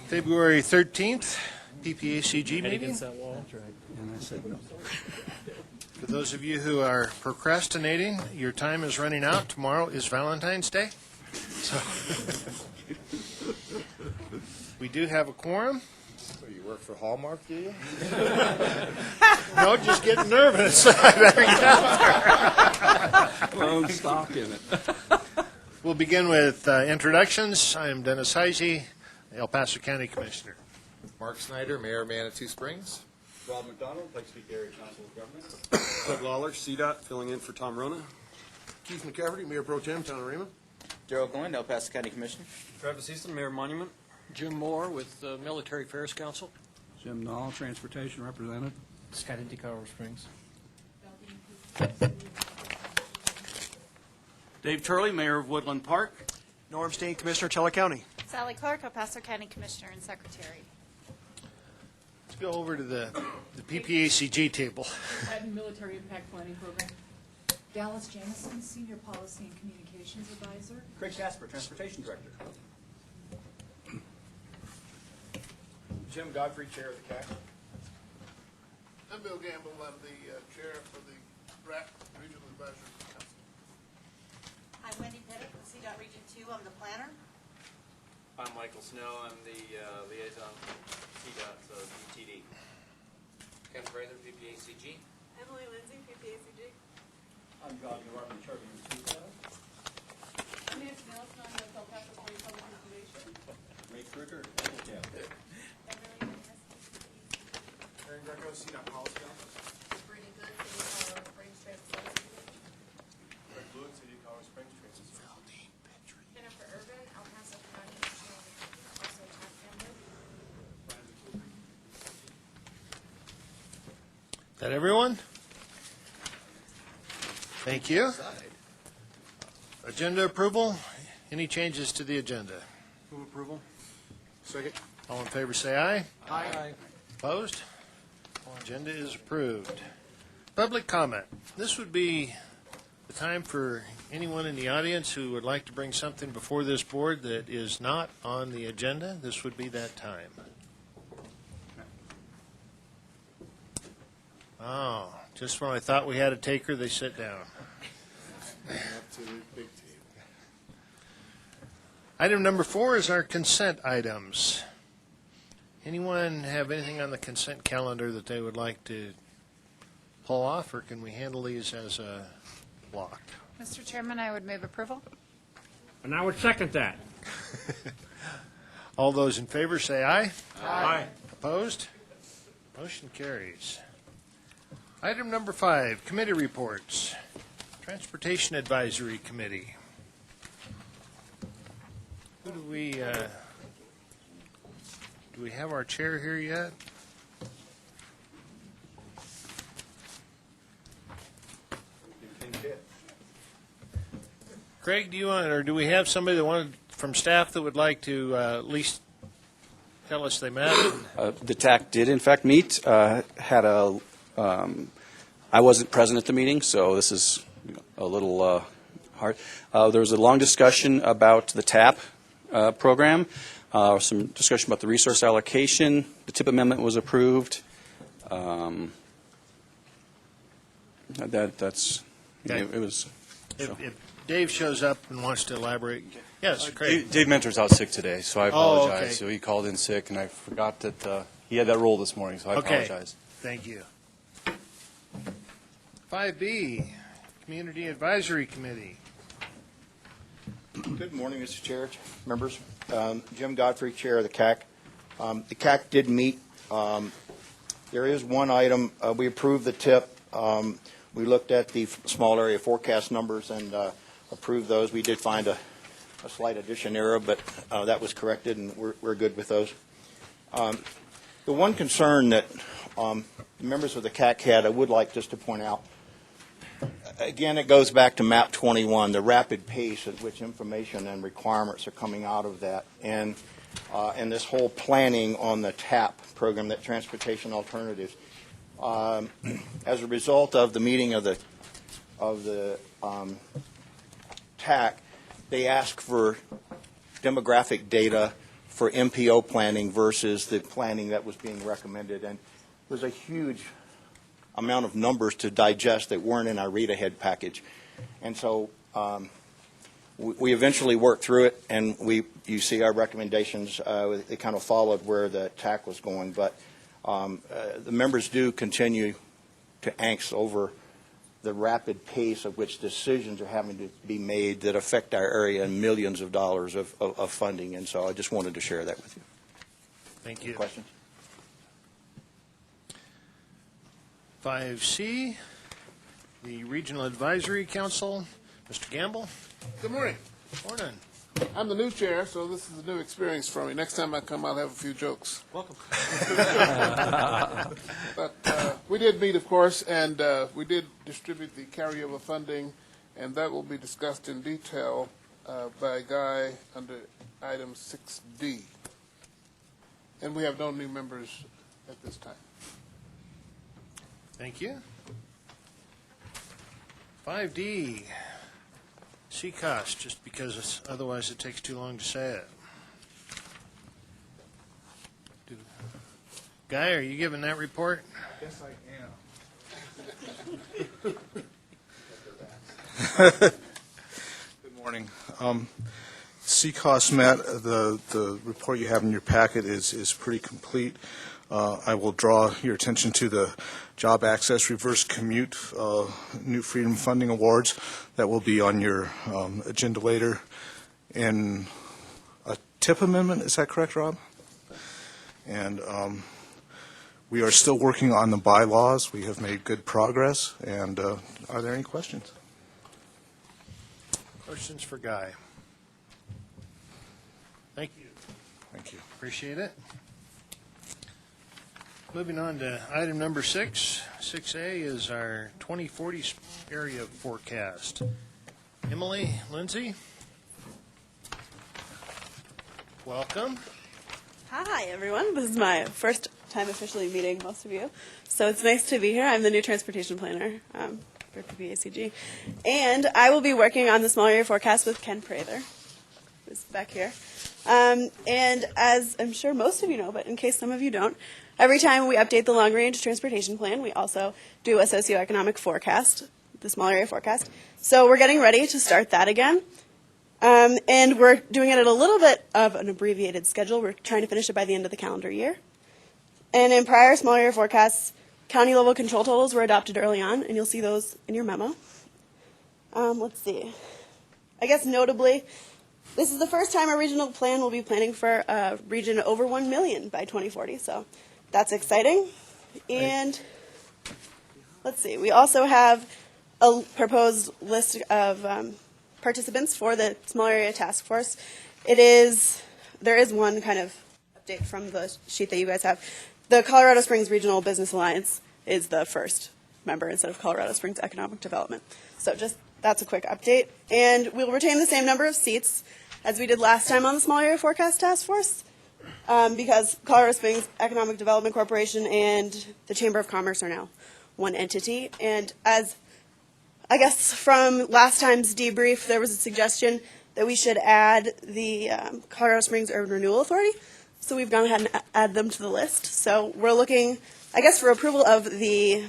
February 13th, PPACG meeting. Against that wall. That's right. And I said no. For those of you who are procrastinating, your time is running out. Tomorrow is Valentine's Day. So we do have a quorum. So you work for Hallmark, do you? No, just getting nervous. Better get out there. Own stock in it. We'll begin with introductions. I am Dennis Heisey, El Paso County Commissioner. Mark Snyder, Mayor of Manitou Springs. Rob McDonald, Lake Speak Area Council of Government. Doug Lawler, CDOT, filling in for Tom Rona. Keith McCafferty, Mayor Pro Tem, Town of Raymond. Gerald Glenn, El Paso County Commissioner. Travis Easton, Mayor Monument. Jim Moore with the Military Affairs Council. Jim Dahl, Transportation Representative. Scott in Colorado Springs. Dave Turley, Mayor of Woodland Park. Norm Steen, Commissioner, Teller County. Sally Clark, El Paso County Commissioner and Secretary. Let's go over to the PPACG table. Patent Military Impact Planning Program. Dallas Jamison, Senior Policy and Communications Advisor. Craig Jasper, Transportation Director. Jim Godfrey, Chair of the CAC. I'm Bill Gamble. I'm the Chair for the RAC Regional Advisory Council. I'm Wendy Pettit from CDOT Region 2. I'm the planner. I'm Michael Snow. I'm the liaison CDOT, so DTD. Ken Prather, PPACG. Emily Lindsay, PPACG. I'm John Norman, Chair of Unit 2. Nancy Nelson, I'm with El Paso County Public Information. Ray Kruger, Jail. Aaron Greco, CDOT Policy Office. Brittany Good, City of Colorado Springs Transit. Greg Blewett, City of Colorado Springs Transit Service. Jennifer Urban, El Paso County Commissioner, also a tax member. That everyone? Thank you. Agenda approval. Any changes to the agenda? Move approval. Second. All in favor say aye. Aye. Opposed? Agenda is approved. Public comment. This would be the time for anyone in the audience who would like to bring something before this board that is not on the agenda. This would be that time. Oh, just when I thought we had a taker, they sit down. Up to the big table. Item number 4 is our consent items. Anyone have anything on the consent calendar that they would like to pull off, or can we handle these as a block? Mr. Chairman, I would move approval. And I would second that. All those in favor say aye. Aye. Opposed? Motion carries. Item number 5, committee reports. Transportation Advisory Committee. Who do we have our chair here yet? Craig, do you want, or do we have somebody that wanted from staff that would like to at least tell us they met? The TAC did, in fact, meet. I wasn't present at the meeting, so this is a little hard. There was a long discussion about the TAP program, some discussion about the resource allocation. The TIP amendment was approved. That's Okay. it was. So. If Dave shows up and wants to elaborate, yes, Craig. Dave Mentor's out sick today, so I apologize. okay. So he called in sick, and I forgot that he had that role this morning, so I apologize. Thank you. 5B, Community Advisory Committee. Good morning, Mr. Chair, members. Jim Godfrey, Chair of the CAC. The CAC did meet. There is one item. We approved the TIP. We looked at the small area forecast numbers and approved those. We did find a slight addition error, but that was corrected, and we're good with those. The one concern that the members of the CAC had, I would like just to point out, again, it goes back to map 21, the rapid pace at which information and requirements are coming out of that, and this whole planning on the TAP program, that Transportation Alternatives. As a result of the meeting of the TAC, they asked for demographic data for MPO planning versus the planning that was being recommended. And it was a huge amount of numbers to digest that weren't in our read-ahead package. And so we eventually worked through it, and you see our recommendations, they kind of followed where the TAC was going. But the members do continue to angst over the rapid pace of which decisions are having to be made that affect our area and millions of dollars of funding. And so I just wanted to share that with you. Thank you. Questions? 5C, the Regional Advisory Council. Mr. Gamble. Good morning. Morning. I'm the new chair, so this is a new experience for me. Next time I come, I'll have a few jokes. Welcome. But we did meet, of course, and we did distribute the carryover funding, and that will be discussed in detail by Guy under item 6D. And we have no new members at this time. Thank you. 5D, CCOS, just because otherwise it takes too long to say it. Guy, are you giving that report? Yes, I am. Good morning. CCOS met, the report you have in your packet is pretty complete. I will draw your attention to the Job Access Reverse Commute New Freedom Funding Awards that will be on your agenda later. And a TIP amendment, is that correct, Rob? And we are still working on the bylaws. We have made good progress. And are there any questions? Questions for Guy? Thank you. Thank you. Appreciate it. Moving on to item number 6. 6A is our 2040 area forecast. Emily, Lindsay, welcome. Hi, everyone. This is my first time officially meeting most of you, so it's nice to be here. I'm the new transportation planner for PPACG, and I will be working on the small area forecast with Ken Prather, who's back here. And as I'm sure most of you know, but in case some of you don't, every time we update the long-range transportation plan, we also do a socioeconomic forecast, the small area forecast. So we're getting ready to start that again. And we're doing it at a little bit of an abbreviated schedule. We're trying to finish it by the end of the calendar year. And in prior small area forecasts, county-level control totals were adopted early on, and you'll see those in your memo. Let's see. I guess notably, this is the first time our regional plan will be planning for a region over 1 million by 2040, so that's exciting. And let's see, we also have a proposed list of participants for the small area task force. There is one kind of update from the sheet that you guys have. The Colorado Springs Regional Business Alliance is the first member instead of Colorado Springs Economic Development. So just that's a quick update. And we'll retain the same number of seats as we did last time on the Small Area Forecast Task Force because Colorado Springs Economic Development Corporation and the Chamber of Commerce are now one entity. And as I guess from last time's debrief, there was a suggestion that we should add the Colorado Springs Urban Renewal Authority. So we've gone ahead and add them to the list. So we're looking, I guess, for approval of the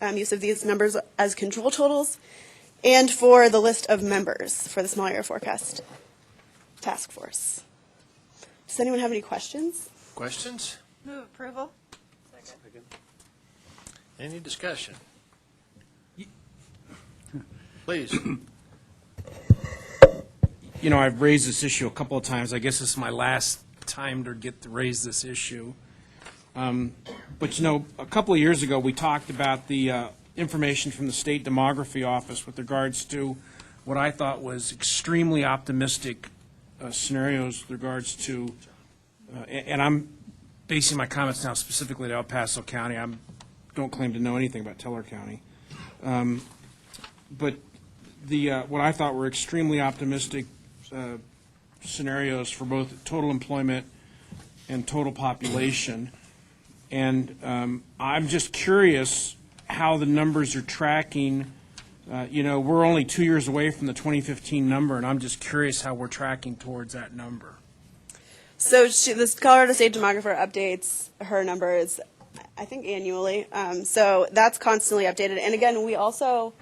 use of these numbers as control totals and for the list of members for the Small Area Forecast Task Force. Does anyone have any questions? Questions? Move approval. Any discussion? Please. You know, I've raised this issue a couple of times. I guess this is my last time to get to raise this issue. But, you know, a couple of years ago, we talked about the information from the State Demography Office with regards to what I thought was extremely optimistic scenarios with regards to, and I'm basing my comments now specifically to El Paso County. I don't claim to know anything about Teller County. But what I thought were extremely optimistic scenarios for both total employment and total population. And I'm just curious how the numbers are tracking. You know, we're only 2 years away from the 2015 number, and I'm just curious how we're tracking towards that number. So this Colorado State demographer updates her numbers, I think, annually. So that's constantly updated. And again, we also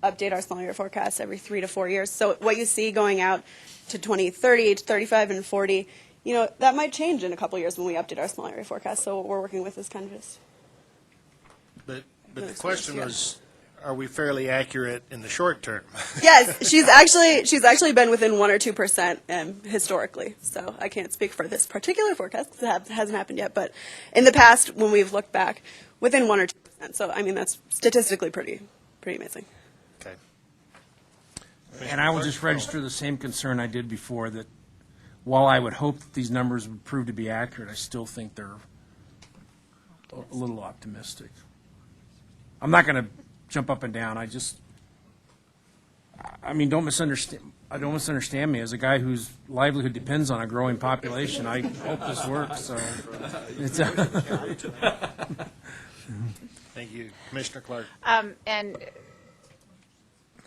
update our small area forecasts every 3 to 4 years. So what you see going out to 2030, to 35, and 40, that might change in a couple years when we update our small area forecast. So what we're working with is kind of just. But the question was, are we fairly accurate in the short term? Yes, she's actually been within 1 or 2% historically. So I can't speak for this particular forecast because it hasn't happened yet. But in the past, when we've looked back, within 1 or 2%. So I mean, that's statistically pretty amazing. Okay. And I will just register the same concern I did before, that while I would hope that these numbers would prove to be accurate, I still think they're a little optimistic. I'm not going to jump up and down. Don't misunderstand me. As a guy whose livelihood depends on a growing population, I hope this works. So it's Thank you. Commissioner Clark. And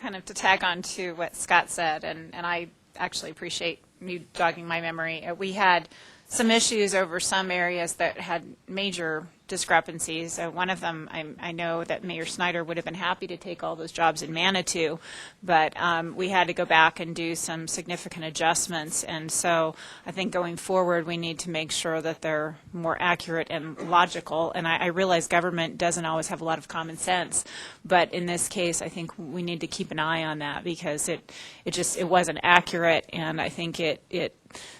kind of to tag on to what Scott said, and I actually appreciate you jogging my memory. We had some issues over some areas that had major discrepancies. One of them, I know that Mayor Snyder would have been happy to take all those jobs in Manitou, but we had to go back and do some significant adjustments. And so I think going forward, we need to make sure that they're more accurate and logical. And I realize government doesn't always have a lot of common sense, but in this case, I think we need to keep an eye on that because it wasn't accurate, and I think it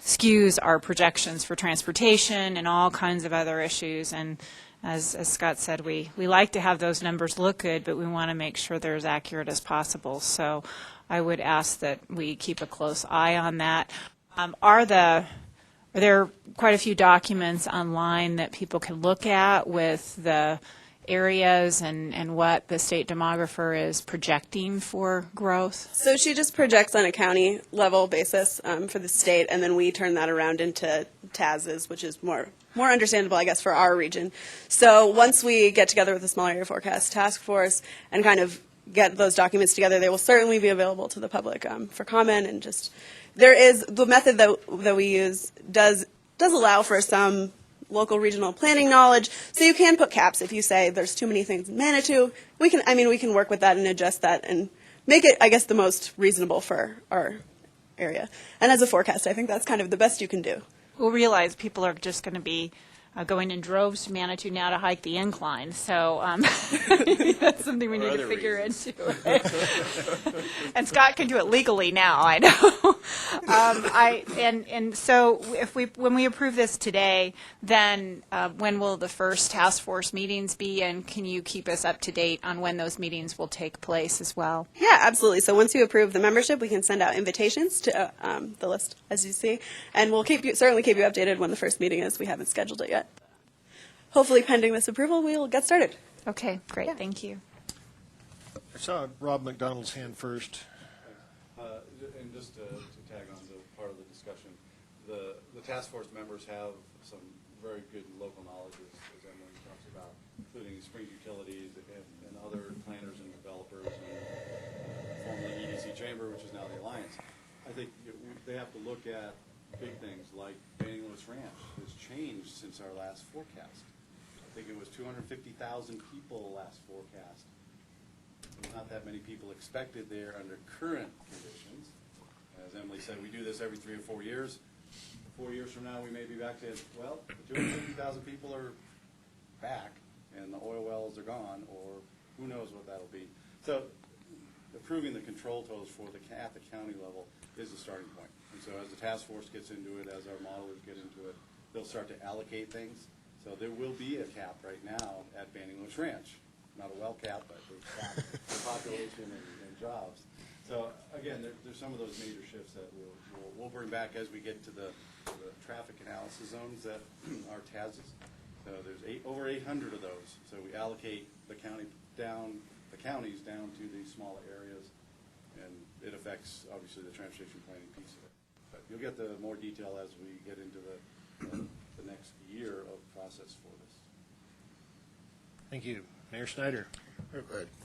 skews our projections for transportation and all kinds of other issues. And as Scott said, we like to have those numbers look good, but we want to make sure they're as accurate as possible. So I would ask that we keep a close eye on that. Are there quite a few documents online that people can look at with the areas and what the state demographer is projecting for growth? So she just projects on a county level basis for the state, and then we turn that around into TASs, which is more understandable, I guess, for our region. So once we get together with the Small Area Forecast Task Force and kind of get those documents together, they will certainly be available to the public for comment. And just there is the method that we use does allow for some local regional planning knowledge, so you can put caps if you say there's too many things in Manitou. We can work with that and adjust that and make it, I guess, the most reasonable for our area. And as a forecast, I think that's kind of the best you can do. We'll realize people are just going to be going in droves to Manitou now to hike the incline. So that's something we need to figure into. And Scott can do it legally now, I know. And so when we approve this today, then when will the first task force meetings be? And can you keep us up to date on when those meetings will take place as well? Yeah, absolutely. So once you approve the membership, we can send out invitations to the list, as you see. And we'll certainly keep you updated when the first meeting is. We haven't scheduled it yet. Hopefully, pending this approval, we'll get started. Okay, great. Yeah. Thank you. I saw Rob McDonald's hand first. And just to tag on to part of the discussion, the task force members have some very good local knowledge, as Emily talks about, including Springs Utilities and other planners and developers, and formerly EDC Chamber, which is now the Alliance. I think they have to look at big things like Banning Lewis Ranch has changed since our last forecast. I think it was 250,000 people last forecast. There's not that many people expected there under current conditions. As Emily said, we do this every 3 or 4 years. 4 years from now, we may be back to, well, 250,000 people are back and the oil wells are gone, or who knows what that'll be. So approving the control totals at the county level is the starting point. And so as the task force gets into it, as our modelers get into it, they'll start to allocate things. So there will be a cap right now at Banning Lewis Ranch. Not a well cap, but a cap for population and jobs. So again, there's some of those major shifts that we'll bring back as we get to the traffic analysis zones that are TASs. So there's over 800 of those. So we allocate the counties down to these smaller areas, and it affects obviously the transportation planning piece of it. But you'll get the more detail as we get into the next year of process for this. Thank you. Mayor Snyder.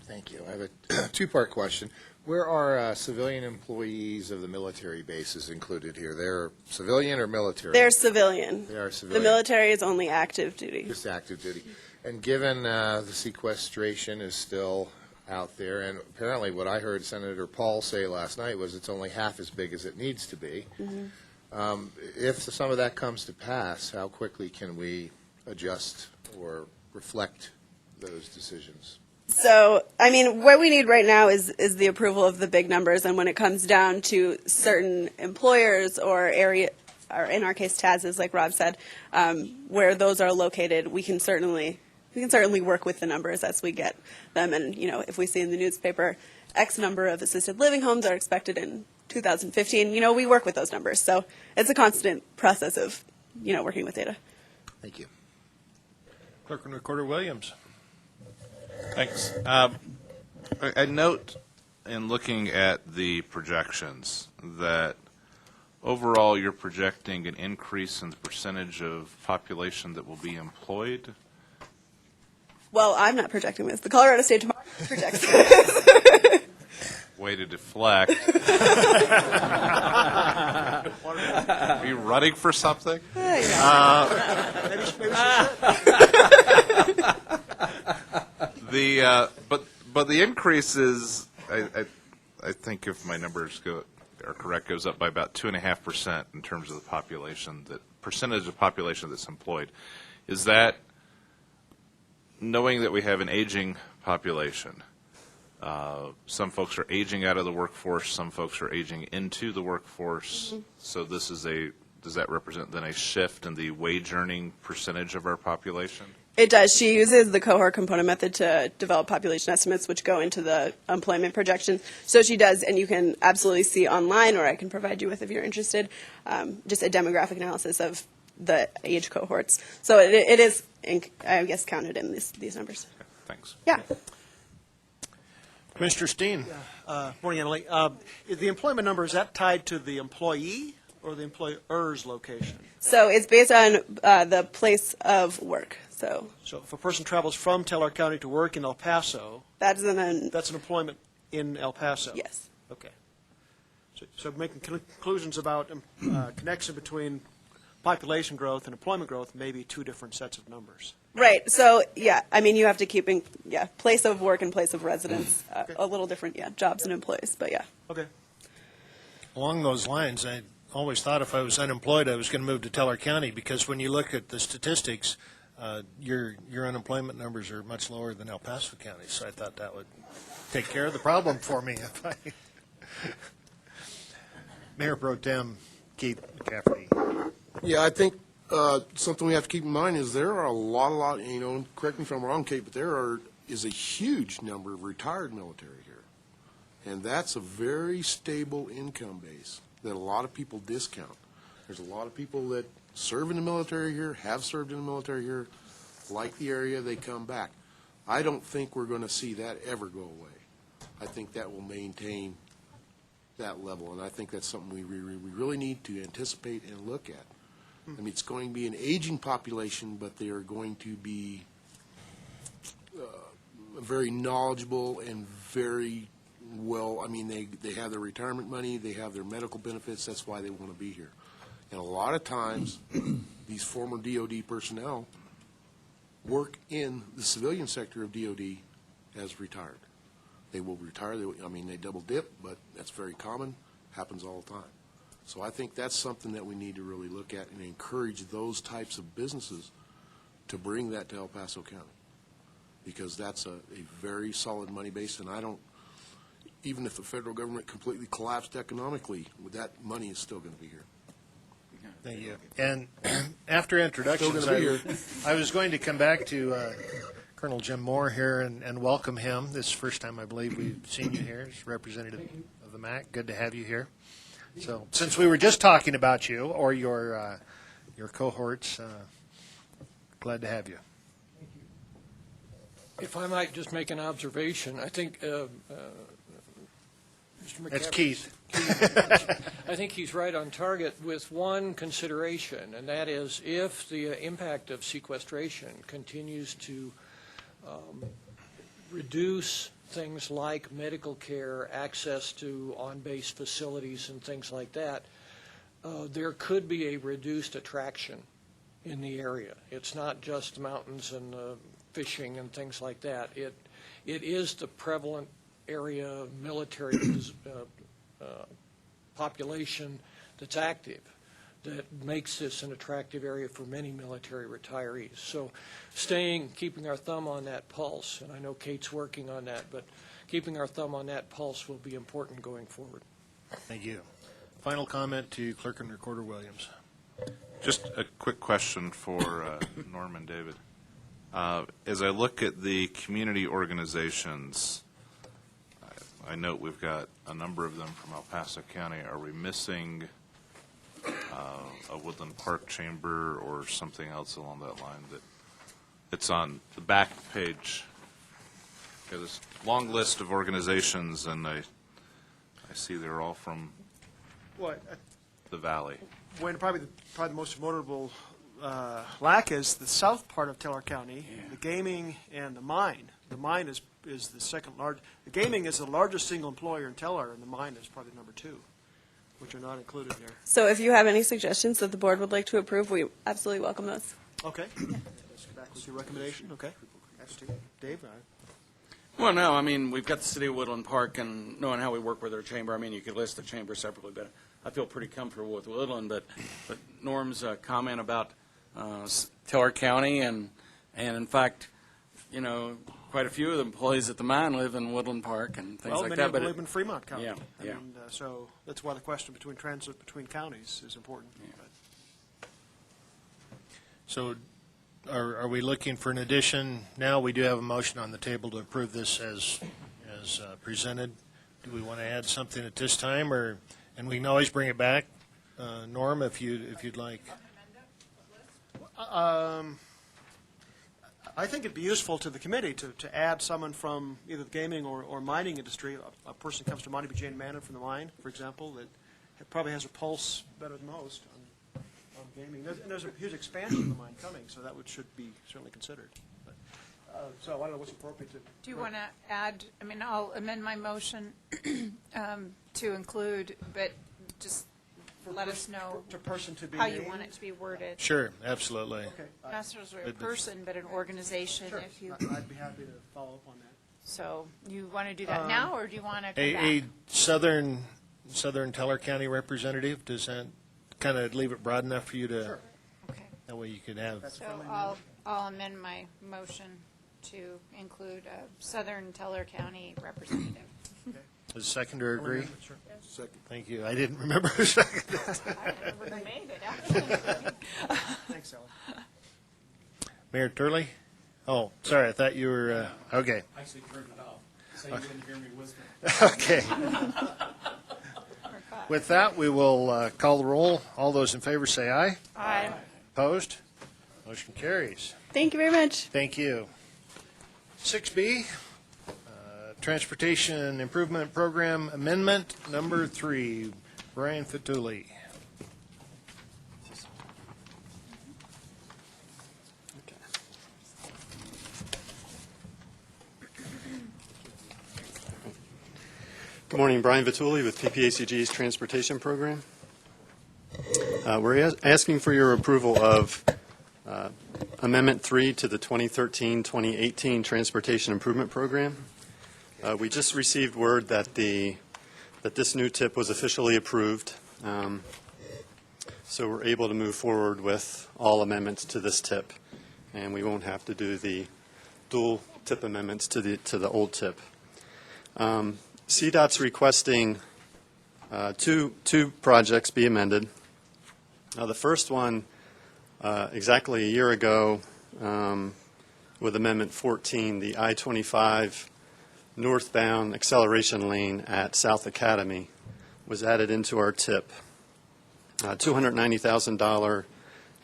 Thank you. I have a two-part question. Where are civilian employees of the military bases included here? They're civilian or military? They're civilian. They are The civilian. military is only active duty. Just active duty. And given the sequestration is still out there, and apparently what I heard Senator Paul say last night was it's only half as big as it needs to be. If some of that comes to pass, how quickly can we adjust or reflect those decisions? So, I mean, what we need right now is the approval of the big numbers, and when it comes down to certain employers or area, or in our case, TASs, like Rob said, where those are located, we can certainly work with the numbers as we get them. And if we see in the newspaper X number of assisted living homes are expected in 2015, we work with those numbers. So it's a constant process of working with data. Thank you. Clerk and Recorder Williams. Thanks. I note in looking at the projections that overall you're projecting an increase in the percentage of population that will be employed. Well, I'm not projecting this. The Colorado State Department projects this. Way to deflect. Are you running for something? But the increase is, I think if my numbers are correct, goes up by about 2.5% in terms of the population, that percentage of population that's employed. Is that knowing that we have an aging population? Some folks are aging out of the workforce. Some folks are aging into the workforce. So this is does that represent then a shift in the wage earning percentage of our population? It does. She uses the cohort component method to develop population estimates, which go into the employment projections. So she does, and you can absolutely see online, or I can provide you with if you're interested, just a demographic analysis of the age cohorts. So it is, I guess, counted in these numbers. Okay, thanks. Yeah. Mr. Steen. Morning, Emily. The employment number, is that tied to the employee or the employer's location? So it's based on the place of work. So if a person travels from Teller County to work in El Paso, that's an employment in El Paso? Yes. Okay. So making conclusions about connection between population growth and employment growth may be two different sets of numbers. Right. So, yeah, I mean, you have to keep in, place of work and place of residence, a little different, jobs and employees, but yeah. Okay. Along those lines, I always thought if I was unemployed, I was going to move to Teller County, because when you look at the statistics, your unemployment numbers are much lower than El Paso County. So I thought that would take care of the problem for me. If I Mayor Pro Tem Keith McCafferty. Yeah, I think something we have to keep in mind is there are a lot, correct me if I'm wrong, Kate, but is a huge number of retired military here. And that's a very stable income base that a lot of people discount. There's a lot of people that serve in the military here, have served in the military here, like the area, they come back. I don't think we're going to see that ever go away. I think that will maintain that level, and I think that's something we really need to anticipate and look at. I mean, it's going to be an aging population, but they are going to be very knowledgeable and very well. I mean, they have their retirement money, they have their medical benefits. That's why they want to be here. And a lot of times, these former DOD personnel work in the civilian sector of DOD as retired. They will retire. They double dip, but that's very common. Happens all the time. So I think that's something that we need to really look at and encourage those types of businesses to bring that to El Paso County, because that's a very solid money base. And even if the federal government completely collapsed economically, that money is still going to be here. Thank you. And after introductions, I was going to come back to Colonel Jim Moore here and welcome him. This is the first time I believe we've seen you here as representative of the MAC. Good to have you here. So, since we were just talking about you or your cohorts, glad to have you. If I might just make an observation, I think Mr. McCaffrey. That's Keith. I think he's right on target with one consideration, and that is if the impact of sequestration continues to reduce things like medical care, access to on-base facilities and things like that, there could be a reduced attraction in the area. It's not just mountains and fishing and things like that. It is the prevalent area of military population that's active that makes this an attractive area for many military retirees. So keeping our thumb on that pulse, and I know Kate's working on that, but keeping our thumb on that pulse will be important going forward. Thank you. Final comment to Clerk and Recorder Williams. Just a quick question for Norm and David. As I look at the community organizations, I note we've got a number of them from El Paso County. Are we missing a Woodland Park Chamber or something else along that line? That it's on the back page. There's this long list of organizations, and I see they're all from the valley. When probably the most notable lack is the south part of Teller County, the gaming and the mine. The mine is the second largest. The gaming is the largest single employer in Teller, and the mine is probably number 2, which are not included there. So if you have any suggestions that the board would like to approve, we absolutely welcome those. Okay. Let's go back with your recommendation. Okay. Dave? Well, no, I mean, we've got the City of Woodland Park, and knowing how we work with our chamber, I mean, you could list the chamber separately, but I feel pretty comfortable with Woodland. But Norm's comment about Teller County, and in fact, you know, quite a few of the employees at the mine live in Woodland Park and things like many that. of them live in Fremont County. Yeah, yeah. And, so that's why the question between transit between counties is important. Yeah. So are we looking for an addition now? We do have a motion on the table to approve this as presented. Do we want to add something at this time, and we can always bring it back, Norm, if you'd like. I think it'd be useful to the committee to add someone from either the gaming or mining industry. A person comes to mind, would be Jane Mannon from the mine, for example, that probably has a pulse better than most on gaming. And there's a huge expansion of the mine coming, so that should be certainly considered. But, so I don't know what's appropriate to. Do you want to add, I mean, I'll amend my motion to include, but just let us know how you want it to be worded. Sure, absolutely. Okay. Not necessarily a person, but an organization, if you. I'd be happy to follow up on that. So you want to do that now, or do you want to come A back? southern Teller County representative, does that kind of leave it broad enough for you to? Sure. Okay. That way you could have. So I'll amend my motion to include a Southern Teller County representative. Does the seconder agree? Sure. Second. Thank you. I didn't remember who seconded it. I never made it, actually. Thanks, Ellen. Mayor Turley? Oh, sorry, I thought you were, okay. I actually turned it off, so you didn't hear me whisper. Okay. With that, we will call the roll. All those in favor say aye. Aye. Opposed? Motion carries. Thank you very much. Thank you. 6B, Transportation Improvement Program Amendment Number 3, Brian Fatuli. Good morning, Brian Vituli with PPACG's Transportation Program. We're asking for your approval of Amendment 3 to the 2013-2018 Transportation Improvement Program. We just received word that this new tip was officially approved, so we're able to move forward with all amendments to this tip, and we won't have to do the dual tip amendments to the old tip. CDOT's requesting two projects be amended. The first one, exactly a year ago, with Amendment 14, the I-25 northbound acceleration lane at South Academy was added into our tip. $290,000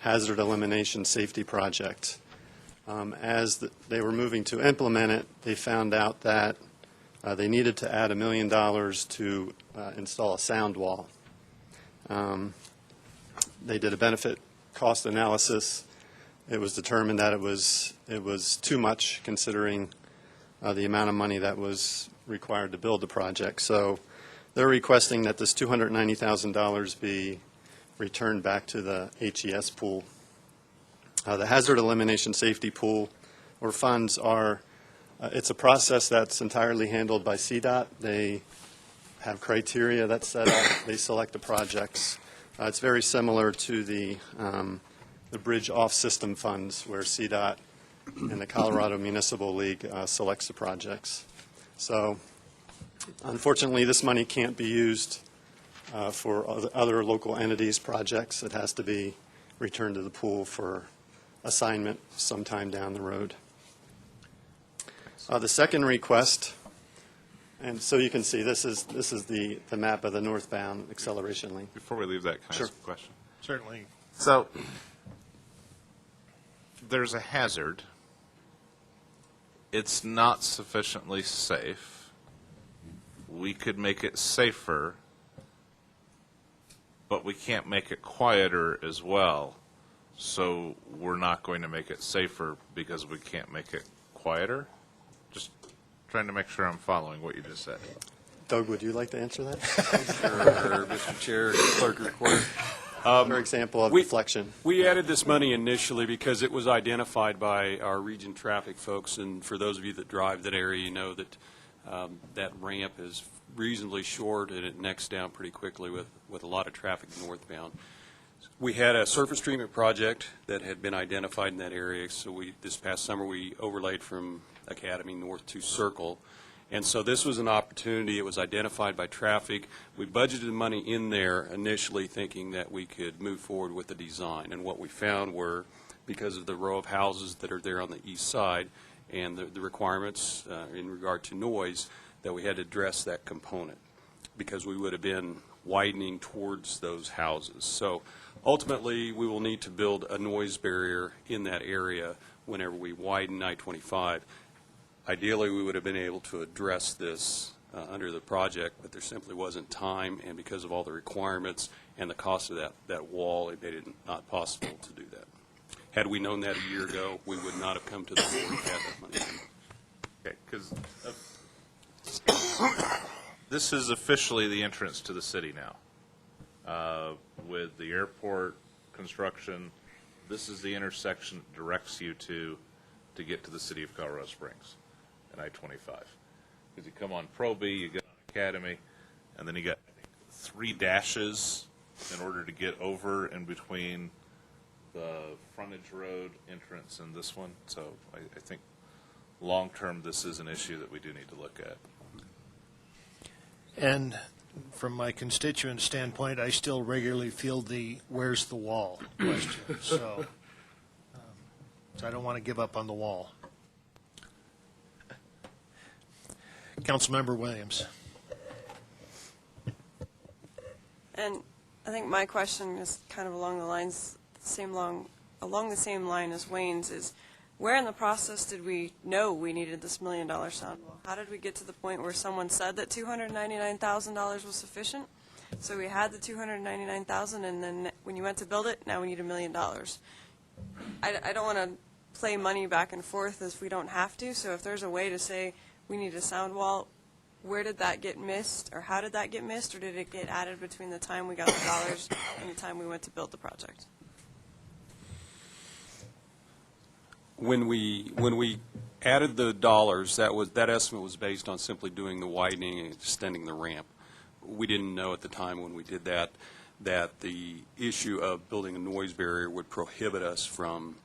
hazard elimination safety project. As they were moving to implement it, they found out that they needed to add $1 million to install a sound wall. They did a benefit cost analysis. It was determined that it was too much, considering the amount of money that was required to build the project. So they're requesting that this $290,000 be returned back to the HES pool. The Hazard Elimination Safety Pool, or funds, are it's a process that's entirely handled by CDOT. They have criteria that's set up. They select the projects. It's very similar to the bridge off-system funds, where CDOT and the Colorado Municipal League selects the projects. So unfortunately, this money can't be used for other local entities' projects. It has to be returned to the pool for assignment sometime down the road. The second request, and so you can see this is the map of the northbound acceleration lane. Before we leave that, can I Sure. ask a question? Certainly. So there's a hazard. It's not sufficiently safe. We could make it safer, but we can't make it quieter as well. So we're not going to make it safer because we can't make it quieter? Just trying to make sure I'm following what you just said. Doug, would you like to answer that? Sure, Mr. Chair, Clerk Recorder. For example, of deflection. We added this money initially because it was identified by our region traffic folks, and for those of you that drive that area, you know that that ramp is reasonably short and it necks down pretty quickly with a lot of traffic northbound. We had a surface treatment project that had been identified in that area, so this past summer we overlaid from Academy north to Circle. And so this was an opportunity. It was identified by traffic. We budgeted money in there initially thinking that we could move forward with the design. And what we found were, because of the row of houses that are there on the east side and the requirements in regard to noise, that we had to address that component because we would have been widening towards those houses. So ultimately, we will need to build a noise barrier in that area whenever we widen I-25. Ideally, we would have been able to address this under the project, but there simply wasn't time, and because of all the requirements and the cost of that wall, it made it not possible to do that. Had we known that a year ago, we would not have come to the board and had that money. Okay, because this is officially the entrance to the city now. With the airport construction, this is the intersection that directs you to get to the city of Colorado Springs and I-25. Because you come on Pro B, you get on Academy, and then you got 3 dashes in order to get over in between the frontage road entrance and this one. So I think long-term this is an issue that we do need to look at. And from my constituent standpoint, I still regularly feel the "where's the wall" question. So I don't want to give up on the wall. Councilmember Williams. And I think my question is kind of along the same line as Wayne's is, where in the process did we know we needed this $1 million sound wall? How did we get to the point where someone said that $299,000 was sufficient? So we had the $299,000, and then when you went to build it, now we need $1 million. I don't want to play money back and forth if we don't have to. So if there's a way to say we need a sound wall, where did that get missed, or how did that get missed, or did it get added between the time we got the dollars and the time we went to build the project? When we added the dollars, that estimate was based on simply doing the widening and extending the ramp. We didn't know at the time when we did that the issue of building a noise barrier would prohibit us from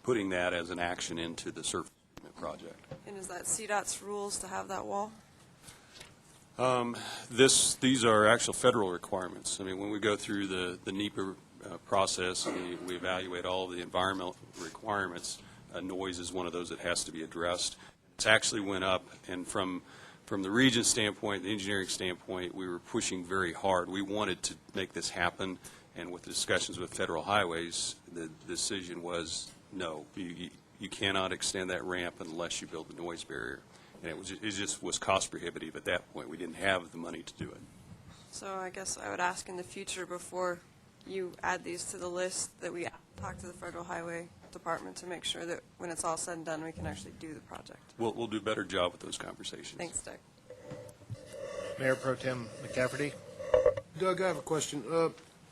putting that as an action into the surface treatment project. And is that CDOT's rules to have that wall? These are actual federal requirements. I mean, when we go through the NEPA process and we evaluate all of the environmental requirements, noise is one of those that has to be addressed. It's actually went up, and from the region standpoint, the engineering standpoint, we were pushing very hard. We wanted to make this happen, and with the discussions with Federal Highways, the decision was no, you cannot extend that ramp unless you build the noise barrier. And it just was cost prohibitive at that point. We didn't have the money to do it. So I guess I would ask in the future, before you add these to the list, that we talk to the Federal Highway department to make sure that when it's all said and done, we can actually do the project. We'll do a better job with those conversations. Thanks, Dick. Mayor Pro Tem McCafferty? Doug, I have a question.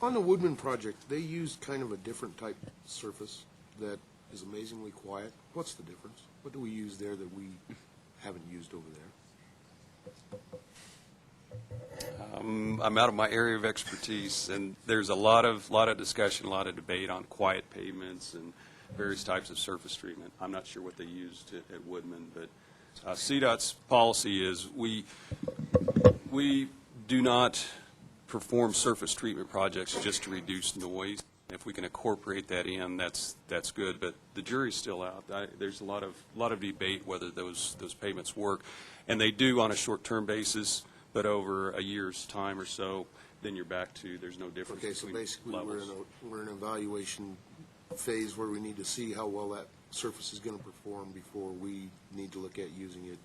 On the Woodman project, they used kind of a different type surface that is amazingly quiet. What's the difference? What do we use there that we haven't used over there? I'm out of my area of expertise, and there's a lot of discussion, a lot of debate on quiet pavements and various types of surface treatment. I'm not sure what they used at Woodman, but CDOT's policy is we do not perform surface treatment projects just to reduce noise. If we can incorporate that in, that's good. But the jury's still out. There's a lot of debate whether those pavements work, and they do on a short-term basis. But over a year's time or so, then you're back to there's no difference. Okay, so between basically levels. we're in an evaluation phase where we need to see how well that surface is going to perform before we need to look at using it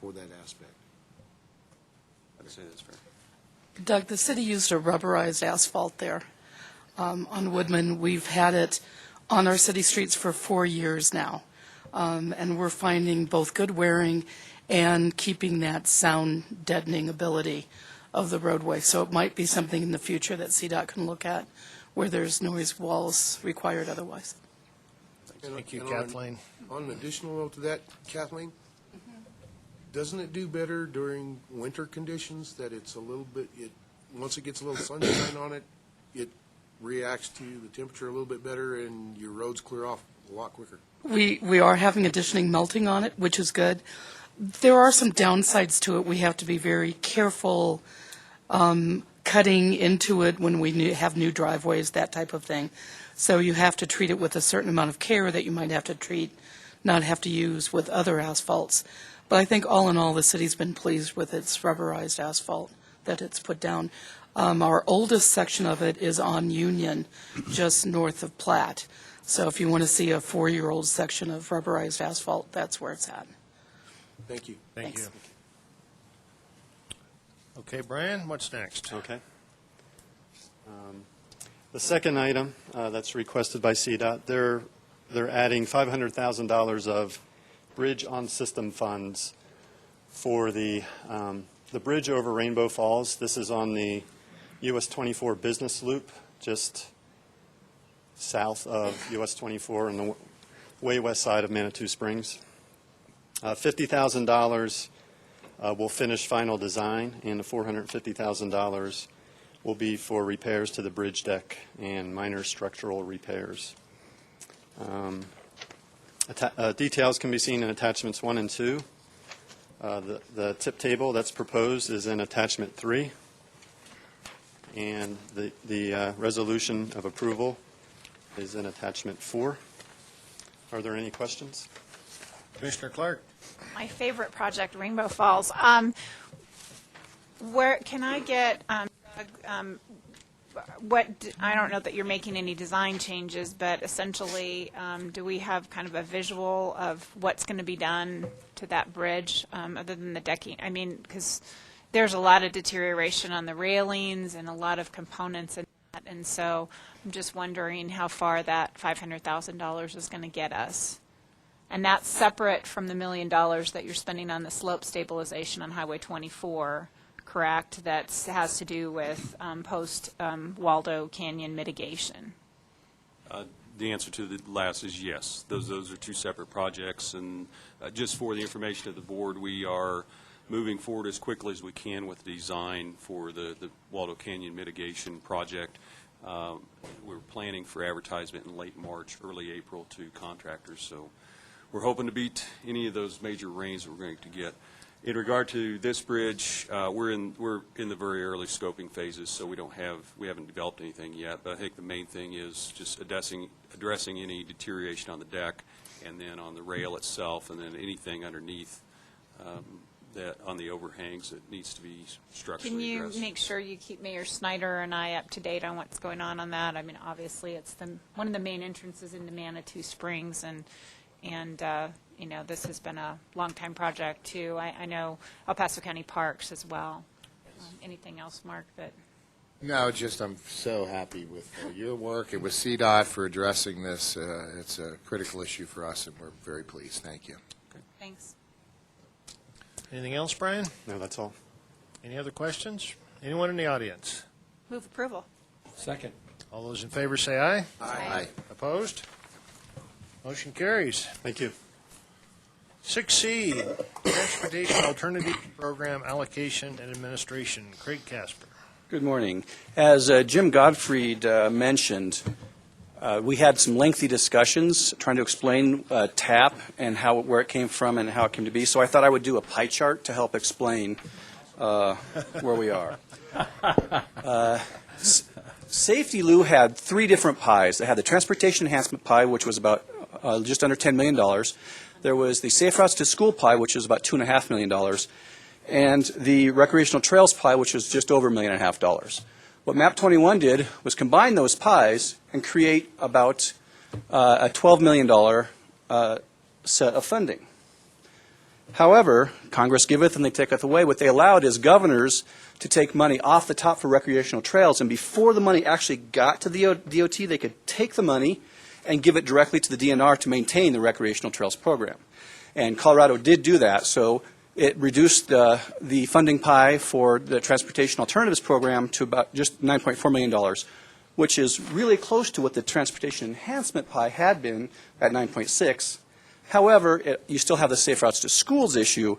for that aspect. I'd say that's fair. Doug, the city used a rubberized asphalt there. On Woodman, we've had it on our city streets for 4 years now, and we're finding both good wearing and keeping that sound deadening ability of the roadway. So it might be something in the future that CDOT can look at where there's noise walls required otherwise. Thank you, And Kathleen. On an additional note to that, Kathleen, doesn't it do better during winter conditions that it's a little bit, once it gets a little sunshine on it, it reacts to the temperature a little bit better and your roads clear off a lot quicker? We are having additioning melting on it, which is good. There are some downsides to it. We have to be very careful cutting into it when we have new driveways, that type of thing. So you have to treat it with a certain amount of care that you might have to not have to use with other asphalts. But I think all in all, the city's been pleased with its rubberized asphalt that it's put down. Our oldest section of it is on Union, just north of Platt. So if you want to see a 4-year-old section of rubberized asphalt, that's where it's at. Thank you. Thank you. Okay, Brian, what's next? Okay. The second item that's requested by CDOT, they're adding $500,000 of bridge on system funds for the bridge over Rainbow Falls. This is on the US 24 business loop, just south of US 24 on the way west side of Manitou Springs. $50,000 will finish final design, and the $450,000 will be for repairs to the bridge deck and minor structural repairs. Details can be seen in attachments 1 and 2. The tip table that's proposed is in attachment 3, and the resolution of approval is in attachment 4. Are there any questions? Commissioner Clark? My favorite project, Rainbow Falls. Where can I get, I don't know that you're making any design changes, but essentially, do we have kind of a visual of what's going to be done to that bridge other than the decking? I mean, because there's a lot of deterioration on the railings and a lot of components in that, and so I'm just wondering how far that $500,000 is going to get us. And that's separate from the $1 million that you're spending on the slope stabilization on Highway 24, correct? That has to do with post-Waldo Canyon mitigation. The answer to the last is yes. Those are two separate projects, and just for the information of the board, we are moving forward as quickly as we can with the design for the Waldo Canyon mitigation project. We're planning for advertisement in late March, early April to contractors, so we're hoping to beat any of those major rains that we're going to get. In regard to this bridge, we're in the very early scoping phases, so we haven't developed anything yet. But I think the main thing is just addressing any deterioration on the deck, and then on the rail itself, and then anything underneath that on the overhangs that needs to be structurally addressed. Can you make sure you keep Mayor Snyder and I up to date on what's going on that? I mean, obviously, it's one of the main entrances into Manitou Springs, and you know, this has been a long-time project, too. I know El Paso County Parks as well. Anything else, Mark, that? No, just I'm so happy with your work and with CDOT for addressing this. It's a critical issue for us, and we're very pleased. Thank you. Thanks. Anything else, Brian? No, that's all. Any other questions? Anyone in the audience? Move approval. Second. All those in favor say aye. Aye. Opposed? Motion carries. Thank you. 6C, Transportation Alternative Program Allocation and Administration. Craig Casper. Good morning. As Jim Gottfried mentioned, we had some lengthy discussions trying to explain TAP and where it came from and how it came to be. So I thought I would do a pie chart to help explain where we are. Safety Lou had three different pies. They had the Transportation Enhancement Pie, which was about just under $10 million. There was the Safe Routes to School Pie, which was about $2.5 million. And the Recreational Trails Pie, which was just over $1.5 million. What MAP 21 did was combine those pies and create about a $12 million set of funding. However, Congress giveth and they taketh away. What they allowed is governors to take money off the top for recreational trails, and before the money actually got to the DOT, they could take the money and give it directly to the DNR to maintain the recreational trails program. And Colorado did do that, so it reduced the funding pie for the Transportation Alternatives Program to about just $9.4 million, which is really close to what the Transportation Enhancement pie had been at 9.6. However, you still have the Safe Routes to Schools issue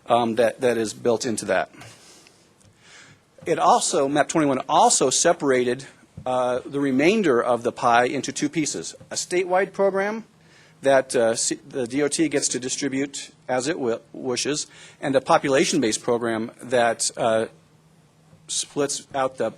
that is built into that. It also, MAP 21 also separated the remainder of the pie into two pieces: a statewide program that the DOT gets to distribute as it wishes, and a population-based program that splits out the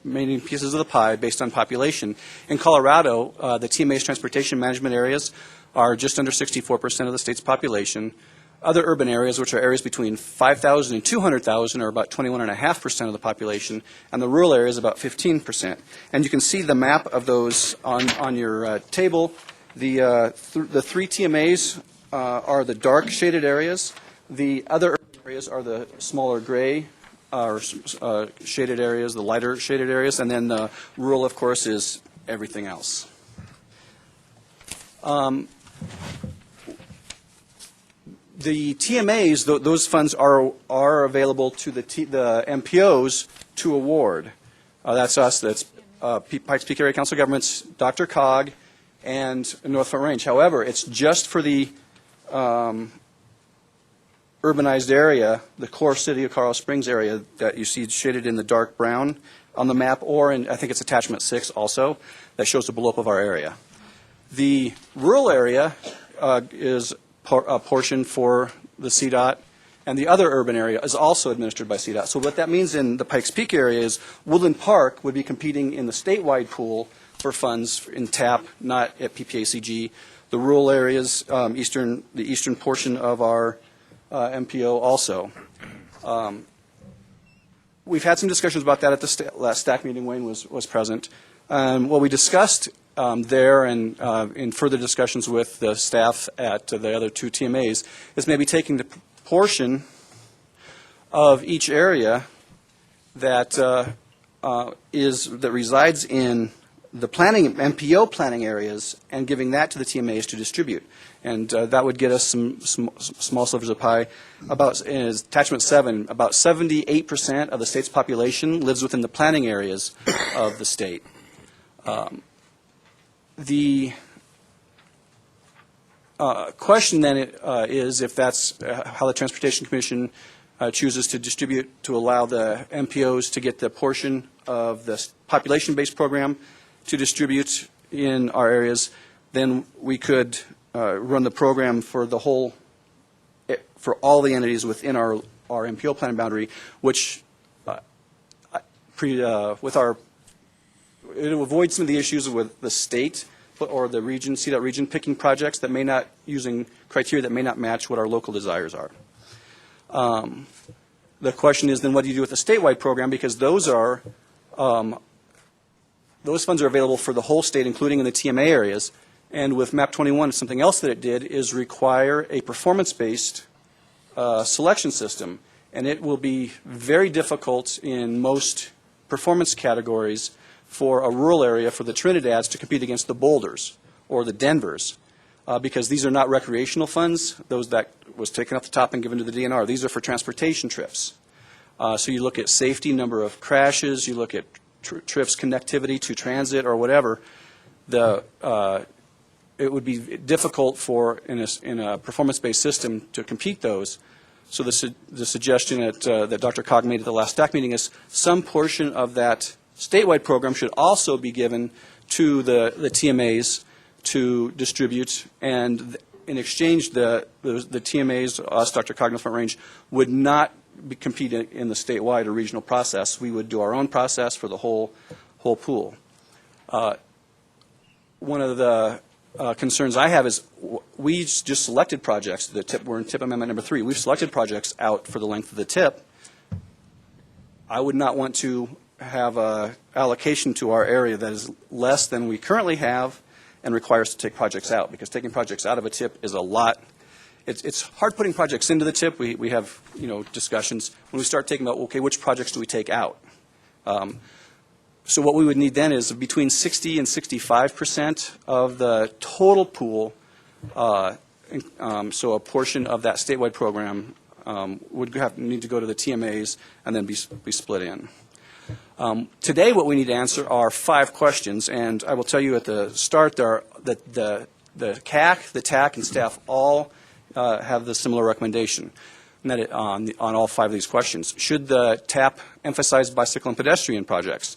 remaining pieces of the pie based on population. In Colorado, the TMA's transportation management areas are just under 64% of the state's population. Other urban areas, which are areas between 5,000 and 200,000, are about 21.5% of the population, and the rural areas about 15%. And you can see the map of those on your table. The three TMAs are the dark shaded areas. The other urban areas are the smaller gray shaded areas, the lighter shaded areas, and then the rural, of course, is everything else. The TMAs, those funds are available to the MPOs to award. That's us. That's Pikes Peak Area Council of Governments, DRCOG, and North Front Range. However, it's just for the urbanized area, the core city of Colorado Springs area that you see shaded in the dark brown on the map, or in, I think it's attachment 6 also, that shows the blow-up of our area. The rural area is a portion for the CDOT, and the other urban area is also administered by CDOT. So what that means in the Pikes Peak area is Woodland Park would be competing in the statewide pool for funds in TAP, not at PPACG. The rural areas, the eastern portion of our MPO also. We've had some discussions about that at the last stack meeting. Wayne was present. What we discussed there and in further discussions with the staff at the other two TMAs is maybe taking the portion of each area that resides in the planning MPO planning areas and giving that to the TMAs to distribute, and that would get us some small slivers of pie. About in attachment 7, about 78% of the state's population lives within the planning areas of the state. The question then is if that's how the Transportation Commission chooses to distribute to allow the MPOs to get the portion of the population-based program to distribute in our areas, then we could run the program for the whole, for all the entities within our MPO planning boundary, which with our it will avoid some of the issues with the state or the region, CDOT region, picking projects that may not, using criteria that may not match what our local desires are. The question is then what do you do with the statewide program, because those are, those funds are available for the whole state, including in the TMA areas. And with MAP 21, something else that it did is require a performance-based selection system. And it will be very difficult in most performance categories for a rural area for the Trinidads to compete against the Boulders or the Denvers, because these are not recreational funds, those that was taken off the top and given to the DNR. These are for transportation trips. So you look at safety, number of crashes, you look at trips, connectivity to transit or whatever. It would be difficult for, in a performance-based system, to compete those. So the suggestion that Dr. Cog made at the last STAC meeting is some portion of that statewide program should also be given to the TMAs to distribute, and in exchange, the TMAs, us, Dr. Cog, and Front Range, would not compete in the statewide or regional process. We would do our own process for the whole pool. One of the concerns I have is we just selected projects. We're in TIP Amendment number 3. We've selected projects out for the length of the TIP. I would not want to have a allocation to our area that is less than we currently have and requires to take projects out, because taking projects out of a TIP is a lot. It's hard putting projects into the TIP. We have discussions. When we start taking about, okay, which projects do we take out? So what we would need then is between 60 and 65% of the total pool, so a portion of that statewide program would need to go to the TMAs and then be split in. Today what we need to answer are 5 questions, and I will tell you at the start that the CAC, the TAC, and staff all have the similar recommendation on all 5 of these questions. Should the TAP emphasize bicycle and pedestrian projects?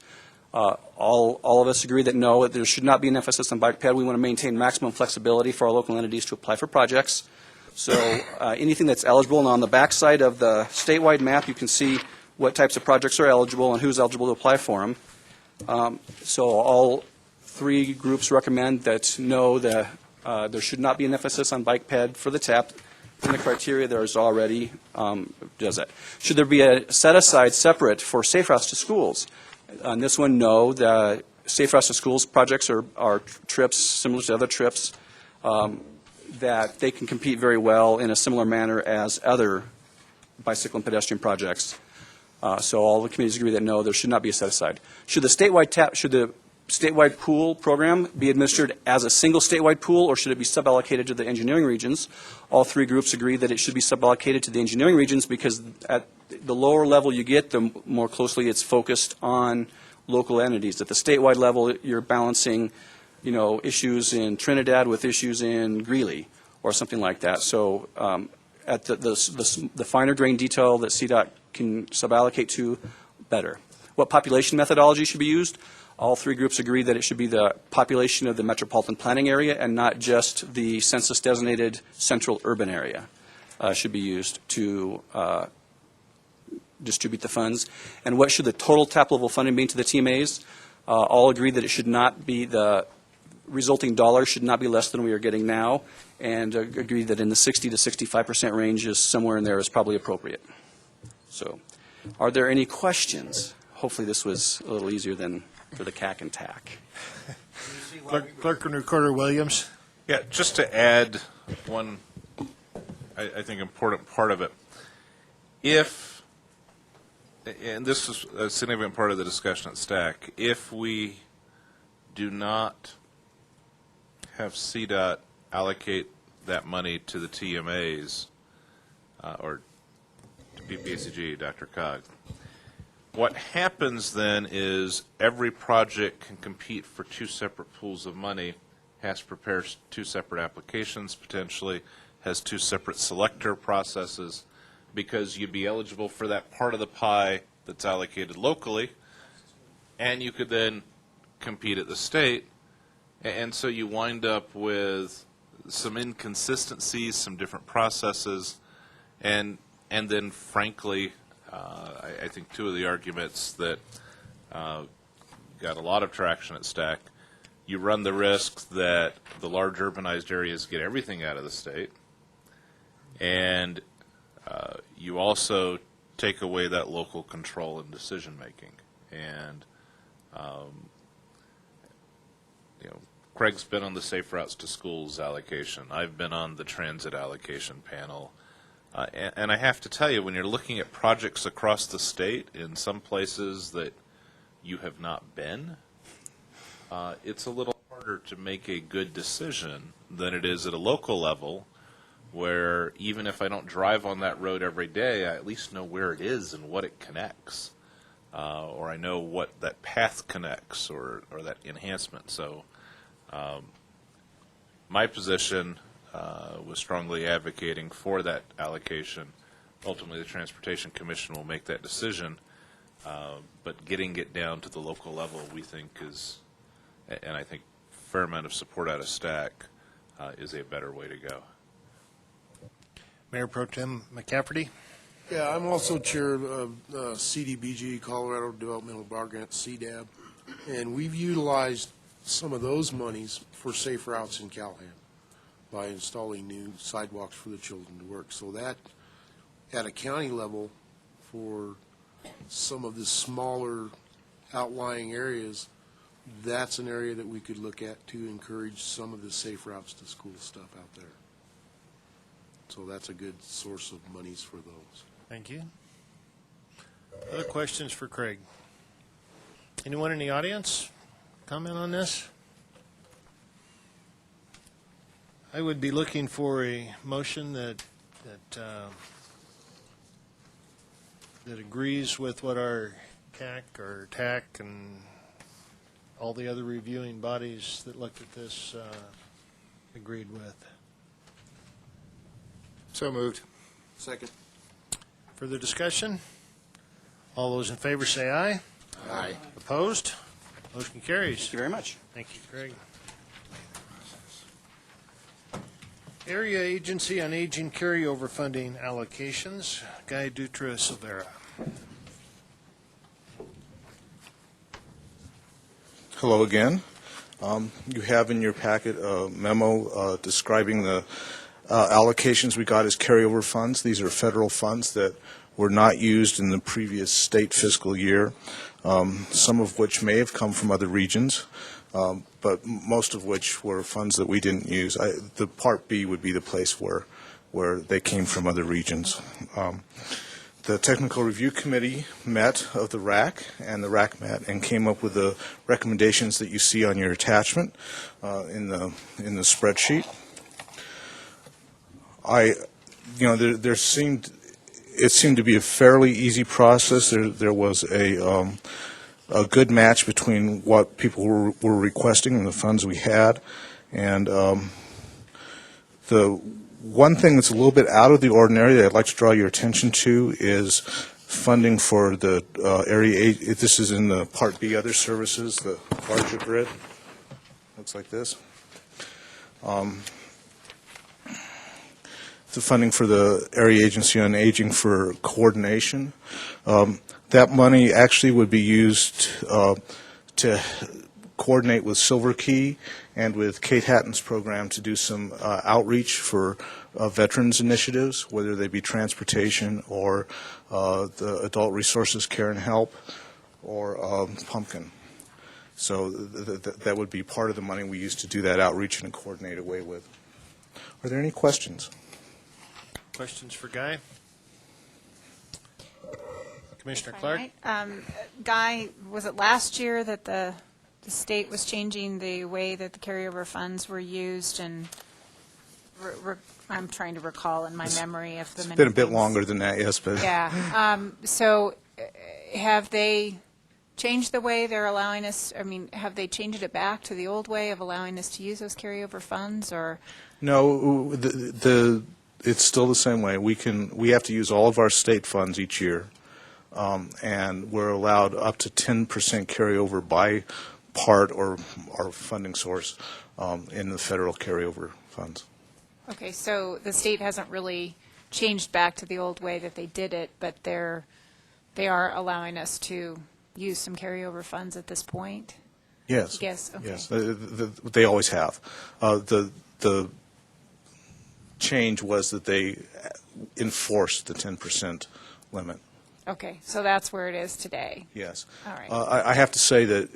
All of us agree that no, there should not be an emphasis on bike ped. We want to maintain maximum flexibility for our local entities to apply for projects. So anything that's eligible, and on the back side of the statewide map you can see what types of projects are eligible and who's eligible to apply for them. So all 3 groups recommend that no, there should not be an emphasis on bike ped for the TAP. In the criteria there's already does that. Should there be a set aside separate for safe routes to schools? On this one, no. The Safe Routes to Schools projects are trips similar to other trips that they can compete very well in a similar manner as other bicycle and pedestrian projects. So all the committees agree that no, there should not be a set aside. Should the statewide pool program be administered as a single statewide pool, or should it be suballocated to the engineering regions? All 3 groups agree that it should be suballocated to the engineering regions, because at the lower level you get, the more closely it's focused on local entities. At the statewide level, you're balancing, issues in Trinidad with issues in Greeley or something like that. So at the finer grain detail that CDOT can suballocate to, better. What population methodology should be used? All 3 groups agree that it should be the population of the metropolitan planning area and not just the census-designated central urban area should be used to distribute the funds. And what should the total TAP level funding be to the TMAs? All agree that it should not be, the resulting dollars should not be less than we are getting now, and agree that in the 60 to 65% range is somewhere in there is probably appropriate. So are there any questions? Hopefully this was a little easier than for the CAC and TAC. Clerk and Recorder Williams. Yeah, just to add one, I think, important part of it. If, and this is a significant part of the discussion at STAC, if we do not have CDOT allocate that money to the TMAs or to PPACG, Dr. Cog, what happens then is every project can compete for 2 separate pools of money, has to prepare 2 separate applications potentially, has 2 separate selector processes, because you'd be eligible for that part of the pie that's allocated locally, and you could then compete at the state, and so you wind up with some inconsistencies, some different processes, and then frankly, I think 2 of the arguments that got a lot of traction at STAC, you run the risk that the large urbanized areas get everything out of the state, and you also take away that local control and decision making. And Craig's been on the Safe Routes to Schools allocation. I've been on the transit allocation panel. And I have to tell you, when you're looking at projects across the state, in some places that you have not been, it's a little harder to make a good decision than it is at a local level, where even if I don't drive on that road every day, I at least know where it is and what it connects, or I know what that path connects, or that enhancement. So my position was strongly advocating for that allocation. Ultimately, the Transportation Commission will make that decision, but getting it down to the local level, we think is, and I think a fair amount of support out of STAC, is a better way to go. Mayor Pro Tem McCafferty? Yeah, I'm also chair of CDBG, Colorado Developmental Block Grant, CDAB, and we've utilized some of those monies for safe routes in Calhoun by installing new sidewalks for the children to work. So that, at a county level, for some of the smaller outlying areas, that's an area that we could look at to encourage some of the safe routes to school stuff out there. So that's a good source of monies for those. Thank you. Other questions for Craig? Anyone in the audience comment on this? I would be looking for a motion that agrees with what our CAC or TAC and all the other reviewing bodies that looked at this agreed with. So moved. Second. Further discussion? All those in favor say aye. Aye. Opposed? Motion carries. Thank you very much. Thank you, Craig. Area Agency on Aging carryover funding allocations. Guy Dutra Silvera. Hello again. You have in your packet a memo describing the allocations we got as carryover funds. These are federal funds that were not used in the previous state fiscal year, some of which may have come from other regions, but most of which were funds that we didn't use. The Part B would be the place where they came from other regions. The Technical Review Committee met of the RAC, and the RAC met and came up with the recommendations that you see on your attachment in the spreadsheet. It seemed to be a fairly easy process. There was a good match between what people were requesting and the funds we had, and the one thing that's a little bit out of the ordinary that I'd like to draw your attention to is funding for the area. This is in the Part B other services, the larger grid. Looks like this. The funding for the Area Agency on Aging for coordination. That money actually would be used to coordinate with Silver Key and with Kate Hatton's program to do some outreach for veterans initiatives, whether they be transportation or the Adult Resources Care and Help or Pumpkin. So that would be part of the money we use to do that outreach in a coordinated way with. Are there any questions? Questions for Guy? Commissioner Clark? Guy, was it last year that the state was changing the way that the carryover funds were used? And I'm trying to recall in my memory if the It's been a bit longer than that, yes. But yeah. So have they changed the way they're allowing us? I mean, have they changed it back to the old way of allowing us to use those carryover funds, or? No, it's still the same way. We have to use all of our state funds each year, and we're allowed up to 10% carryover by part or our funding source in the federal carryover funds. Okay, so the state hasn't really changed back to the old way that they did it, but they are allowing us to use some carryover funds at this point? Yes. Yes. Okay. Yes. They always have. The change was that they enforced the 10% limit. Okay, so that's where it is today. Yes. All right. I have to say that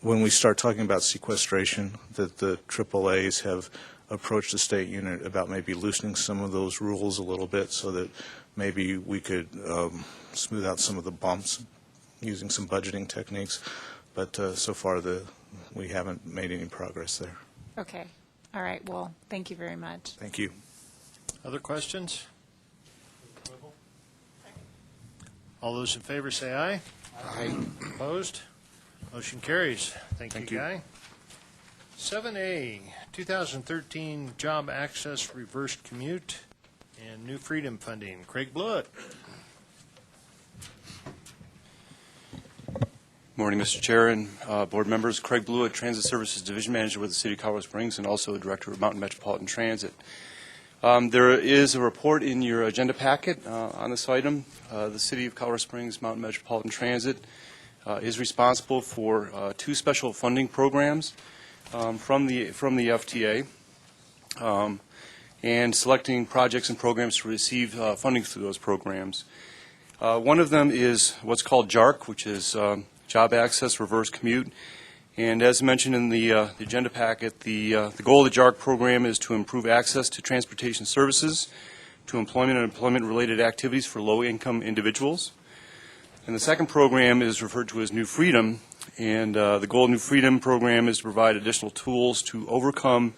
when we start talking about sequestration, that the AAAs have approached the state unit about maybe loosening some of those rules a little bit so that maybe we could smooth out some of the bumps using some budgeting techniques, but so far we haven't made any progress there. Okay. All right. Well, thank you very much. Thank you. Other questions? All those in favor say aye. Aye. Opposed? Motion carries. Thank you, Guy. 7A, 2013 Job Access Reversed Commute and New Freedom Funding. Craig Blewett. Morning, Mr. Chair and board members. Craig Blewett, Transit Services Division Manager with the City of Colorado Springs and also Director of Mountain Metropolitan Transit. There is a report in your agenda packet on this item. The City of Colorado Springs Mountain Metropolitan Transit is responsible for two special funding programs from the FTA and selecting projects and programs to receive funding through those programs. One of them is what's called JARC, which is Job Access Reverse Commute. And as mentioned in the agenda packet, the goal of the JARC program is to improve access to transportation services, to employment and employment-related activities for low-income individuals. And the second program is referred to as New Freedom, and the goal of New Freedom program is to provide additional tools to overcome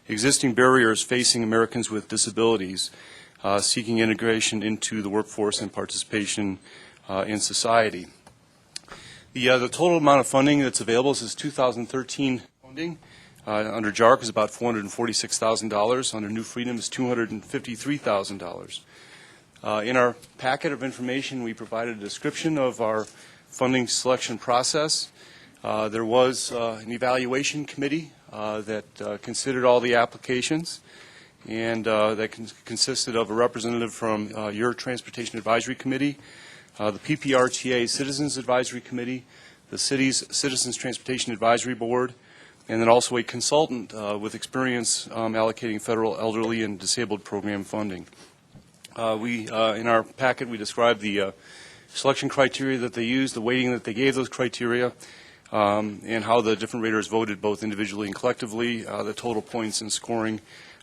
existing barriers facing Americans with disabilities, seeking integration into the workforce and participation in society. The total amount of funding that's available is 2013 funding. Under JARC is about $446,000. Under New Freedom is $253,000. In our packet of information, we provided a description of our funding selection process. There was an evaluation committee that considered all the applications, and that consisted of a representative from your Transportation Advisory Committee, the PPRTA Citizens Advisory Committee, the city's Citizens Transportation Advisory Board, and then also a consultant with experience allocating federal elderly and disabled program funding. In our packet, we described the selection criteria that they used, the weighting that they gave those criteria, and how the different raters voted both individually and collectively, the total points and scoring,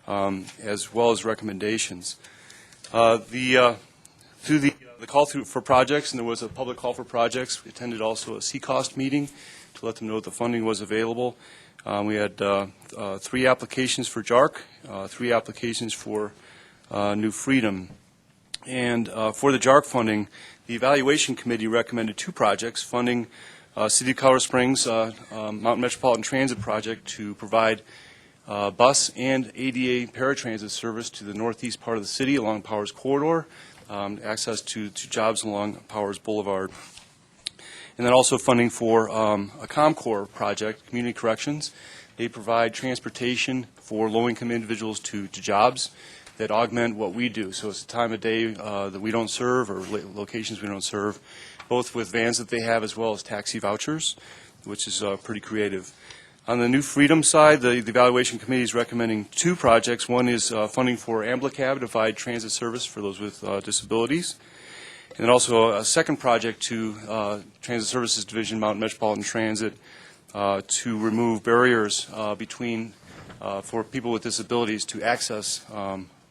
as well as recommendations. Through the call for projects, and there was a public call for projects. We attended also a CCOST meeting to let them know that the funding was available. We had 3 applications for JARC, 3 applications for New Freedom. And for the JARC funding, the evaluation committee recommended 2 projects funding City of Colorado Springs Mountain Metropolitan Transit project to provide bus and ADA paratransit service to the northeast part of the city along Powers Corridor, access to jobs along Powers Boulevard. And then also funding for a ComCore project, Community Corrections. They provide transportation for low-income individuals to jobs that augment what we do. So it's a time of day that we don't serve or locations we don't serve, both with vans that they have as well as taxi vouchers, which is pretty creative. On the New Freedom side, the evaluation committee is recommending 2 projects. One is funding for Amblicab to provide transit service for those with disabilities. And then also a second project to Transit Services Division, Mountain Metropolitan Transit, to remove barriers between for people with disabilities to access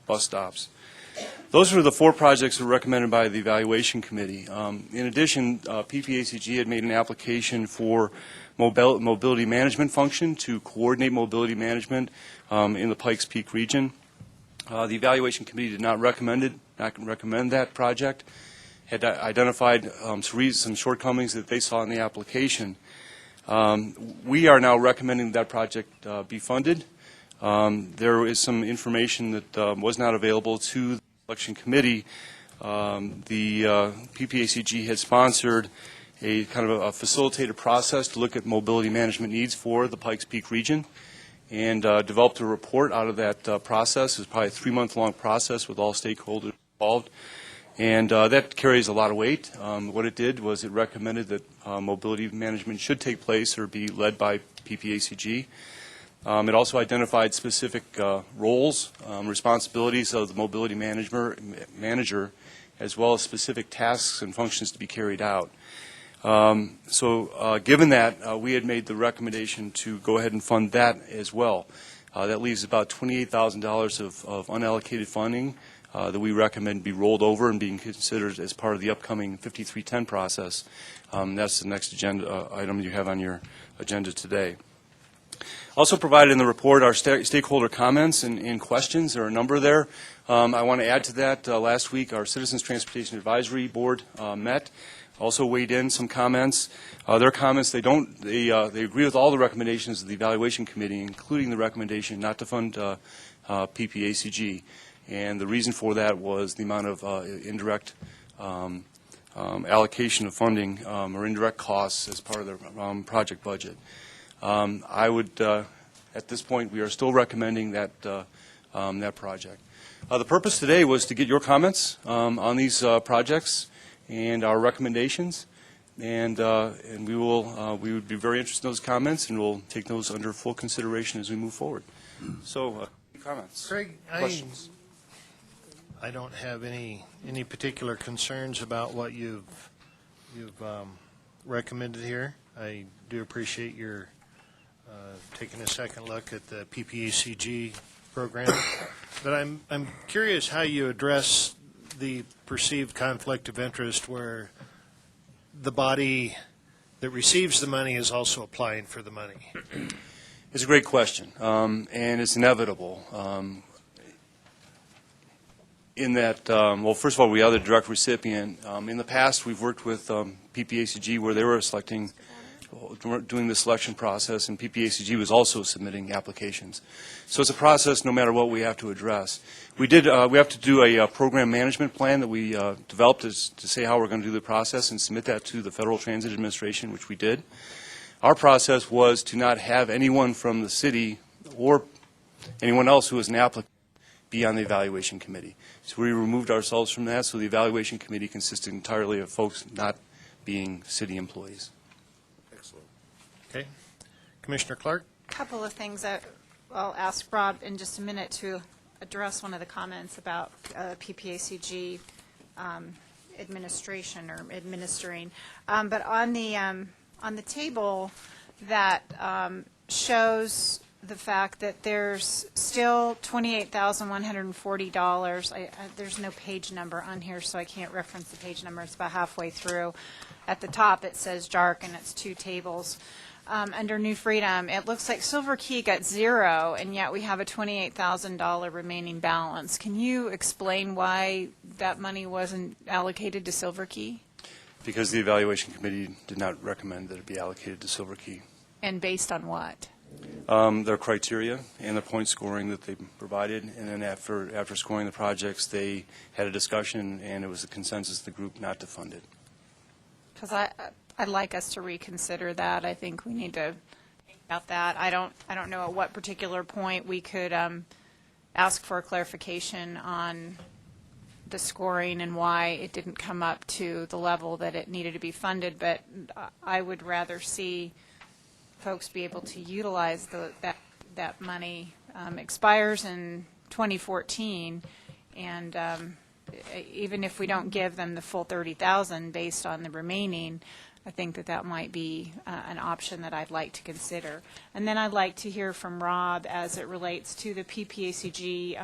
bus stops. Those were the 4 projects that were recommended by the evaluation committee. In addition, PPACG had made an application for mobility management function to coordinate mobility management in the Pikes Peak region. The evaluation committee did not recommend that project, had identified some shortcomings that they saw in the application. We are now recommending that project be funded. There is some information that was not available to the selection committee. The PPACG had sponsored a kind of a facilitated process to look at mobility management needs for the Pikes Peak region, and developed a report out of that process. It was probably a 3-month-long process with all stakeholders involved, and that carries a lot of weight. What it did was it recommended that mobility management should take place or be led by PPACG. It also identified specific roles, responsibilities of the mobility manager, as well as specific tasks and functions to be carried out. Given that, we had made the recommendation to go ahead and fund that as well. That leaves about $28,000 of unallocated funding that we recommend be rolled over and being considered as part of the upcoming 5310 process. That's the next agenda item you have on your agenda today. Also provided in the report are stakeholder comments and questions. There are a number there. I want to add to that, last week our Citizens Transportation Advisory Board met, also weighed in some comments. Their comments, they agree with all the recommendations of the Evaluation Committee, including the recommendation not to fund PPACG. And the reason for that was the amount of indirect allocation of funding or indirect costs as part of the project budget. I would, at this point, we are still recommending that that project. The purpose today was to get your comments on these projects and our recommendations, and we would be very interested in those comments, and we'll take those under full consideration as we move forward. So, comments, Craig, questions. I don't have any particular concerns about what you've recommended here. I do appreciate your taking a second look at the PPACG program, but I'm curious how you address the perceived conflict of interest where the body that receives the money is also applying for the money. It's a great question, and it's inevitable. In that, well, first of all, we are the direct recipient. In the past, we've worked with PPACG where they were doing the selection process, and PPACG was also submitting applications. So it's a process no matter what we have to address. We have to do a program management plan that we developed to say how we're going to do the process and submit that to the Federal Transit Administration, which we did. Our process was to not have anyone from the city or anyone else who was an applicant be on the evaluation committee. So we removed ourselves from that, so the evaluation committee consisted entirely of folks not being city employees. Excellent. Okay. Commissioner Clark? A couple of things that I'll ask Rob in just a minute to address one of the comments about PPACG administration or administering. But on the table that shows the fact that there's still $28,140. There's no page number on here, so I can't reference the page number. It's about halfway through. At the top, it says JARC, and it's two tables. Under New Freedom, it looks like Silver Key got zero, and yet we have a $28,000 remaining balance. Can you explain why that money wasn't allocated to Silver Key? Because the evaluation committee did not recommend that it be allocated to Silver Key. And based on what? Their criteria and the point scoring that they provided, and then after scoring the projects, they had a discussion, and it was a consensus of the group not to fund it. Because I'd like us to reconsider that. I think we need to think about that. I don't know at what particular point we could ask for a clarification on the scoring and why it didn't come up to the level that it needed to be funded, but I would rather see folks be able to utilize that money. Expires in 2014, and even if we don't give them the full $30,000 based on the remaining, I think that might be an option that I'd like to consider. And then I'd like to hear from Rob as it relates to the PPACG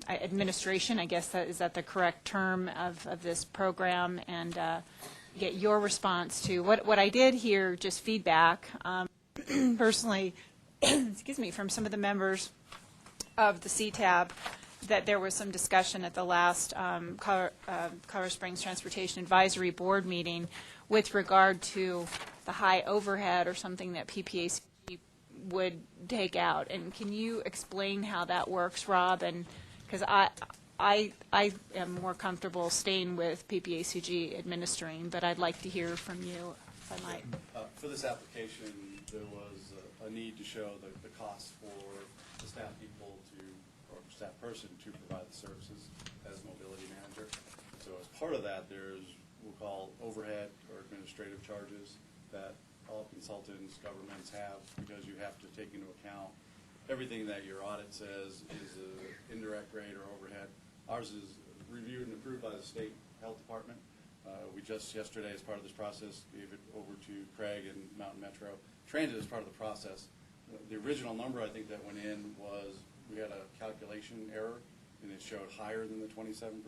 administration. I guess is that the correct term of this program, and get your response to what I did hear, just feedback personally, excuse me, from some of the members of the CTAB, that there was some discussion at the last Colorado Springs Transportation Advisory Board meeting with regard to the high overhead or something that PPACG would take out. And can you explain how that works, Rob? And because I am more comfortable staying with PPACG administering, but I'd like to hear from you, if I might. For this application, there was a need to show the cost for the staff people or staff person to provide the services as mobility manager. So as part of that, there's we'll call overhead or administrative charges that all consultants, governments have, because you have to take into account everything that your audit says is an indirect rate or overhead. Ours is reviewed and approved by the state health department. We just yesterday, as part of this process, gave it over to Craig and Mountain Metro. Transit is part of the process. The original number I think that went in was we had a calculation error and it showed higher than the 27%,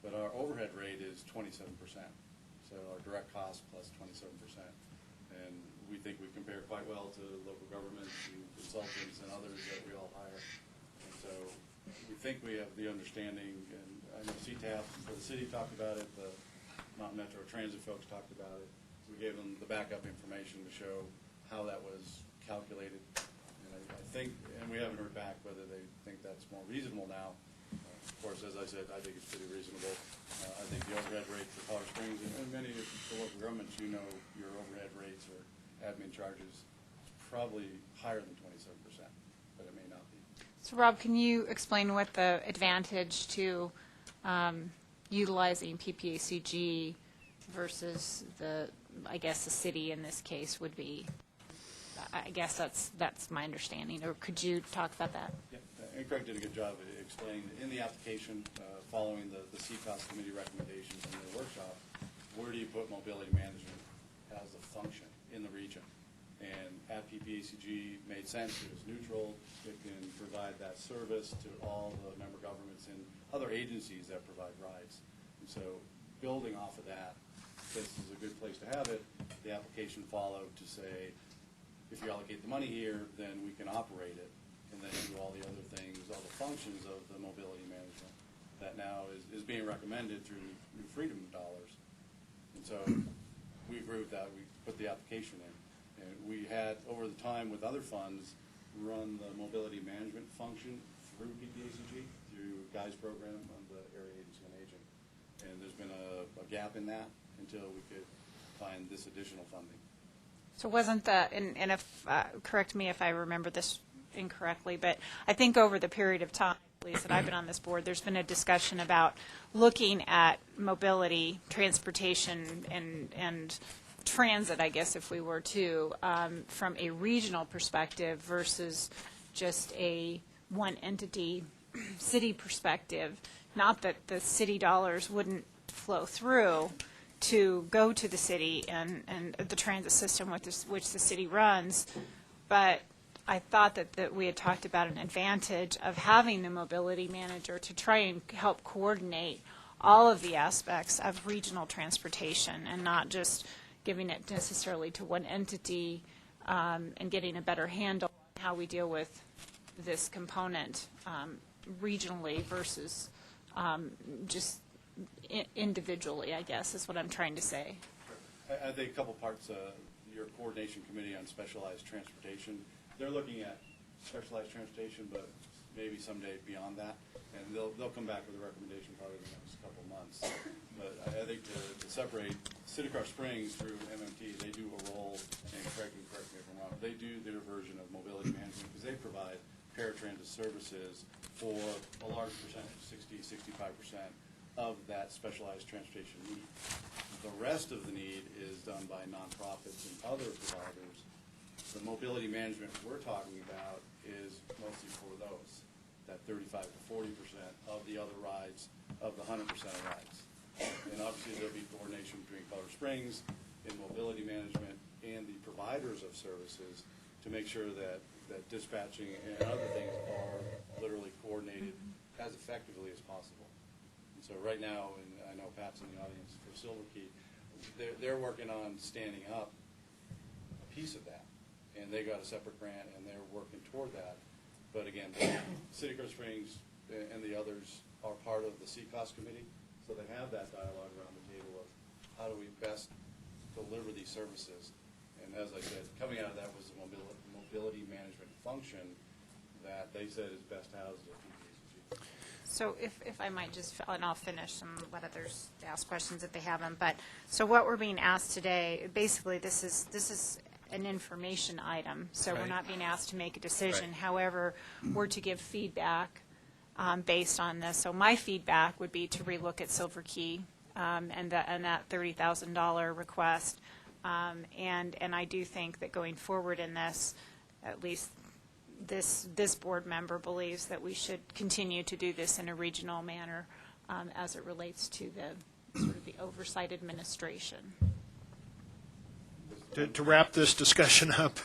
but our overhead rate is 27%. So our direct cost plus 27%. And we think we compare quite well to local governments and consultants and others that we all hire. And so we think we have the understanding, and I know CTAP for the city talked about it, the Mountain Metro Transit folks talked about it. We gave them the backup information to show how that was calculated. And I think, and we haven't heard back whether they think that's more reasonable now. Of course, as I said, I think it's pretty reasonable. I think the overhead rate for Colorado Springs and many of the local governments, you know, your overhead rates or admin charges is probably higher than 27%, but it may not be. So Rob, can you explain what the advantage to utilizing PPACG versus I guess the city in this case would be? I guess that's my understanding. Or could you talk about that? Yeah, and Craig did a good job of explaining in the application, following the CCOS committee recommendations in their workshop, where do you put mobility management as a function in the region? And at PPACG made sense. It was neutral. It can provide that service to all the member governments and other agencies that provide rides. And so building off of that, this is a good place to have it. The application followed to say, if you allocate the money here, then we can operate it, and then do all the other things, all the functions of the mobility management that now is being recommended through New Freedom dollars. And so we agree with that. We put the application in. And we had, over the time with other funds, run the mobility management function through PPACG, through Guy's program on the Area Agency on Aging. And there's been a gap in that until we could find this additional funding. So wasn't that, and if, correct me if I remember this incorrectly, but I think over the period of time, at least that I've been on this board, there's been a discussion about looking at mobility, transportation, and transit, I guess, if we were to, from a regional perspective versus just a one entity city perspective. Not that the city dollars wouldn't flow through to go to the city and the transit system which the city runs, but I thought that we had talked about an advantage of having the mobility manager to try and help coordinate all of the aspects of regional transportation and not just giving it necessarily to one entity and getting a better handle on how we deal with this component regionally versus just individually, I guess, is what I'm trying to say. I think a couple parts of your coordination committee on specialized transportation, they're looking at specialized transportation, but maybe someday beyond that. And they'll come back with a recommendation probably in the next couple of months. But I think to separate City Colorado Springs through MMT, they do a role, and Craig can correct me if I'm wrong, they do their version of mobility management because they provide paratransit services for a large percentage, 60-65% of that specialized transportation need. The rest of the need is done by nonprofits and other providers. The mobility management we're talking about is mostly for those, that 35 to 40% of the other rides, of the 100% of rides. And obviously there'll be coordination between Colorado Springs and mobility management and the providers of services to make sure that dispatching and other things are literally coordinated as effectively as possible. And so right now, and I know Pat's in the audience for Silver Key, they're working on standing up a piece of that. And they got a separate grant, and they're working toward that. But again, City of Colorado Springs and the others are part of the CCOS committee, so they have that dialogue around the table of how do we best deliver these services. And as I said, coming out of that was the mobility management function that they said is best housed at PPACG. So if I might just, and I'll finish and let others ask questions if they haven't, but so what we're being asked today, basically this is an information item, so we're not being asked to make a decision. However, we're to give feedback based on this. So my feedback would be to relook at Silver Key and that $30,000 request. And I do think that going forward in this, at least this board member believes that we should continue to do this in a regional manner as it relates to the sort of the oversight administration. To wrap this discussion up.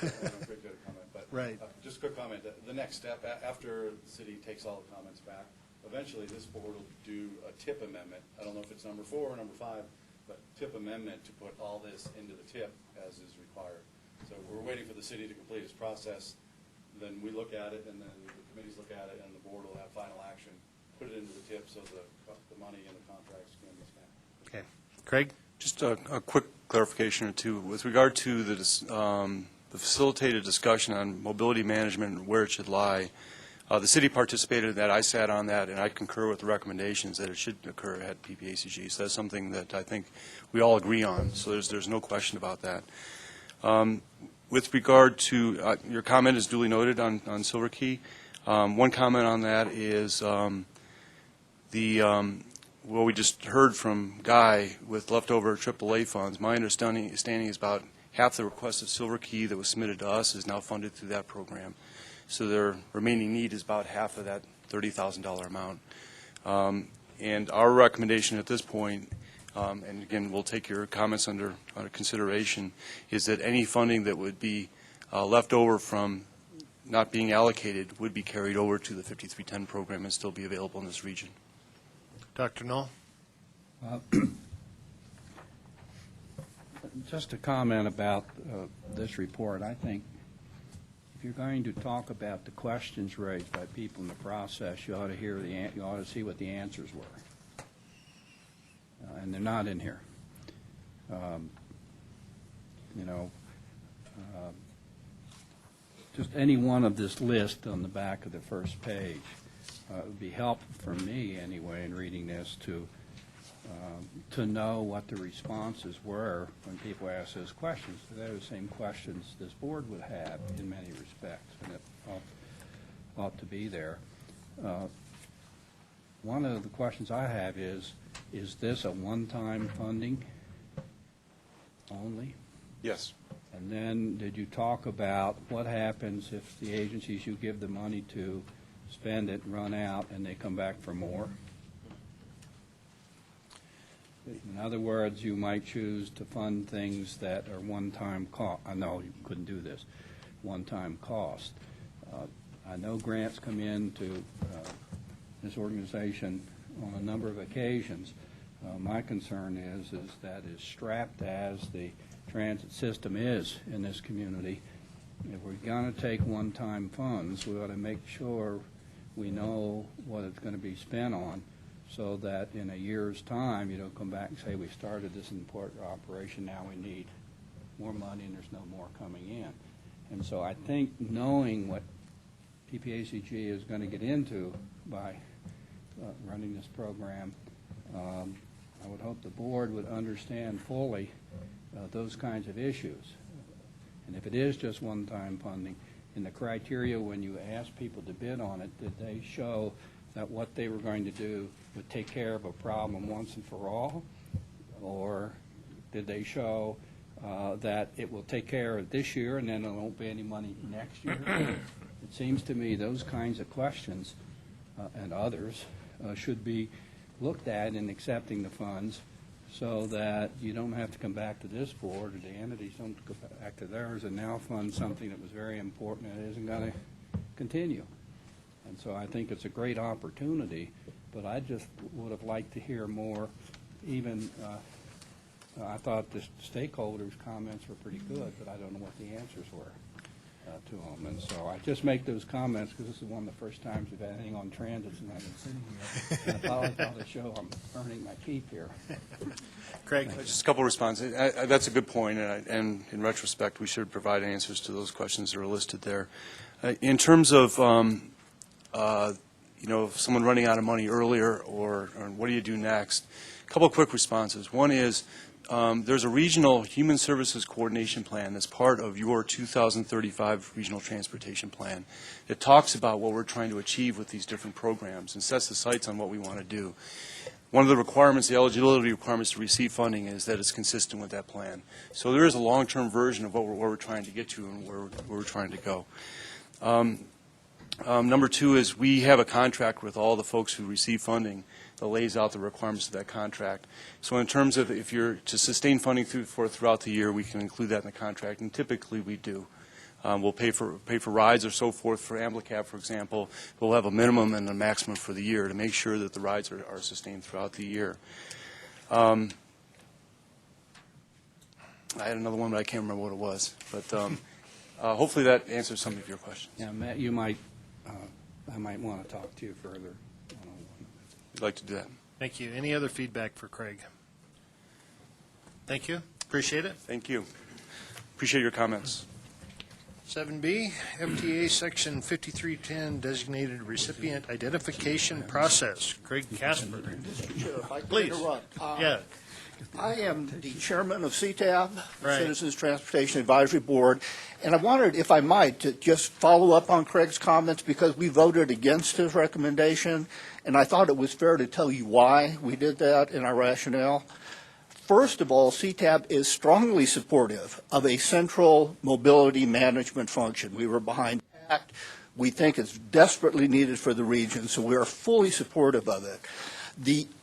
Right. Just a quick comment. The next step, after the city takes all the comments back, eventually this board will do a TIP amendment. I don't know if it's number 4 or number 5, but TIP amendment to put all this into the TIP as is required. So we're waiting for the city to complete its process. Then we look at it, and then the committees look at it, and the board will have final action, put it into the TIP so the money and the contracts can be spent. Okay. Craig? Just a quick clarification or two. With regard to the facilitated discussion on mobility management and where it should lie, the city participated in that. I sat on that, and I concur with the recommendations that it should occur at PPACG. So that's something that I think we all agree on. So there's no question about that. With regard to your comment is duly noted on Silver Key. One comment on that is what we just heard from Guy with leftover AAA funds. My understanding is about half the request of Silver Key that was submitted to us is now funded through that program. So their remaining need is about half of that $30,000 amount. And our recommendation at this point, and again, we'll take your comments under consideration, is that any funding that would be left over from not being allocated would be carried over to the 5310 program and still be available in this region. Dr. Knoll? Just a comment about this report. I think if you're going to talk about the questions raised by people in the process, you ought to you ought to see what the answers were, and they're not in here. Just any one of this list on the back of the first page would be helpful for me anyway in reading this to know what the responses were when people ask those questions. They're the same questions this board would have in many respects, and it ought to be there. One of the questions I have is this a one-time funding only? Yes. And then did you talk about what happens if the agencies you give the money to spend it, run out, and they come back for more? In other words, you might choose to fund things that are one-time cost. I know you couldn't do this. One-time cost. I know grants come into this organization on a number of occasions. My concern is that as strapped as the transit system is in this community, if we're going to take one-time funds, we ought to make sure we know what it's going to be spent on, so that in a year's time, you don't come back and say, we started this important operation, now we need more money and there's no more coming in. And so I think knowing what PPACG is going to get into by running this program, I would hope the board would understand fully those kinds of issues. And if it is just one-time funding, in the criteria when you ask people to bid on it, did they show that what they were going to do would take care of a problem once and for all? Or did they show that it will take care of this year and then there won't be any money next year? It seems to me those kinds of questions and others should be looked at in accepting the funds, so that you don't have to come back to this board, or the entities don't go back to theirs and now fund something that was very important and isn't going to continue. And so I think it's a great opportunity, but I just would have liked to hear more. Even I thought the stakeholders' comments were pretty good, but I don't know what the answers were to them. And so I just make those comments because this is one of the first times we've had anything on transit since I've been sitting here. And I probably thought to show I'm earning my keep here. Craig? Just a couple of responses. That's a good point, and in retrospect, we should provide answers to those questions that are listed there. In terms of someone running out of money earlier, or what do you do next? A couple of quick responses. One is there's a regional human services coordination plan that's part of your 2035 regional transportation plan. It talks about what we're trying to achieve with these different programs and sets the sights on what we want to do. One of the requirements, the eligibility requirements to receive funding, is that it's consistent with that plan. So there is a long-term version of where we're trying to get to and where we're trying to go. Number two is we have a contract with all the folks who receive funding that lays out the requirements of that contract. So in terms of if you're to sustain funding throughout the year, we can include that in the contract, and typically we do. We'll pay for rides or so forth for AmbliCab, for example. We'll have a minimum and a maximum for the year to make sure that the rides are sustained throughout the year. I had another one, but I can't remember what it was. But hopefully that answers some of your questions. Yeah, Matt, you might, I might want to talk to you further. I'd like to do that. Thank you. Any other feedback for Craig? Thank you. Appreciate it. Thank you. Appreciate your comments. 7B, MTA Section 5310 Designated Recipient Identification Process. Craig Casper. Mr. Chair, if I could Please. interrupt. Yeah. I am the chairman of CTAB, Right. Citizens Transportation Advisory Board, and I wondered if I might to just follow up on Craig's comments because we voted against his recommendation, and I thought it was fair to tell you why we did that in our rationale. First of all, CTAB is strongly supportive of a central mobility management function. We were behind PACT. We think it's desperately needed for the region, so we are fully supportive of it.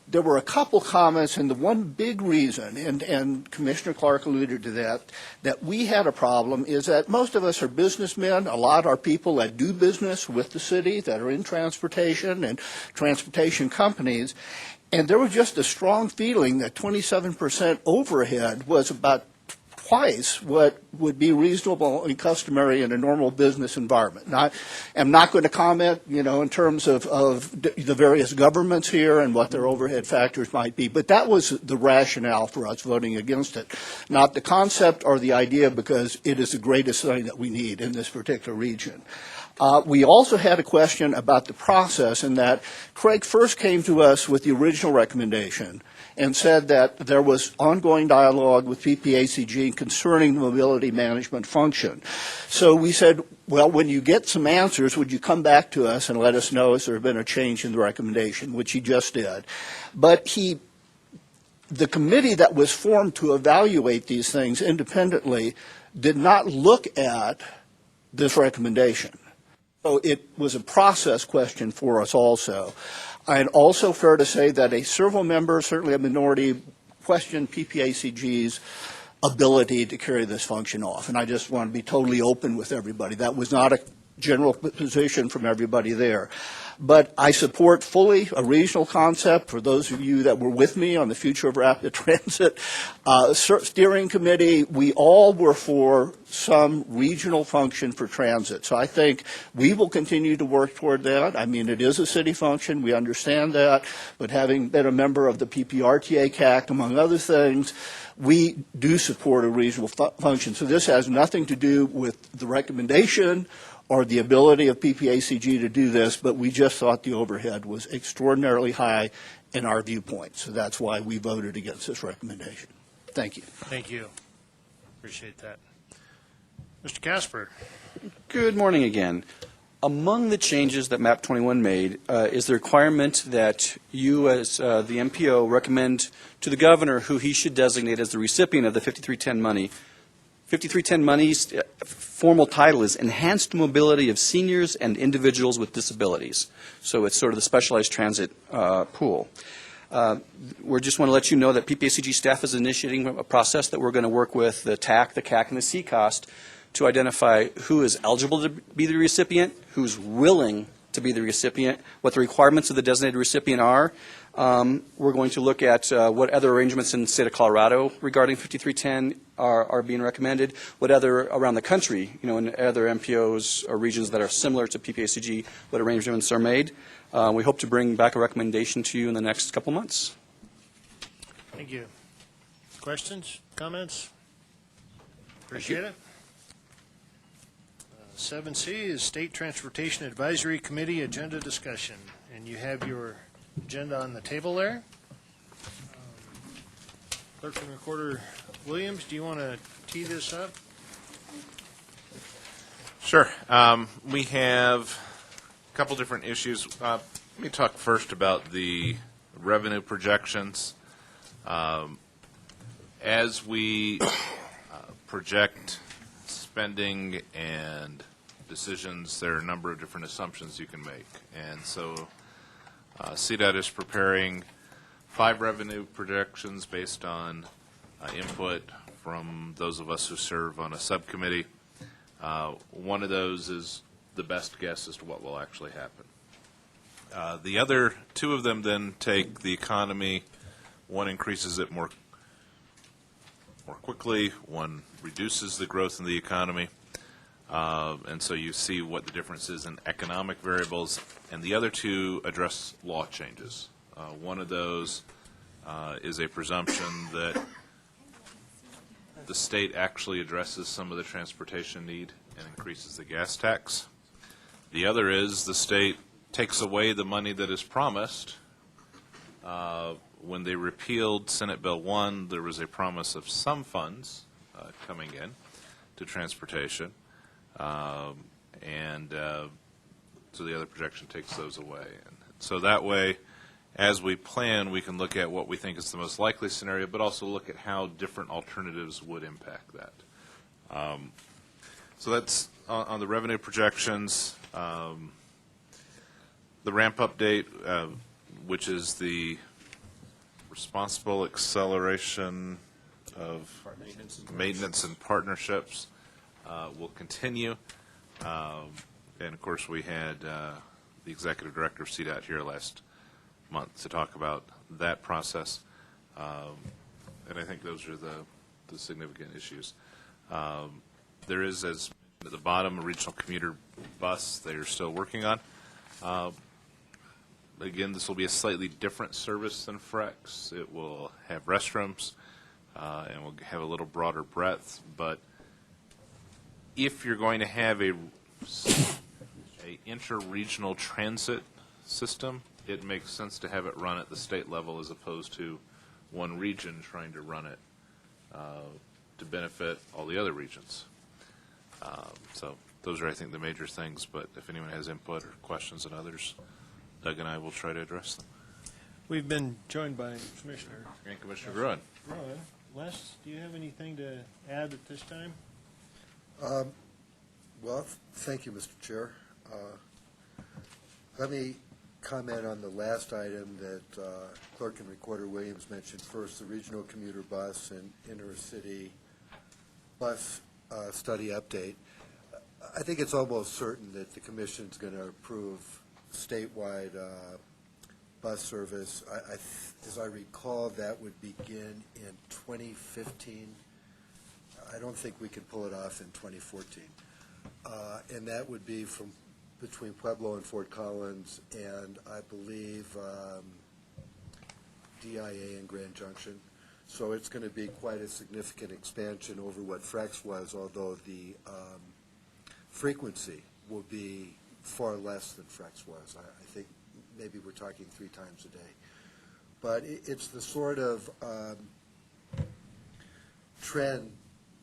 There were a couple comments, and the one big reason, and Commissioner Clark alluded to that we had a problem is that most of us are businessmen. A lot are people that do business with the city, that are in transportation and transportation companies. And there was just a strong feeling that 27% overhead was about twice what would be reasonable and customary in a normal business environment. Now, I'm not going to comment, in terms of the various governments here and what their overhead factors might be, but that was the rationale for us voting against it, not the concept or the idea, because it is the greatest thing that we need in this particular region. We also had a question about the process, in that Craig first came to us with the original recommendation and said that there was ongoing dialogue with PPACG concerning the mobility management function. So we said, well, when you get some answers, would you come back to us and let us know if there had been a change in the recommendation, which he just did. But the committee that was formed to evaluate these things independently did not look at this recommendation. So it was a process question for us also. And also fair to say that several members, certainly a minority, questioned PPACG's ability to carry this function off. And I just want to be totally open with everybody. That was not a general position from everybody there. But I support fully a regional concept. For those of you that were with me on the future of rapid transit steering committee, we all were for some regional function for transit. So I think we will continue to work toward that. I mean, it is a city function. We understand that. But having been a member of the PPRTA CAC, among other things, we do support a regional function. So this has nothing to do with the recommendation or the ability of PPACG to do this, but we just thought the overhead was extraordinarily high in our viewpoint. So that's why we voted against this recommendation. Thank you. Thank you. Appreciate that. Mr. Casper. Good morning again. Among the changes that MAP 21 made is the requirement that you, as the MPO, recommend to the governor who he should designate as the recipient of the 5310 money. 5310 money's formal title is Enhanced Mobility of Seniors and Individuals with Disabilities. So it's sort of the specialized transit pool. We just want to let you know that PPACG staff is initiating a process that we're going to work with the TAC, the CAC, and the CCOST to identify who is eligible to be the recipient, who's willing to be the recipient, what the requirements of the designated recipient are. We're going to look at what other arrangements in the state of Colorado regarding 5310 are being recommended, what other around the country, in other MPOs or regions that are similar to PPACG, what arrangements are made. We hope to bring back a recommendation to you in the next couple months. Thank you. Questions, comments? Appreciate it. 7C is State Transportation Advisory Committee agenda discussion. And you have your agenda on the table there. Clerk and Recorder Williams, do you want to tee this up? Sure. We have a couple different issues. Let me talk first about the revenue projections. As we project spending and decisions, there are a number of different assumptions you can make. And so CDOT is preparing 5 revenue projections based on input from those of us who serve on a subcommittee. One of those is the best guess as to what will actually happen. The other two of them then take the economy. One increases it more quickly. One reduces the growth in the economy. And so you see what the difference is in economic variables. And the other two address law changes. One of those is a presumption that the state actually addresses some of the transportation need and increases the gas tax. The other is the state takes away the money that is promised. When they repealed Senate Bill 1, there was a promise of some funds coming in to transportation. So the other projection takes those away. And so that way, as we plan, we can look at what we think is the most likely scenario, but also look at how different alternatives would impact that. So that's on the revenue projections. The ramp update, which is the responsible acceleration of maintenance and partnerships, will continue. And of course, we had the executive director of CDOT here last month to talk about that process. And I think those are the significant issues. There is, as at the bottom, a regional commuter bus they are still working on. Again, this will be a slightly different service than Frex. It will have restrooms and will have a little broader breadth. But if you're going to have a inter-regional transit system, it makes sense to have it run at the state level as opposed to one region trying to run it to benefit all the other regions. So those are, I think, the major things. But if anyone has input or questions on others, Doug and I will try to address them. We've been joined by Commissioner. And Commissioner Gruen. Gruen. Les, do you have anything to add at this time? Well, thank you, Mr. Chair. Let me comment on the last item that Clerk and Recorder Williams mentioned first, the regional commuter bus and intercity bus study update. I think it's almost certain that the Commission's going to approve statewide bus service. As I recall, that would begin in 2015. I don't think we can pull it off in 2014. And that would be from between Pueblo and Fort Collins and I believe DIA and Grand Junction. So it's going to be quite a significant expansion over what Frex was, although the frequency will be far less than Frex was. I think maybe we're talking 3 times a day. But it's the sort of trend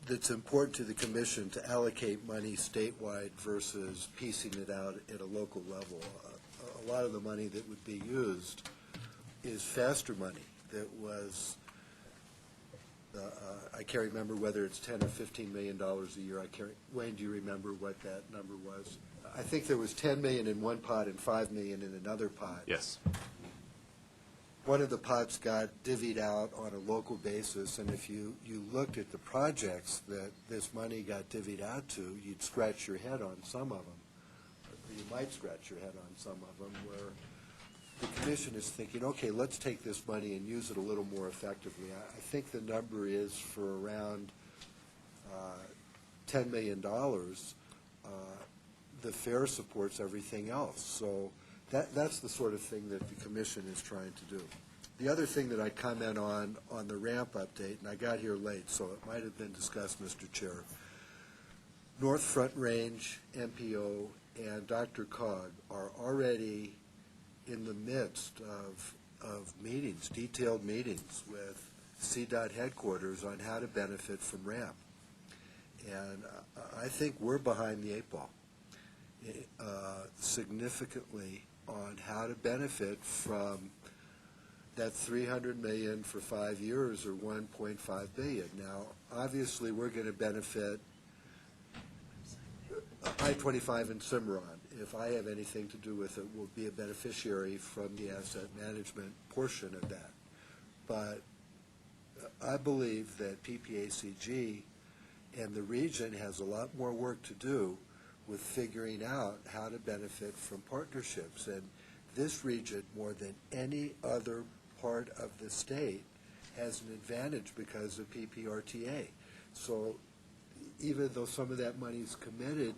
that's important to the Commission to allocate money statewide versus piecing it out at a local level. A lot of the money that would be used is faster money that was, I can't remember whether it's $10 or $15 million a year. Wayne, do you remember what that number was? I think there was $10 million in one pot and $5 million in another pot. Yes. One of the pots got divvied out on a local basis, and if you looked at the projects that this money got divvied out to, you'd scratch your head on some of them. Or you might scratch your head on some of them, where the Commission is thinking, okay, let's take this money and use it a little more effectively. I think the number is for around $10 million. The fare supports everything else. So that's the sort of thing that the Commission is trying to do. The other thing that I comment on the ramp update, and I got here late, so it might have been discussed, Mr. Chair. North Front Range, MPO, and Dr. Cog are already in the midst of meetings, detailed meetings with CDOT headquarters on how to benefit from ramp. And I think we're behind the 8 ball significantly on how to benefit from that $300 million for 5 years or $1.5 billion. Now, obviously, we're going to benefit I-25 and Cimarron. If I have anything to do with it, will be a beneficiary from the asset management portion of that. But I believe that PPACG And the region has a lot more work to do with figuring out how to benefit from partnerships. And this region, more than any other part of the state, has an advantage because of PPRTA. So even though some of that money is committed,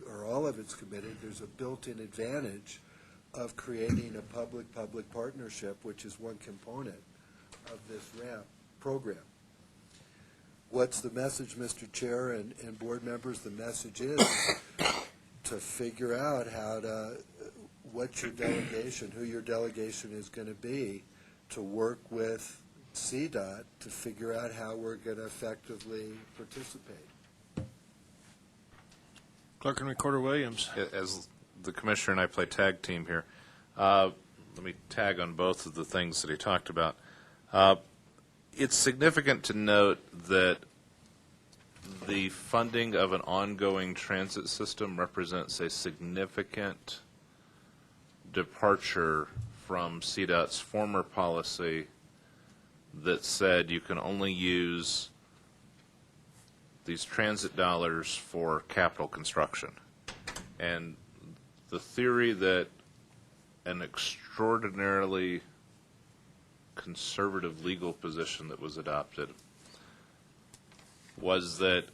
or all of it's committed, there's a built-in advantage of creating a public-public partnership, which is one component of this RAMP program. What's the message, Mr. Chair and board members? The message is to figure out what your delegation, who your delegation is going to be, to work with CDOT to figure out how we're going to effectively participate. Clerk and Recorder Williams. As the commissioner and I play tag team here, let me tag on both of the things that he talked about. It's significant to note that the funding of an ongoing transit system represents a significant departure from CDOT's former policy that said you can only use these transit dollars for capital construction. And the theory that an extraordinarily conservative legal position that was adopted was that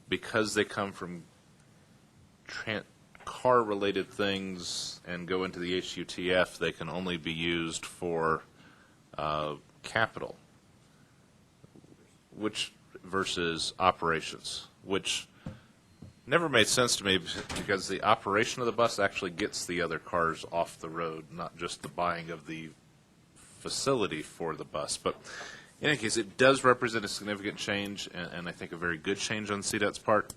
because they come from car-related things and go into the HUTF, they can only be used for capital, which versus operations, which never made sense to me because the operation of the bus actually gets the other cars off the road, not just the buying of the facility for the bus. But in any case, it does represent a significant change, and I think a very good change on CDOT's part.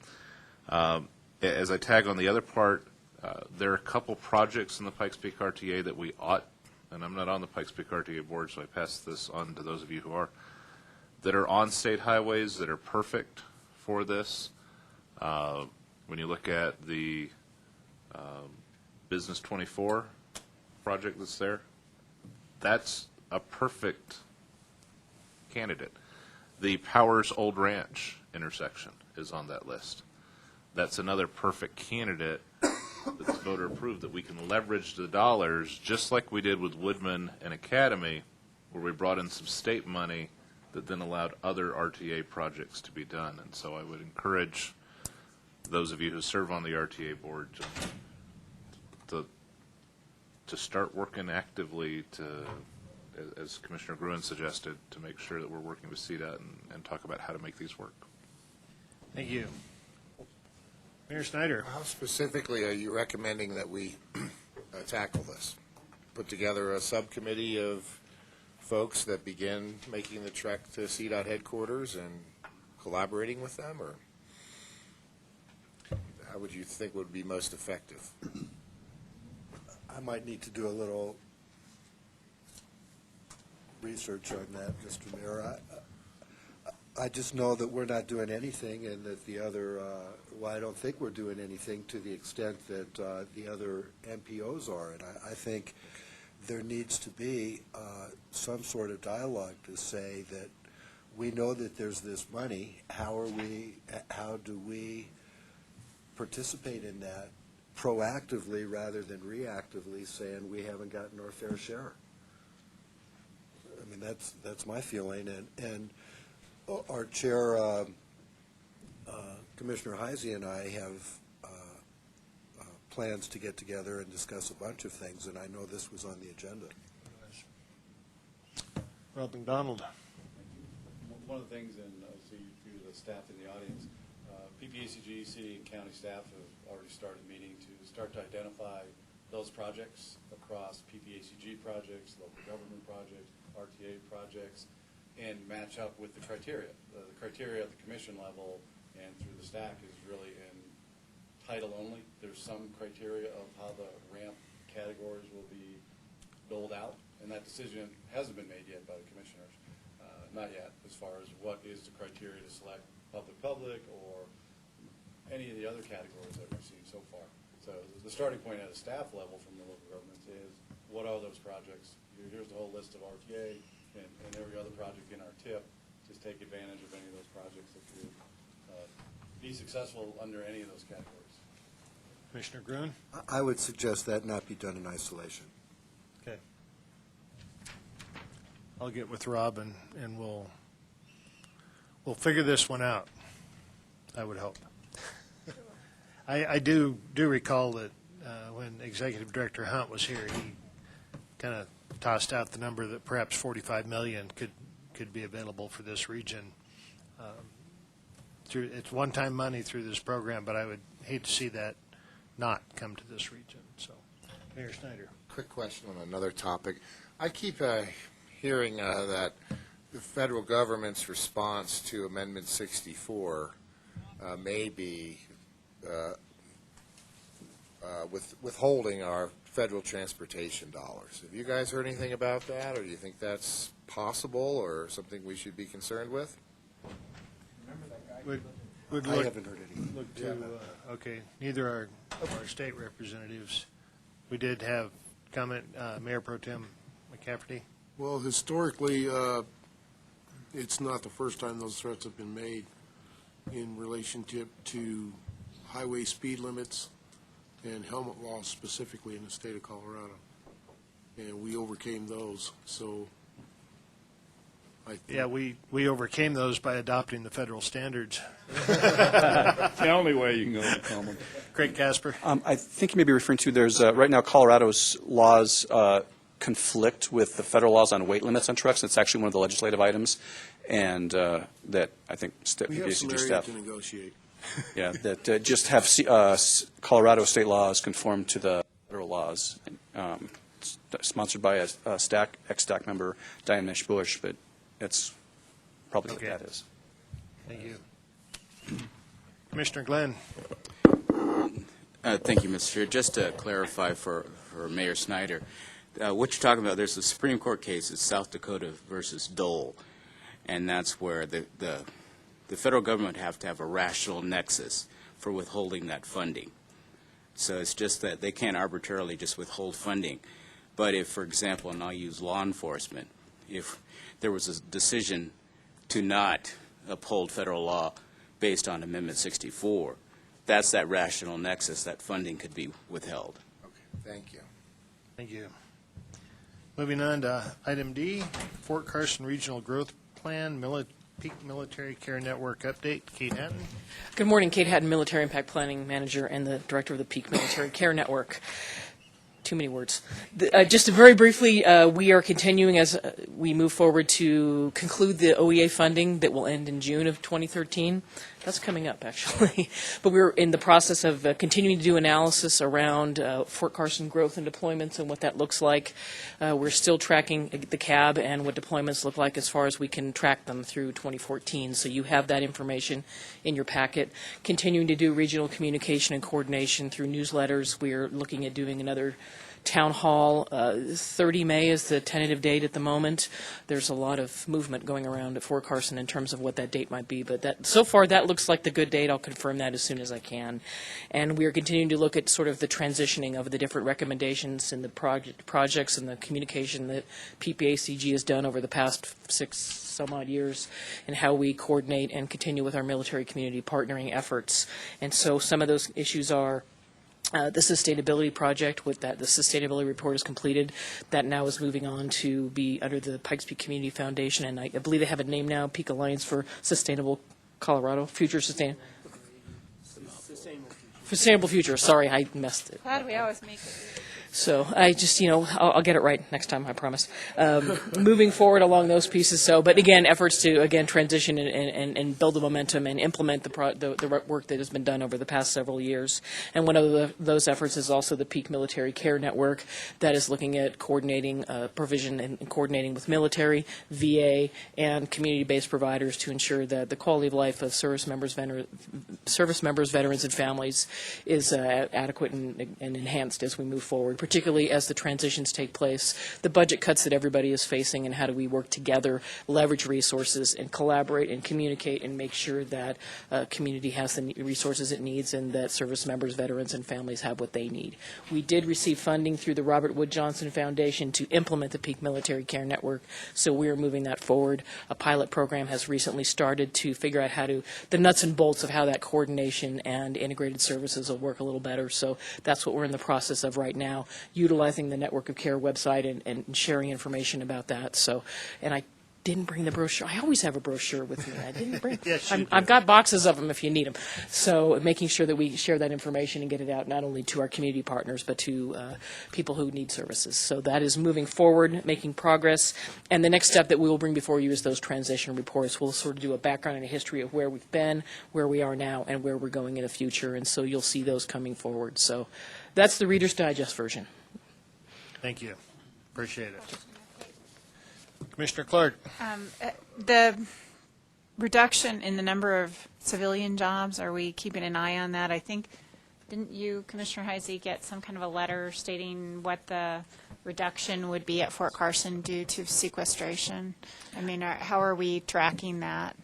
As I tag on the other part, there are a couple projects in the Pikes Peak RTA that we ought, and I'm not on the Pikes Peak RTA board, so I pass this on to those of you who are, that are on state highways that are perfect for this. When you look at the Business 24 project that's there, that's a perfect candidate. The Powers Old Ranch intersection is on that list. That's another perfect candidate that's voter approved that we can leverage the dollars just like we did with Woodman and Academy, where we brought in some state money that then allowed other RTA projects to be done. And so I would encourage those of you who serve on the RTA board to start working actively to, as Commissioner Gruen suggested, to make sure that we're working with CDOT and talk about how to make these work. Thank you. Mayor Snyder. How specifically are you recommending that we tackle this? Put together a subcommittee of folks that begin making the trek to CDOT headquarters and collaborating with them, or how would you think would be most effective? I might need to do a little research on that, Mr. Mayor. I just know that we're not doing anything, and that the other, well, I don't think we're doing anything to the extent that the other MPOs are. And I think there needs to be some sort of dialogue to say that we know that there's this money. How do we participate in that proactively rather than reactively, saying we haven't gotten our fair share? I mean, that's my feeling. And our chair, Commissioner Heisey, and I have plans to get together and discuss a bunch of things, and I know this was on the agenda. Rob McDonald. One of the things, and I see the staff in the audience, PPACG, city and county staff have already started meeting to start to identify those projects across PPACG projects, local government projects, RTA projects, and match up with the criteria. The criteria at the commission level and through the stack is really in title only. There's some criteria of how the ramp categories will be doled out, and that decision hasn't been made yet by the commissioners. Not yet, as far as what is the criteria to select public-public or any of the other categories that we've seen so far. So the starting point at a staff level from the local governments is, what are those projects? Here's the whole list of RTA and every other project in our TIP. Just take advantage of any of those projects that you be successful under any of those categories. Commissioner Gruen? I would suggest that not be done in isolation. Okay. I'll get with Rob and we'll figure this one out, I would hope. I do recall that when Executive Director Hunt was here, he kind of tossed out the number that perhaps $45 million could be available for this region. It's one-time money through this program, but I would hate to see that not come to this region. So, Mayor Snyder. Quick question on another topic. I keep hearing that the federal government's response to Amendment 64 may be withholding our federal transportation dollars. Have you guys heard anything about that, or do you think that's possible or something we should be concerned with? Would I look, haven't heard anything. look to, okay, neither are our state representatives. We did have comment, Mayor Pro Tem McCafferty. Well, historically, it's not the first time those threats have been made in relationship to highway speed limits and helmet laws specifically in the state of Colorado. And we overcame those, so I think. Yeah, we overcame those by adopting the federal standards. It's the only way you can overcome them. Craig Casper. I think you may be referring to, there's, right now, Colorado's laws conflict with the federal laws on weight limits on trucks. It's actually one of the legislative items, and that I think We have some PPACG area staff. to negotiate. Yeah, that just have Colorado state laws conform to the federal laws. Sponsored by a ex-STAC member, Diane Nash-Bush, but that's probably Okay. what that is. Thank you. Commissioner Glenn. Thank you, Mr. Chair. Just to clarify for Mayor Snyder, what you're talking about, there's a Supreme Court case, it's South Dakota versus Dole, and that's where the federal government have to have a rational nexus for withholding that funding. So it's just that they can't arbitrarily just withhold funding. But if, for example, and I'll use law enforcement, if there was a decision to not uphold federal law based on Amendment 64, that's that rational nexus, that funding could be withheld. Okay, thank you. Thank you. Moving on to item D, Fort Carson Regional Growth Plan, Peak Military Care Network update. Kate Hatton. Good morning, Kate Hatton, Military Impact Planning Manager and the Director of the Peak Military Care Network. Too many words. Just very briefly, we are continuing as we move forward to conclude the OEA funding that will end in June of 2013. That's coming up, actually. But we're in the process of continuing to do analysis around Fort Carson growth and deployments and what that looks like. We're still tracking the CAB and what deployments look like as far as we can track them through 2014. So you have that information in your packet. Continuing to do regional communication and coordination through newsletters. We're looking at doing another town hall. 30 May is the tentative date at the moment. There's a lot of movement going around at Fort Carson in terms of what that date might be, but that so far that looks like the good date. I'll confirm that as soon as I can. And we are continuing to look at sort of the transitioning of the different recommendations and the projects and the communication that PPACG has done over the past 6 some odd years, and how we coordinate and continue with our military community partnering efforts. And so some of those issues are the sustainability project. With that, the sustainability report is completed. That now is moving on to be under the Pikes Peak Community Foundation, and I believe they have a name now, Peak Alliance for Sustainable Colorado, Sustainable Future. Sorry, I messed it. Glad we always make it. So I just, I'll get it right next time, I promise. Moving forward along those pieces. So, but again, efforts to, again, transition and build the momentum and implement the work that has been done over the past several years. And one of those efforts is also the Peak Military Care Network that is looking at coordinating provision and coordinating with military, VA, and community-based providers to ensure that the quality of life of service members, veterans, and families is adequate and enhanced as we move forward, particularly as the transitions take place, the budget cuts that everybody is facing, and how do we work together, leverage resources, and collaborate and communicate and make sure that community has the resources it needs and that service members, veterans, and families have what they need. We did receive funding through the Robert Wood Johnson Foundation to implement the Peak Military Care Network, so we are moving that forward. A pilot program has recently started to figure out how to, the nuts and bolts of how that coordination and integrated services will work a little better. So that's what we're in the process of right now, utilizing the Network of Care website and sharing information about that. So, and I didn't bring the brochure. I always have a brochure with me. I didn't bring. Yes, you I've got boxes of them if you need them. So making sure that we share that information and get it out not only to our community partners but to people who need services. So that is moving forward, making progress. And the next step that we will bring before you is those transition reports. We'll sort of do a background and a history of where we've been, where we are now, and where we're going in the future. And so you'll see those coming forward. So that's the Reader's Digest version. Thank you. Appreciate it. Commissioner Clark. The reduction in the number of civilian jobs, are we keeping an eye on that? I think, didn't you, Commissioner Heisey, get some kind of a letter stating what the reduction would be at Fort Carson due to sequestration? I mean, how are we tracking that?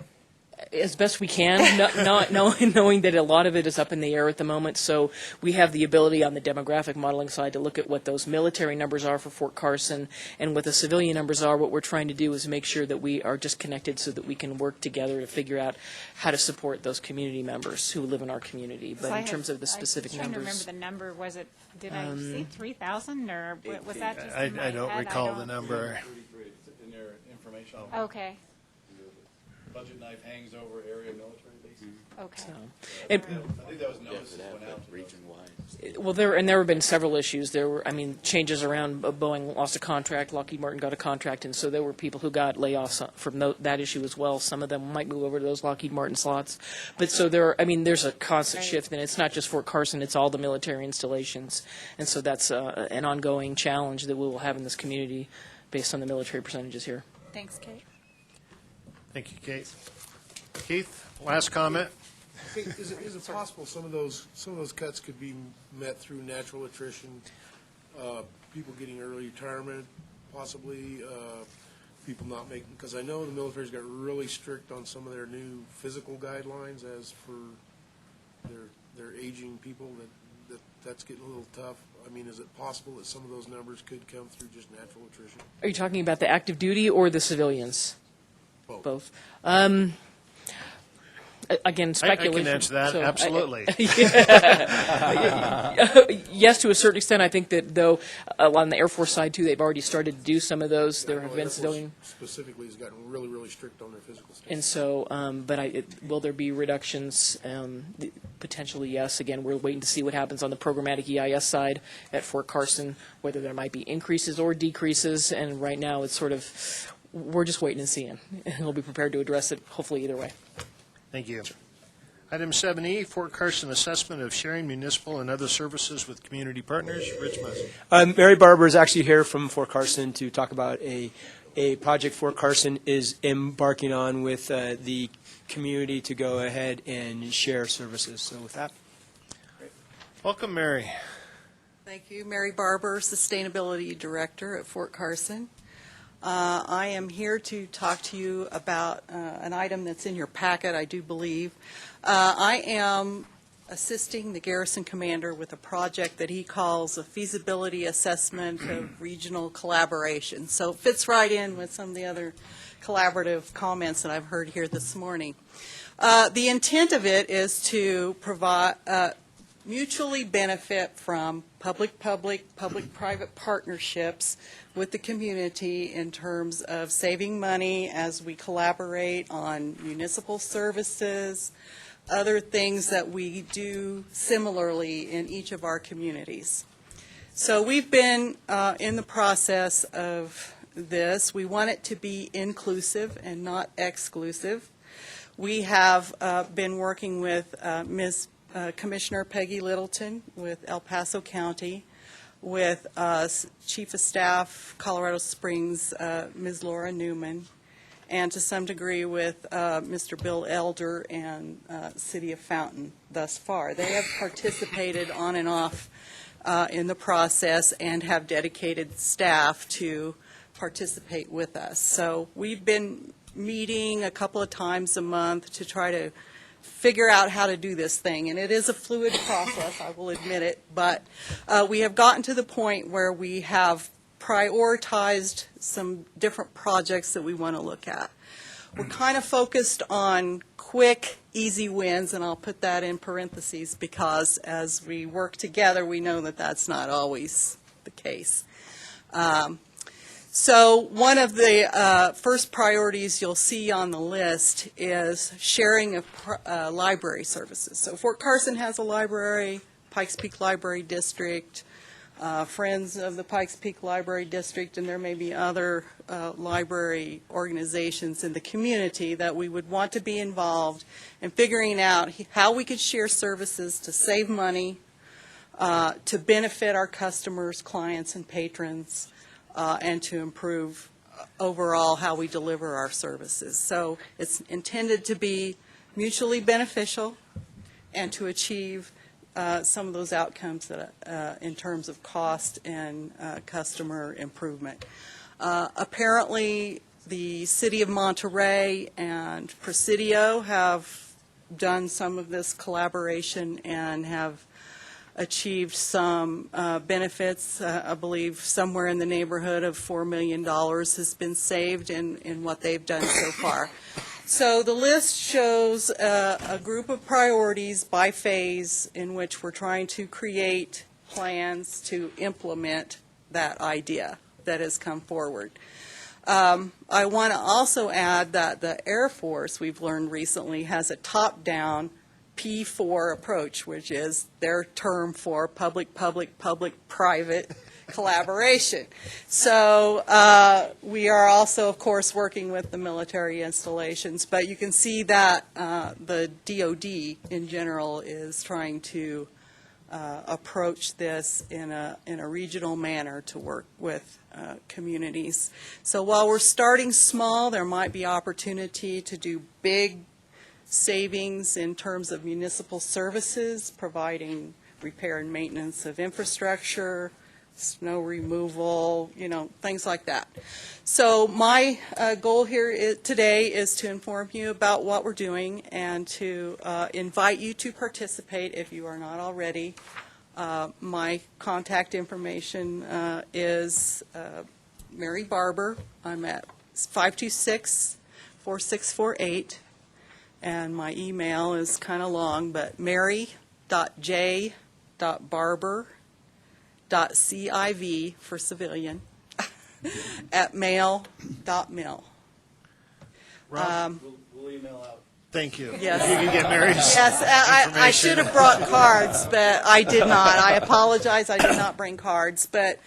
As best we can, not knowing that a lot of it is up in the air at the moment. So we have the ability on the demographic modeling side to look at what those military numbers are for Fort Carson and what the civilian numbers are. What we're trying to do is make sure that we are just connected so that we can work together to figure out how to support those community members who live in our community. But in terms of the specific numbers. I'm trying to remember the number. Was it, did I see 3,000 or was that just I in my don't head? recall the number. 33, it's in their information. Okay. Budget knife hangs over area military bases. Okay. I think that was noticed went out region-wide. Well, there have been several issues. There were, changes around. Boeing lost a contract. Lockheed Martin got a contract, and so there were people who got layoffs from that issue as well. Some of them might move over to those Lockheed Martin slots. But so there's a constant shift, and it's not just Fort Carson. It's all the military installations, and so that's an ongoing challenge that we will have in this community based on the military percentages here. Thanks, Kate. Thank you, Kate. Keith, last comment. Hey, is it possible some of those cuts could be met through natural attrition, people getting early retirement, possibly people not making, because I know the military's got really strict on some of their new physical guidelines as for their aging people, that's getting a little tough. I mean, is it possible that some of those numbers could come through just natural attrition? Are you talking about the active duty or the civilians? Both. Again, speculation. I can answer that, absolutely. Yes, to a certain extent. I think that, though, on the Air Force side, too, they've already started to do some of those. There have been civilian. Specifically has gotten really, really strict on their physical standards. And so, will there be reductions? Potentially, yes. Again, we're waiting to see what happens on the programmatic EIS side at Fort Carson, whether there might be increases or decreases. And right now, it's sort of, we're just waiting and seeing. And we'll be prepared to address it, hopefully, either way. Thank you. Item 7E, Fort Carson assessment of sharing municipal and other services with community partners. Rich Muzzey. Mary Barber is actually here from Fort Carson to talk about a project Fort Carson is embarking on with the community to go ahead and share services. So with that. Welcome, Mary. Thank you. Mary Barber, Sustainability Director at Fort Carson. I am here to talk to you about an item that's in your packet, I do believe. I am assisting the garrison commander with a project that he calls a feasibility assessment of regional collaboration. So it fits right in with some of the other collaborative comments that I've heard here this morning. The intent of it is to provide mutually benefit from public-private partnerships with the community in terms of saving money as we collaborate on municipal services, other things that we do similarly in each of our communities. So we've been in the process of this. We want it to be inclusive and not exclusive. We have been working with Commissioner Peggy Littleton with El Paso County, with Chief of Staff, Colorado Springs, Ms. Laura Newman, and to some degree with Mr. Bill Elder and City of Fountain thus far. They have participated on and off in the process and have dedicated staff to participate with us. So we've been meeting a couple of times a month to try to figure out how to do this thing. And it is a fluid process, I will admit it, but we have gotten to the point where we have prioritized some different projects that we want to look at. We're kind of focused on quick, easy wins, and I'll put that in parentheses because as we work together, we know that that's not always the case. So one of the first priorities you'll see on the list is sharing of library services. So Fort Carson has a library, Pikes Peak Library District, Friends of the Pikes Peak Library District, and there may be other library organizations in the community that we would want to be involved in figuring out how we could share services to save money, to benefit our customers, clients, and patrons, and to improve overall how we deliver our services. So it's intended to be mutually beneficial and to achieve some of those outcomes that, in terms of cost and customer improvement. Apparently, the City of Monterey and Presidio have done some of this collaboration and have achieved some benefits. I believe somewhere in the neighborhood of $4 million has been saved in what they've done so far. So the list shows a group of priorities by phase in which we're trying to create plans to implement that idea that has come forward. I want to also add that the Air Force, we've learned recently, has a top-down P4 approach, which is their term for public-private collaboration. So we are also, of course, working with the military installations, but you can see that the DoD in general is trying to approach this in a regional manner to work with communities. So while we're starting small, there might be opportunity to do big savings in terms of municipal services, providing repair and maintenance of infrastructure, snow removal, things like that. So my goal here today is to inform you about what we're doing and to invite you to participate if you are not already. My contact information is Mary Barber. I'm at 526-4648. And my email is kind of long, but mary.j.barber.civ for civilian at mail.mil. Rob, We'll email out. thank you. Yes. You can get Mary's Yes, I should have brought cards, but I did not. I apologize, I did not bring cards. But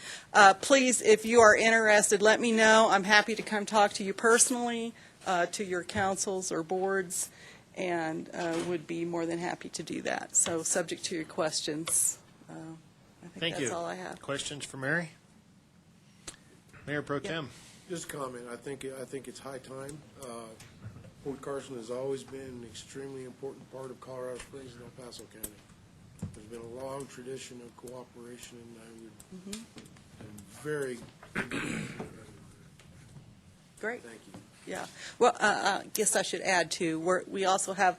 please, if you are interested, let me know. I'm happy to come talk to you personally, to your councils or boards, and would be more than happy to do that. So subject to your questions, I think Thank that's you. all I have. Questions for Mary? Mayor Pro Tem. Just a comment. I think it's high time. Fort Carson has always been an extremely important part of Colorado Springs and El Paso County. There's been a long tradition of cooperation, and I'm very Great. Thank you. Yeah. Well, I guess I should add, too, we also have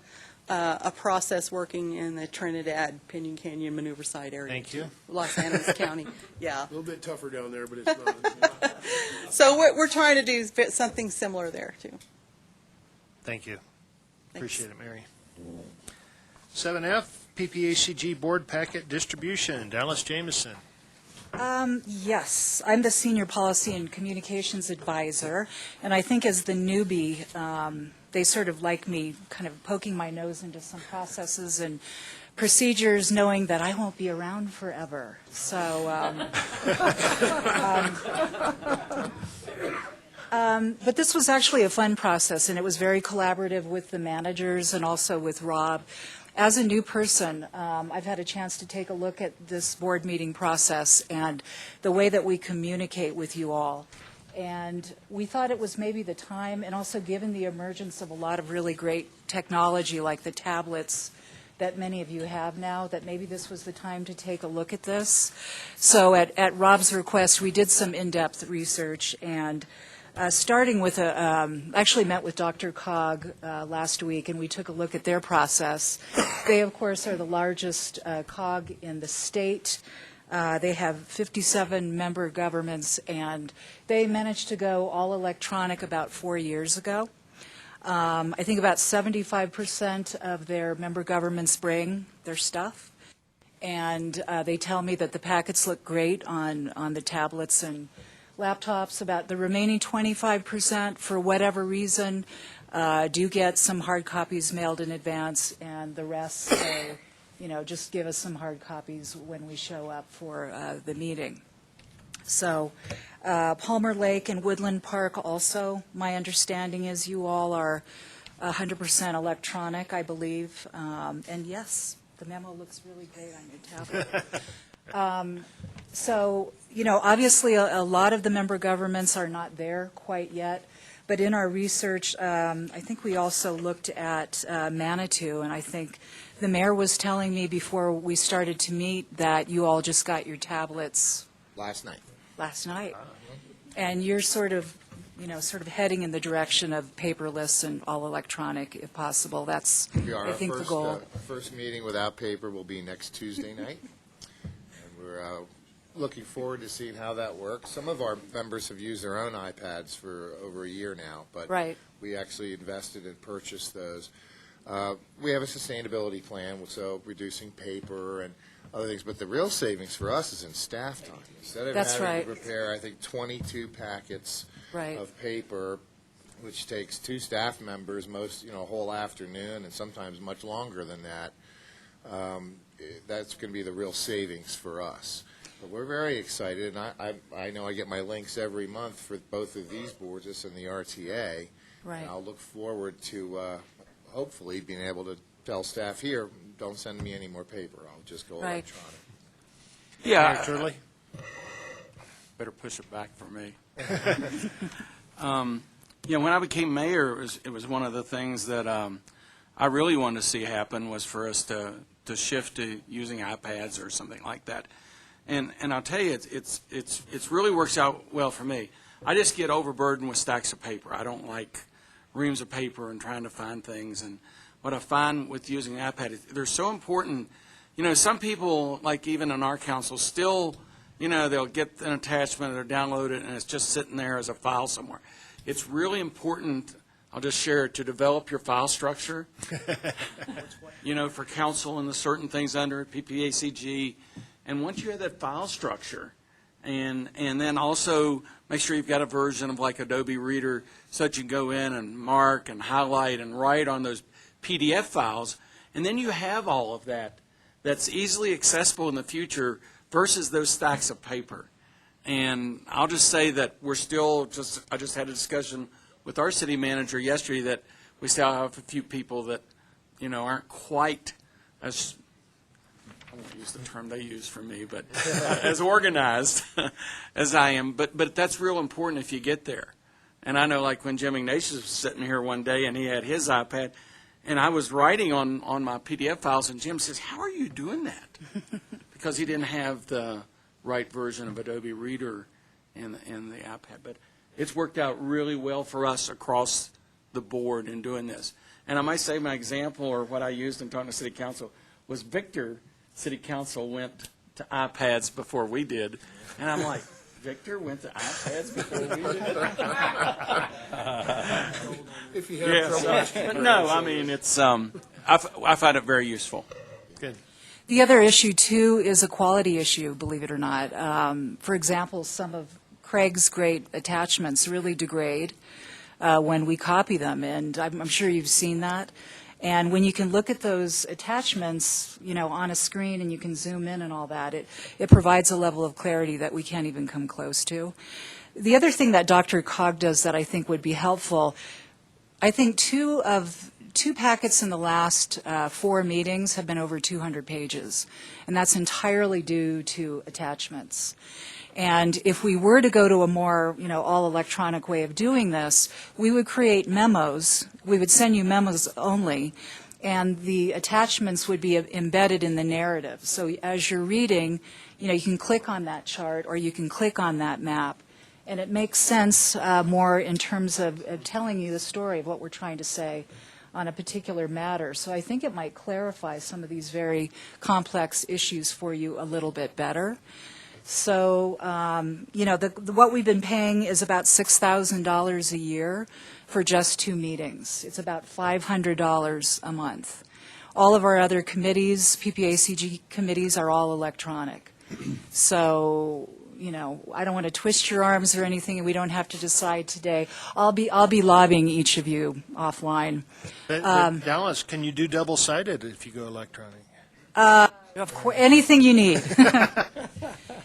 a process working in the Trinidad, Pinyon Canyon maneuver site area. Thank you. Los Angeles County. Yeah. A little bit tougher down there, but it's not. So what we're trying to do is fit something similar there, too. Thank you. Thanks. Appreciate it, Mary. 7F, PPACG Board Packet Distribution. Dallas Jameson. Yes, I'm the Senior Policy and Communications Advisor, and I think as the newbie, they sort of like me kind of poking my nose into some processes and procedures, knowing that I won't be around forever. So, but this was actually a fun process, and it was very collaborative with the managers and also with Rob. As a new person, I've had a chance to take a look at this board meeting process and the way that we communicate with you all. And we thought it was maybe the time, and also given the emergence of a lot of really great technology like the tablets that many of you have now, that maybe this was the time to take a look at this. So at Rob's request, we did some in-depth research, and starting with actually met with Dr. Cog last week, and we took a look at their process. They, of course, are the largest cog in the state. They have 57 member governments, and they managed to go all electronic about 4 years ago. I think about 75% of their member governments bring their stuff, and they tell me that the packets look great on the tablets and laptops. About the remaining 25%, for whatever reason, do get some hard copies mailed in advance, and the rest say, just give us some hard copies when we show up for the meeting. So Palmer Lake and Woodland Park also, my understanding is you all are 100% electronic, I believe. And yes, the memo looks really great on your tablet. So, obviously a lot of the member governments are not there quite yet. But in our research, I think we also looked at Manitou, and I think the mayor was telling me before we started to meet that you all just got your tablets Last night. And you're sort of heading in the direction of paperless and all electronic if possible. That's, I think, the goal. First meeting without paper will be next Tuesday night. And we're looking forward to seeing how that works. Some of our members have used their own iPads for over a year now, but we actually invested and purchased those. We have a sustainability plan, so reducing paper and other things, but the real savings for us is in staff time. Instead of having to prepare, I think, 22 packets of paper, which takes 2 staff members a whole afternoon and sometimes much longer than that, that's going to be the real savings for us. But we're very excited, and I know I get my links every month for both of these boards, this and the RTA. And I'll look forward to hopefully being able to tell staff here, don't send me any more paper. I'll just go electronic. Yeah. Truly? Better push it back for me. When I became mayor, it was one of the things that I really wanted to see happen was for us to shift to using iPads or something like that. And I'll tell you, it's really works out well for me. I just get overburdened with stacks of paper. I don't like reams of paper and trying to find things. And what I find with using an iPad, they're so important. Some people, like even in our council, still, they'll get an attachment or download it, and it's just sitting there as a file somewhere. It's really important, I'll just share it, to develop your file structure, for council and the certain things under it, PPACG. And once you have that file structure, and then also make sure you've got a version of like Adobe Reader so that you can go in and mark and highlight and write on those PDF files, and then you have all of that that's easily accessible in the future versus those stacks of paper. And I'll just say that we're still I just had a discussion with our city manager yesterday that we still have a few people that, aren't quite as, I won't use the term they use for me, but as organized as I am. But that's real important if you get there. And I know like when Jim Ignatius was sitting here one day and he had his iPad, and I was writing on my PDF files, and Jim says, how are you doing that? Because he didn't have the right version of Adobe Reader in the iPad. But it's worked out really well for us across the board in doing this. And I might say my example, or what I used in talking to City Council, was Victor, City Council, went to iPads before we did. And I'm like, Victor went to iPads before we did? If you have trouble. But no, I mean, it's I find it very useful. Good. The other issue, too, is a quality issue, believe it or not. For example, some of Craig's great attachments really degrade when we copy them, and I'm sure you've seen that. And when you can look at those attachments, on a screen and you can zoom in and all that, it provides a level of clarity that we can't even come close to. The other thing that Dr. Cog does that I think would be helpful, I think two packets in the last 4 meetings have been over 200 pages, and that's entirely due to attachments. And if we were to go to a more, all electronic way of doing this, we would create memos. We would send you memos only, and the attachments would be embedded in the narrative. So as you're reading, you can click on that chart or you can click on that map, and it makes sense more in terms of telling you the story of what we're trying to say on a particular matter. So I think it might clarify some of these very complex issues for you a little bit better. So, what we've been paying is about $6,000 a year for just 2 meetings. It's about $500 a month. All of our other committees, PPACG committees, are all electronic. So, I don't want to twist your arms or anything, and we don't have to decide today. I'll be lobbying each of you offline. But Dallas, can you do double-sided if you go electronic? Of course, anything you need.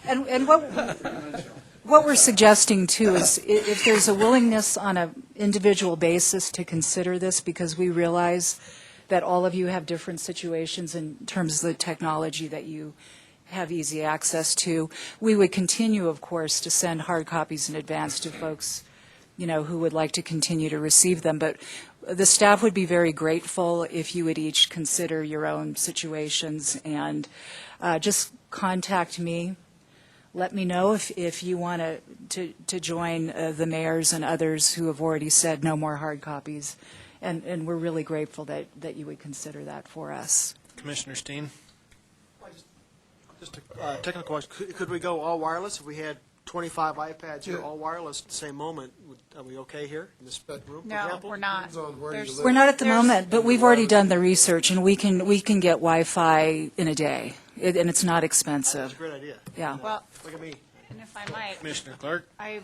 And what we're suggesting, too, is if there's a willingness on an individual basis to consider this, because we realize that all of you have different situations in terms of the technology that you have easy access to, we would continue, of course, to send hard copies in advance to folks, who would like to continue to receive them. But the staff would be very grateful if you would each consider your own situations and just contact me. Let me know if you want to join the mayors and others who have already said no more hard copies. And we're really grateful that you would consider that for us. Commissioner Steen? Just a technical question. Could we go all wireless? If we had 25 iPads here, all wireless at the same moment, are we okay here in this room, for No, example? we're not. We're not at the moment, but we've already done the research, and we can get Wi-Fi in a day, and it's not expensive. That's a great idea. Yeah. Well, Look at me. and if I might, Commissioner Clark? I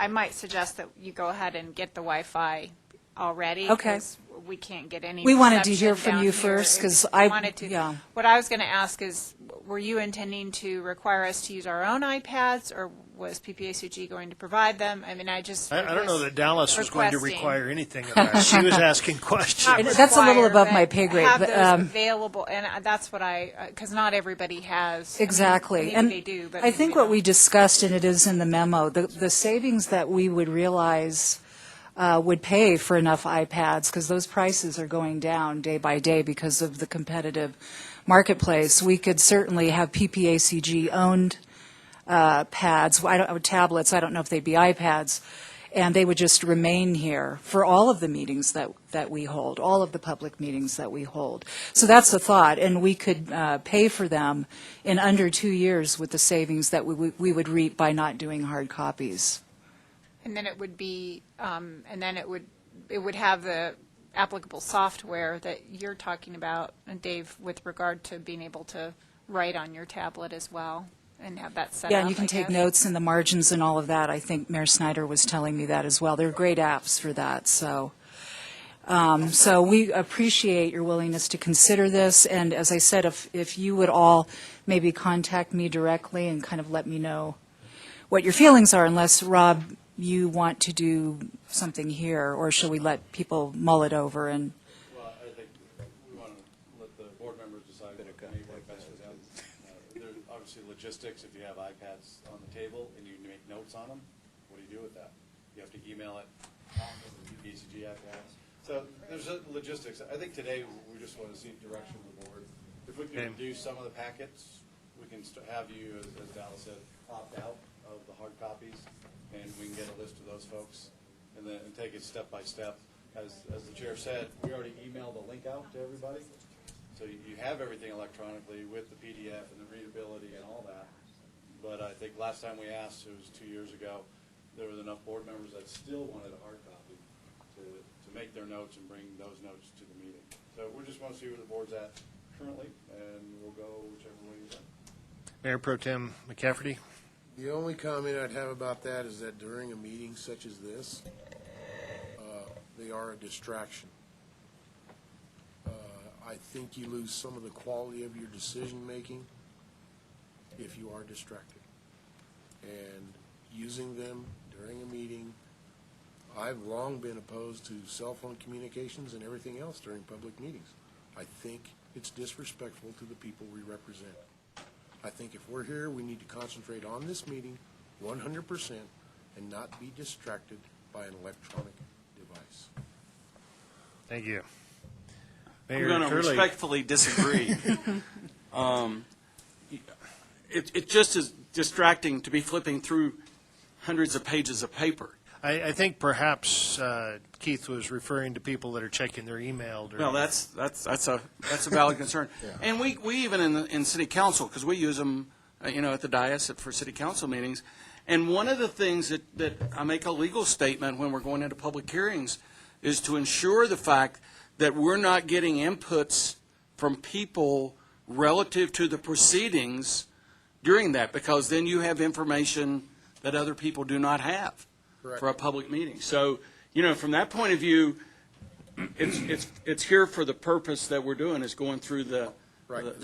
might suggest that you go ahead and get the Wi-Fi already. Okay. 'Cause we can't get any We wanted to hear reception from down you here first, if 'cause we I- wanted to. yeah. What I was going to ask is, were you intending to require us to use our own iPads, or was PPACG going to provide them? I mean, I don't know that Dallas was going to requesting- require anything of us. She was asking questions. Not That's a little require, above but my pay grade, Have but, those available, and that's what because not everybody has. Exactly. I mean, And maybe they do, but I think maybe what we discussed, and it is in the memo, the savings that we would realize would pay for enough iPads, because those prices are going down day by day because of the competitive marketplace. We could certainly have PPACG-owned tablets. I don't know if they'd be iPads, and they would just remain here for all of the meetings that we hold, all of the public meetings that we hold. So that's the thought, and we could pay for them in under 2 years with the savings that we would reap by not doing hard copies. And then it would be, and then it would have the applicable software that you're talking about, Dave, with regard to being able to write on your tablet as well and have that set up. Yeah, and you can take notes in the margins and all of that. I think Mayor Snyder was telling me that as well. They're great apps for that. So we appreciate your willingness to consider this. And as I said, if you would all maybe contact me directly and kind of let me know what your feelings are, unless, Rob, you want to do something here, or shall we let people mull it over and? Well, I think we want to let the board members decide what best for them. There's obviously logistics. If you have iPads on the table and you make notes on them, what do you do with that? You have to email it off of the PPACG iPads. So there's logistics. I think today we just want to see direction of the board. If we can reduce some of the packets, we can have you, as Dallas said, opt out of the hard copies, and we can get a list of those folks, and then take it step by step. As the chair said, we already emailed the link out to everybody, so you have everything electronically with the PDF and the readability and all that. But I think last time we asked, it was 2 years ago, there was enough board members that still wanted a hard copy to make their notes and bring those notes to the meeting. So we just want to see where the board's at currently, and we'll go whichever way you want. Mayor Pro Tem McCafferty? The only comment I'd have about that is that during a meeting such as this, they are a distraction. I think you lose some of the quality of your decision-making if you are distracted. And using them during a meeting, I've long been opposed to cell phone communications and everything else during public meetings. I think it's disrespectful to the people we represent. I think if we're here, we need to concentrate on this meeting 100% and not be distracted by an electronic device. Thank you. Mayor I'm going to Curley. respectfully disagree. It just is distracting to be flipping through hundreds of pages of paper. I think perhaps Keith was referring to people that are checking their email. Well, that's a valid concern. And we even in city council, because we use them, at the dais for city council meetings. And one of the things that I make a legal statement when we're going into public hearings is to ensure the fact that we're not getting inputs from people relative to the proceedings during that, because then you have information that other people do not have. Correct. For a public meeting. So, from that point of view, it's here for the purpose that we're doing, is going through the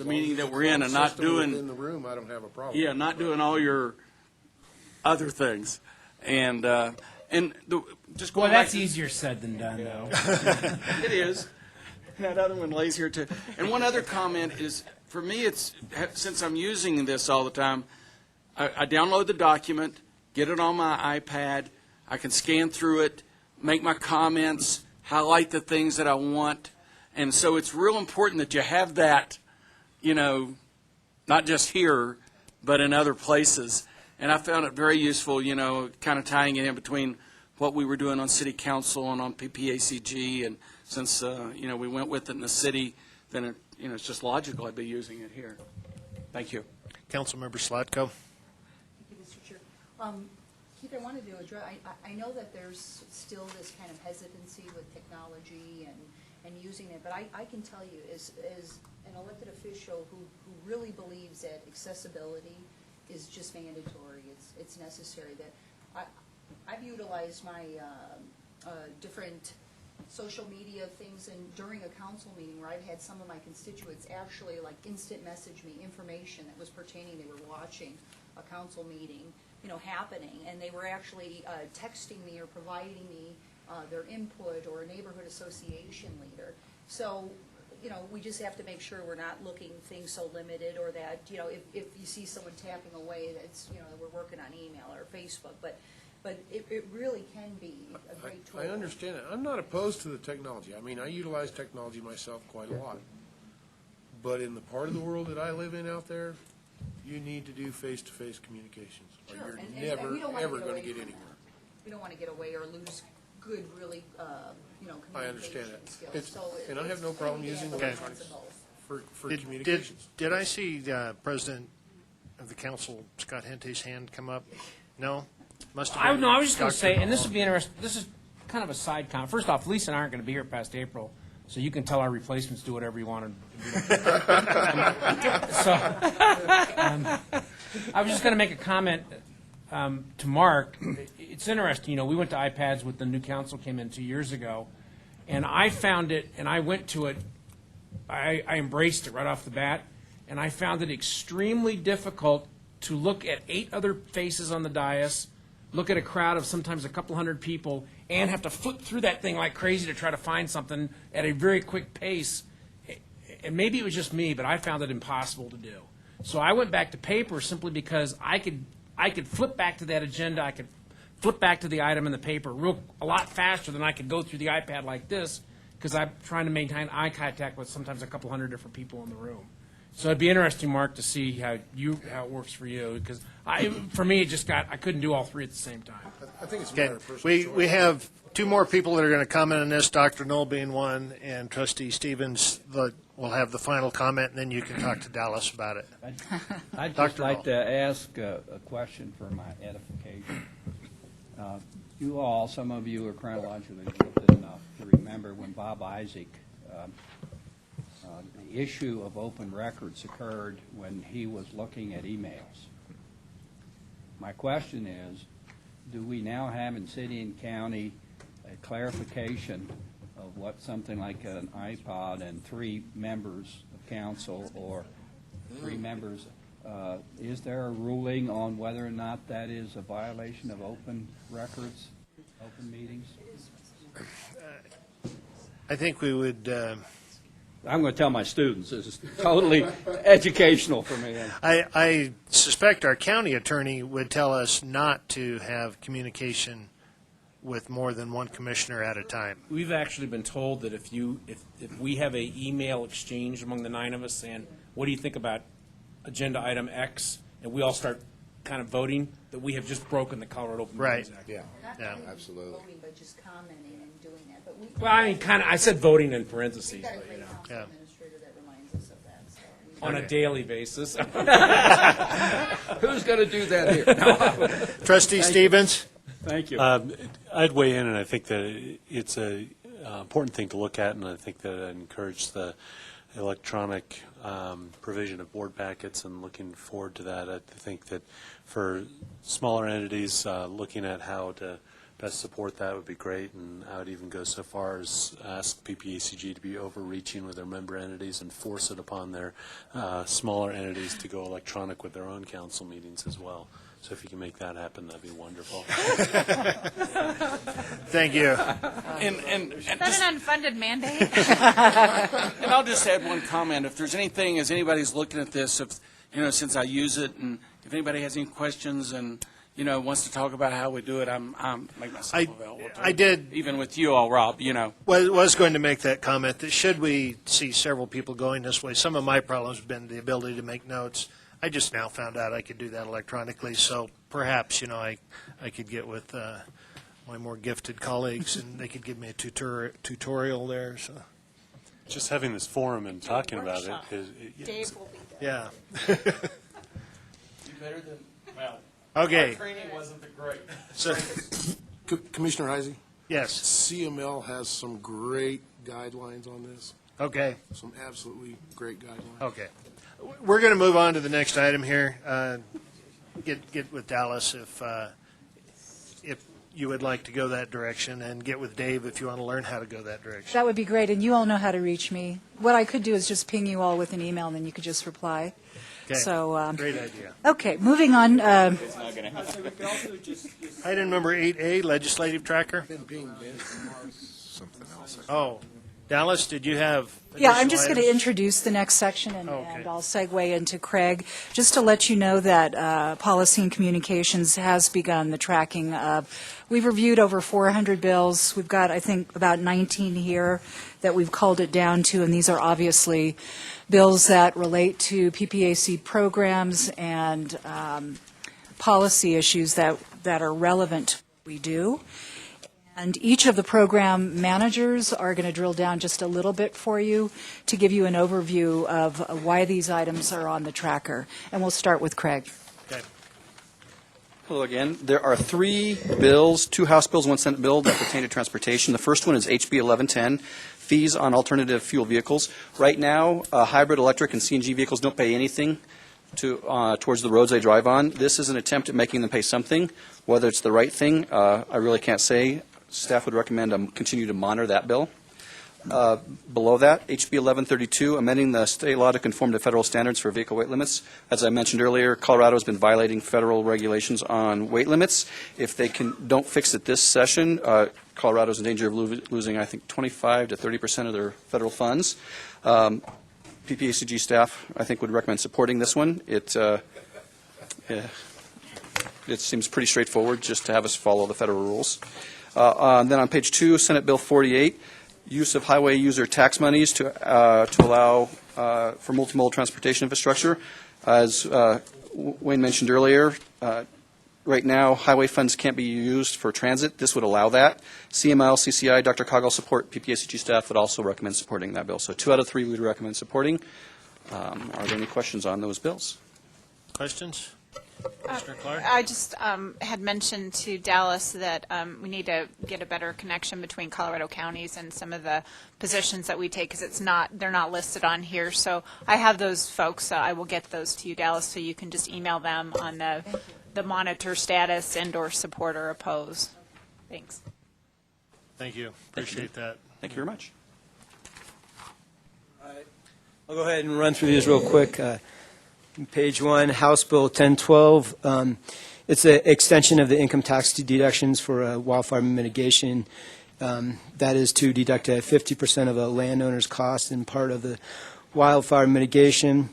meeting that we're in and not doing. In the room, I don't have a problem. Yeah, not doing all your other things, and just going. Well, that's easier said than done, though. It is. That other one lays here too. And one other comment is, for me, it's since I'm using this all the time, I download the document, get it on my iPad. I can scan through it, make my comments, highlight the things that I want. And so it's real important that you have that, not just here, but in other places. And I found it very useful, kind of tying it in between what we were doing on city council and on PPACG. And since, we went with it in the city, then it's just logical I'd be using it here. Thank you. Councilmember Slotko. Thank you, Mr. Chair. Keith, I wanted to address, I know that there's still this kind of hesitancy with technology and using it, but I can tell you, as an elected official who really believes that accessibility is just mandatory, it's necessary, that I've utilized my different social media things, and during a council meeting where I've had some of my constituents actually instant message me information that was pertaining, they were watching a council meeting, happening, and they were actually texting me or providing me their input, or a neighborhood association leader. So, we just have to make sure we're not looking things so limited, or that, if you see someone tapping away, that's, that we're working on email or Facebook, but it really can be a great tool. I understand it. I'm not opposed to the technology. I mean, I utilize technology myself quite a lot. But in the part of the world that I live in out there, you need to do face-to-face communications, or Sure, you're and we don't never wanna going to away get from anywhere. that. We don't want to get away or lose good, really, I understand communication it. skills. So And I have no problem using the electronics for Did- communications. Did I see President of the Council, Scott Hente's hand come up? No? Must have been I was just going to Dr. say, and this Hall. would be interesting, this is kind of a side comment. First off, Lisa and I aren't going to be here past April, so you can tell our replacements do whatever you want to do. I was just going to make a comment to Mark. It's interesting, we went to iPads when the new council came in 2 years ago, and I found it, and I went to it, I embraced it right off the bat, and I found it extremely difficult to look at 8 other faces on the dais, look at a crowd of sometimes a couple hundred people, and have to flip through that thing like crazy to try to find something at a very quick pace. And maybe it was just me, but I found it impossible to do. So I went back to paper simply because I could flip back to that agenda, I could flip back to the item in the paper a lot faster than I could go through the iPad like this, because I'm trying to maintain eye contact with sometimes a couple hundred different people in the room. So it'd be interesting, Mark, to see how it works for you, because for me, I couldn't do all 3 at the same time. I think it's a Okay, matter of personal choice. we have 2 more people that are going to comment on this, Dr. Knoll being one, and Trustee Stevens will have the final comment, and then you can talk to Dallas about it. I'd Dr. just like Hall. to ask a question for my edification. You all, some of you are chronologically gifted enough to remember when Bob Isaac, the issue of open records occurred when he was looking at emails. My question is, do we now have in city and county a clarification of what something like an iPod and 3 members of council or 3 members, is there a ruling on whether or not that is a violation of open records, open meetings? I think we would, I'm going to tell my students, this is totally educational for me. I suspect our county attorney would tell us not to have communication with more than one commissioner at a time. We've actually been told that if we have a email exchange among the 9 of us saying, what do you think about agenda item X, and we all start kind of voting, that we have just broken the Colorado Open Meetings Act. Yeah, Yeah. absolutely. Voting, but just commenting and doing that, but we. Well, I mean, kind of, I said voting in parentheses, We've got a but, you great know, council Yeah. administrator that reminds us of that, so. on a daily basis. Who's going to do that here? No. Trustee Stevens? Thank you. I'd weigh in, and I think that it's a important thing to look at, and I think that I encourage the electronic provision of board packets, and looking forward to that. I think that for smaller entities, looking at how to best support that would be great, and I would even go so far as ask PPACG to be overreaching with their member entities and force it upon their smaller entities to go electronic with their own council meetings as well. So if you can make that happen, that'd be wonderful. Thank you. And Is that an unfunded mandate? And I'll just add one comment. If there's anything, as anybody's looking at this, if, since I use it, and if anybody has any questions and, wants to talk about how we do it, I'm make myself available. I did. Even with you all, Rob, Was going to make that comment that should we see several people going this way, some of my problems have been the ability to make notes. I just now found out I could do that electronically, so perhaps, I could get with my more gifted colleagues and they could give me a tutorial there. So Just having this forum and talking about it is, Dave will be there. yeah. You better than, well, Okay. our training wasn't the great. So, Commissioner Heisey? yes. CML has some great guidelines on this, Okay. some absolutely great guidelines. Okay. We're going to move on to the next item here. Get with Dallas if you would like to go that direction, and get with Dave if you want to learn how to go that direction. That would be great, and you all know how to reach me. What I could do is just ping you all with an email, and then you could just reply. Okay. So, Great idea. okay, moving on. It's not going to happen. Item number 8A, legislative tracker. Something else. Oh, Dallas, did you have? Yeah, I'm just additional going to items? introduce the next section, and Okay. and I'll segue into Craig. Just to let you know that Policy and Communications has begun the tracking of, we've reviewed over 400 bills. We've got, I think, about 19 here that we've culled it down to, and these are obviously bills that relate to PPAC programs and policy issues that are relevant to what we do. And each of the program managers are going to drill down just a little bit for you to give you an overview of why these items are on the tracker. And we'll start with Craig. Okay. Hello again. There are 3 bills, 2 House bills, 1 Senate bill that pertain to transportation. The first one is HB 1110, fees on alternative fuel vehicles. Right now, hybrid electric and CNG vehicles don't pay anything towards the roads they drive on. This is an attempt at making them pay something. Whether it's the right thing, I really can't say. Staff would recommend continue to monitor that bill. Below that, HB 1132, amending the state law to conform to federal standards for vehicle weight limits. As I mentioned earlier, Colorado has been violating federal regulations on weight limits. If they don't fix it this session, Colorado is in danger of losing, I think, 25 to 30% of their federal funds. PPACG staff, I think, would recommend supporting this one. It seems pretty straightforward just to have us follow the federal rules. Then on page 2, Senate Bill 48, use of highway user tax monies to allow for multimodal transportation infrastructure. As Wayne mentioned earlier, right now highway funds can't be used for transit. This would allow that. CML, CCI, Dr. Coggle support. PPACG staff would also recommend supporting that bill. So 2 out of 3 we would recommend supporting. Are there any questions on those bills? Questions? Mr. Clark? I just had mentioned to Dallas that we need to get a better connection between Colorado counties and some of the positions that we take, because they're not listed on here. So I have those folks. I will get those to you, Dallas, so you can just email them on the monitor status and/or support or oppose. Thanks. Thank you. Appreciate that. Thank you very much. I'll go ahead and run through these real quick. Page 1, House Bill 1012. It's an extension of the income tax deductions for wildfire mitigation. That is to deduct 50% of a landowner's cost and part of the wildfire mitigation.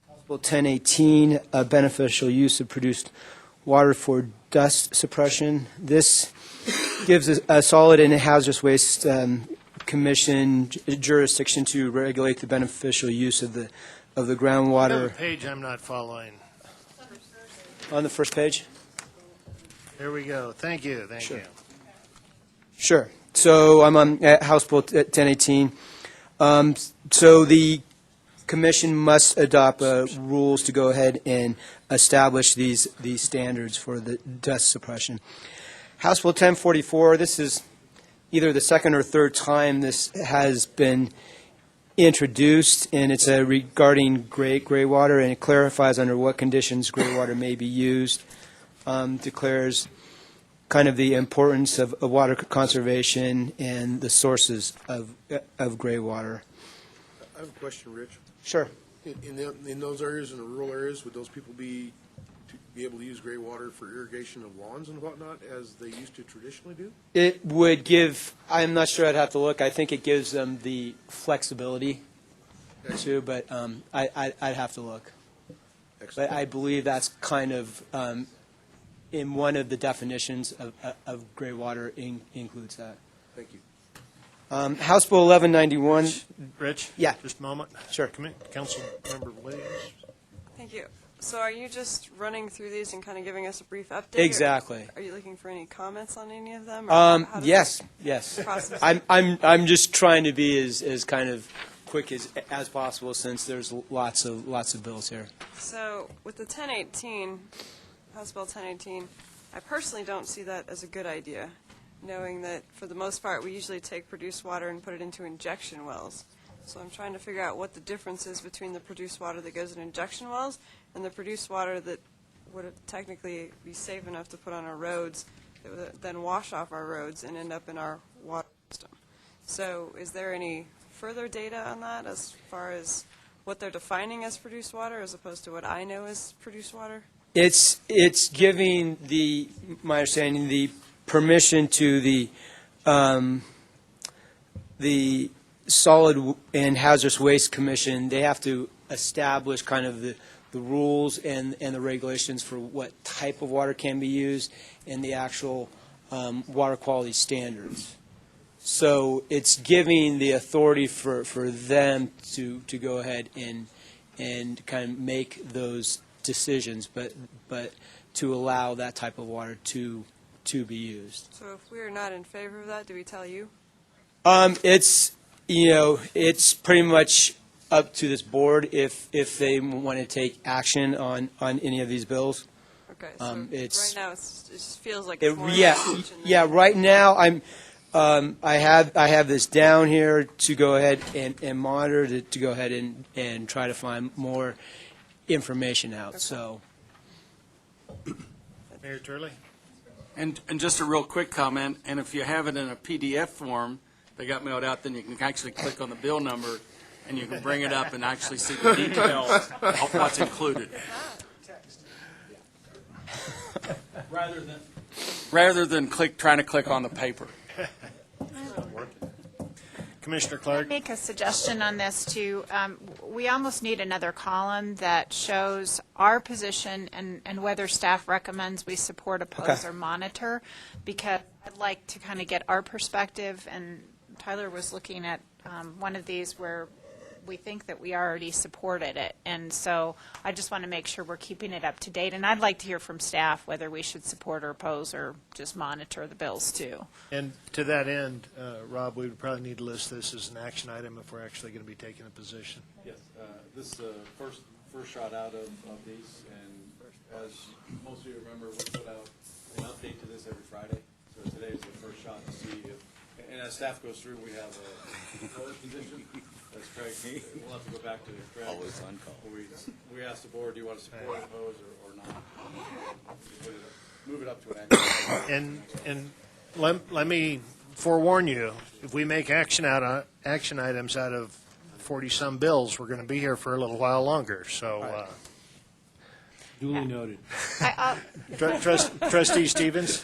House Bill 1018, beneficial use of produced water for dust suppression. This gives a solid and hazardous waste commission jurisdiction to regulate the beneficial use of the groundwater. What page I'm not following? On the first page? There we go. Thank you. Thank you. Sure. So I'm on House Bill 1018. So the commission must adopt rules to go ahead and establish these standards for the dust suppression. House Bill 1044, this is either the second or third time this has been introduced, and it's regarding gray water, and it clarifies under what conditions gray water may be used, declares kind of the importance of water conservation and the sources of gray water. I have a question, Rich. Sure. In those areas, in the rural areas, would those people be able to use gray water for irrigation of lawns and whatnot, as they used to traditionally do? It would give, I'm not sure, I'd have to look. I think it gives them the flexibility too, but I'd have to look. Excellent. But I believe that's kind of in one of the definitions of gray water includes that. Thank you. House Bill 1191. Rich? Yeah. Just a moment. Sure. Council Member Williams. Thank you. So are you just running through these and kind of giving us a brief update? Exactly. Are you looking for any comments on any of them? Or how does Yes. this process I'm just trying to be as kind of quick as possible, since there's lots of bills here. So with the 1018, House Bill 1018, I personally don't see that as a good idea, knowing that for the most part we usually take produced water and put it into injection wells. So I'm trying to figure out what the difference is between the produced water that goes in injection wells and the produced water that would technically be safe enough to put on our roads, that would then wash off our roads and end up in our water system. So is there any further data on that as far as what they're defining as produced water as opposed to what I know as produced water? It's giving my understanding, the permission to the Solid and Hazardous Waste Commission. They have to establish kind of the rules and the regulations for what type of water can be used and the actual water quality standards. So it's giving the authority for them to go ahead and kind of make those decisions, but to allow that type of water to be used. So if we are not in favor of that, do we tell you? It's pretty much up to this board if they want to take action on any of these bills. Okay, so right now it just feels like It- it's more yeah, action than- yeah. Right now, I have this down here to go ahead and monitor to go ahead and try to find more information out. So, Mayor Turley? And just a real quick comment, and if you have it in a PDF form that got mailed out, then you can actually click on the bill number and you can bring it up and actually see the detail of what's included. Rather than trying to click on the paper. Commissioner Clark? Make a suggestion on this too. We almost need another column that shows our position and whether staff recommends we support, oppose, Okay. or monitor, because I'd like to kind of get our perspective, and Tyler was looking at one of these where we think that we already supported it, and so I just want to make sure we're keeping it up to date, and I'd like to hear from staff whether we should support or oppose or just monitor the bills too. And to that end, Rob, we would probably need to list this as an action item if we're actually going to be taking a position. Yes, this is the first shot out of these, and as most of you remember, we put out an update to this every Friday. So today is the first shot to see if, and as staff goes through, we have a proposed position. As Craig, we'll have to go back to Craig. Always on call. We asked the board, do you want to support, oppose, or not? Move it up to an action. And let me forewarn you, if we make action items out of 40-some bills, we're going to be here for a little while longer, so. Duly noted. Trustee Stevens?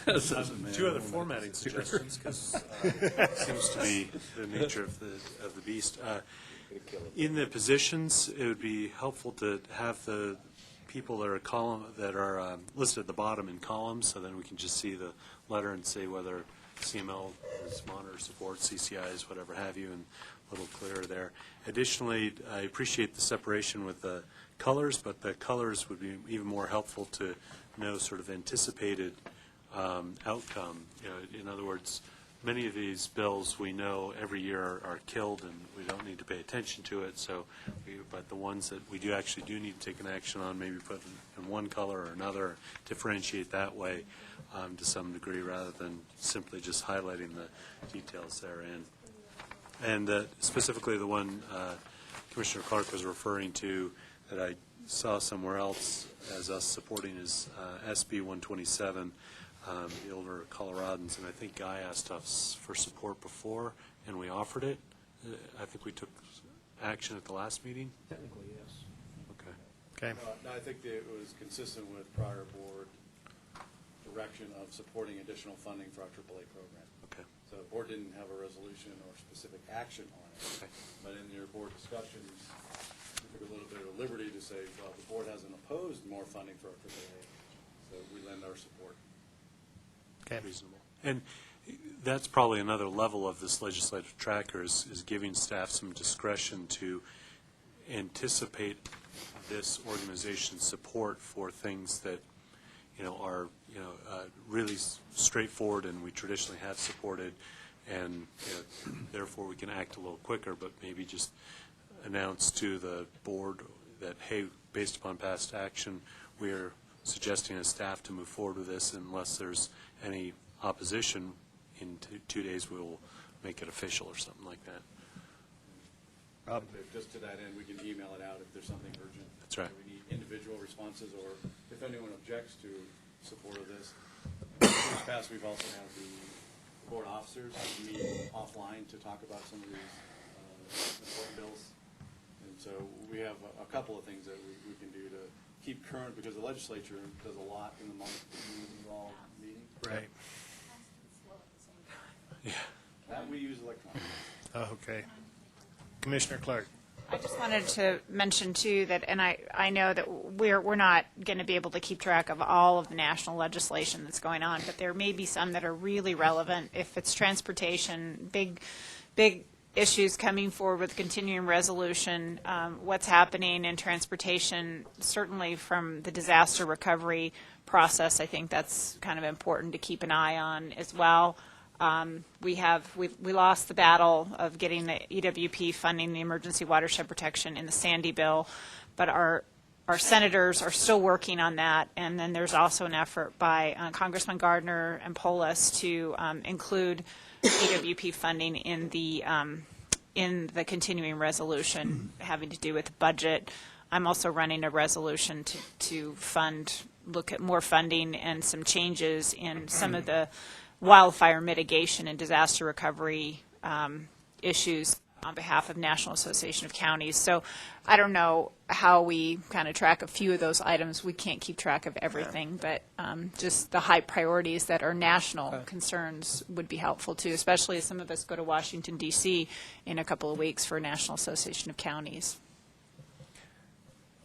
Two other formatting suggestions, because it seems to be the nature of the beast. In the positions, it would be helpful to have the people that are listed at the bottom in columns, so then we can just see the letter and say whether CML is monitor support, CCIs, whatever have you, and a little clearer there. Additionally, I appreciate the separation with the colors, but the colors would be even more helpful to know sort of anticipated outcome. In other words, many of these bills we know every year are killed, and we don't need to pay attention to it. But the ones that we actually do need to take an action on, maybe put in one color or another, differentiate that way to some degree, rather than simply just highlighting the details therein. And specifically, the one Commissioner Clark was referring to that I saw somewhere else as us supporting is SB 127. The older Coloradans, and I think Guy asked us for support before, and we offered it. I think we took action at the last meeting. Technically, yes. Okay. Okay. No, I think that it was consistent with prior board direction of supporting additional funding for our AAA program. Okay. So the board didn't have a resolution or specific action on it. Okay. But in your board discussions, we took a little bit of liberty to say, well, the board hasn't opposed more funding for our AAA, so we lend our support. Okay. Reasonable. And that's probably another level of this legislative tracker is giving staff some discretion to anticipate this organization's support for things that are really straightforward and we traditionally have supported, and therefore we can act a little quicker, but maybe just announce to the board that, hey, based upon past action, we're suggesting as staff to move forward with this. Unless there's any opposition, in 2 days we'll make it official or something like that. Just to that end, we can email it out if there's something urgent. That's right. We need individual responses, or if anyone objects to support of this. In the past, we've also had the board officers meet offline to talk about some of these important bills. And so we have a couple of things that we can do to keep current, because the legislature does a lot in the month we're all meeting. Right. Yeah. That we use electronic. Okay. Commissioner Clark. I just wanted to mention too that, and I know that we're not going to be able to keep track of all of the national legislation that's going on, but there may be some that are really relevant. If it's transportation, big issues coming forward with continuing resolution, what's happening in transportation, certainly from the disaster recovery process, I think that's kind of important to keep an eye on as well. We lost the battle of getting the EWP funding, the emergency watershed protection in the Sandy bill, but our senators are still working on that. And then there's also an effort by Congressman Gardner and Polis to include EWP funding in the continuing resolution having to do with budget. I'm also running a resolution to look at more funding and some changes in some of the wildfire mitigation and disaster recovery issues on behalf of National Association of Counties. So I don't know how we kind of track a few of those items. We can't keep track of everything, but just the high priorities that are national concerns would be helpful too, especially as some of us go to Washington, D.C. in a couple of weeks for National Association of Counties.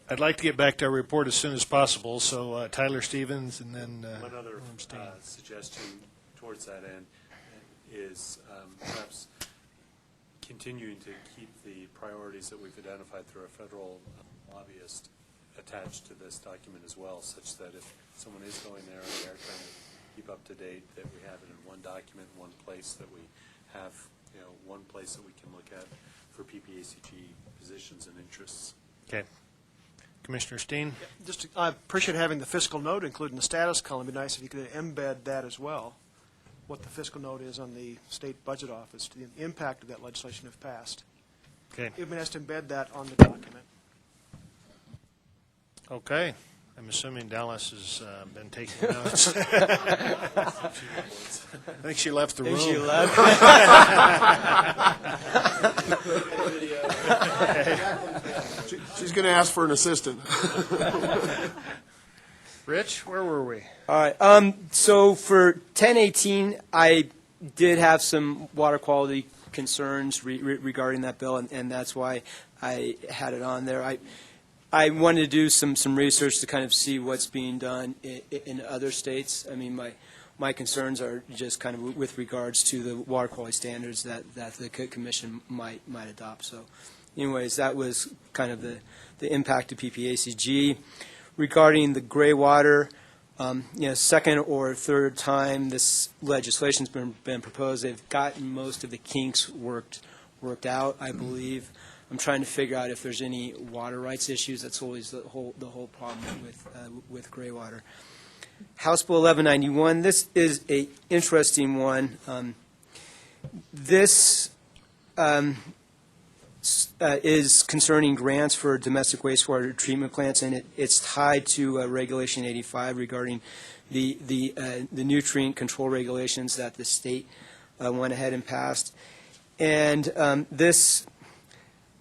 I'd like to get back to our report as soon as possible, so Tyler Stevens and then one other suggestion towards that end is perhaps continuing to keep the priorities that we've identified through a federal lobbyist attached to this document as well, such that if someone is going there and they are trying to keep up to date, that we have it in one document, one place, that we have one place that we can look at for PPACG positions and interests. Okay. Commissioner Steen? I appreciate having the fiscal note included in the status column. It'd be nice if you could embed that as well, what the fiscal note is on the state budget office, to the impact of that legislation if passed. Okay. It would be nice to embed that on the document. Okay. I'm assuming Dallas has been taking notes. I think she left the room. She left. She's going to ask for an assistant. Rich, where were we? All right. So for 1018, I did have some water quality concerns regarding that bill, and that's why I had it on there. I wanted to do some research to kind of see what's being done in other states. I mean, my concerns are just kind of with regards to the water quality standards that the commission might adopt. So anyways, that was kind of the impact of PPACG. Regarding the gray water, second or third time this legislation's been proposed, they've gotten most of the kinks worked out, I believe. I'm trying to figure out if there's any water rights issues. That's always the whole problem with gray water. House Bill 1191. This is a interesting one. This is concerning grants for domestic wastewater treatment plants, and it's tied to Regulation 85 regarding the nutrient control regulations that the state went ahead and passed. And this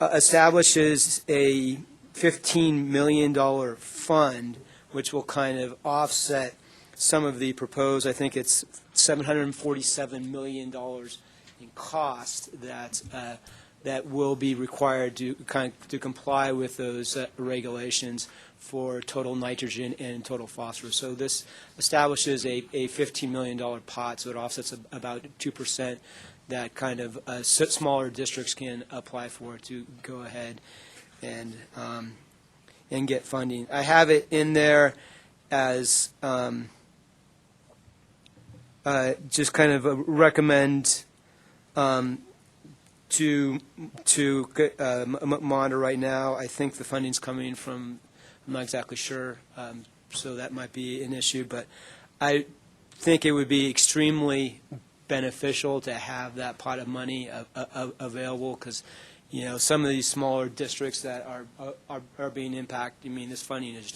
establishes a $15 million fund, which will kind of offset some of the proposed, I think it's $747 million in cost that will be required to comply with those regulations for total nitrogen and total phosphorus. So this establishes a $15 million pot, so it offsets about 2% that kind of smaller districts can apply for to go ahead and get funding. I have it in there as just kind of recommend to monitor right now. I think the funding's coming from, I'm not exactly sure, so that might be an issue, but I think it would be extremely beneficial to have that pot of money available, because some of these smaller districts that are being impacted, I mean, this funding is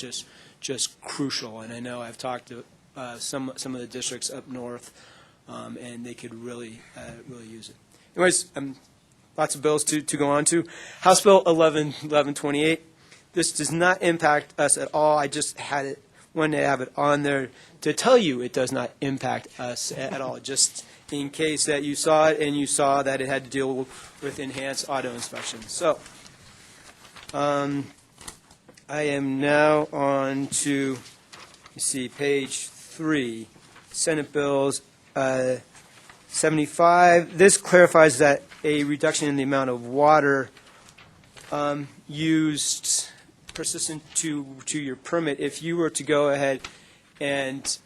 just crucial. And I know I've talked to some of the districts up north, and they could really use it. Anyways, lots of bills to go on to. House Bill 1128. This does not impact us at all. I just wanted to have it on there to tell you it does not impact us at all, just in case that you saw it and you saw that it had to deal with enhanced auto inspection. So I am now on to, page 3, Senate Bills 75. This clarifies that a reduction in the amount of water used persistent to your permit, if you were to go ahead and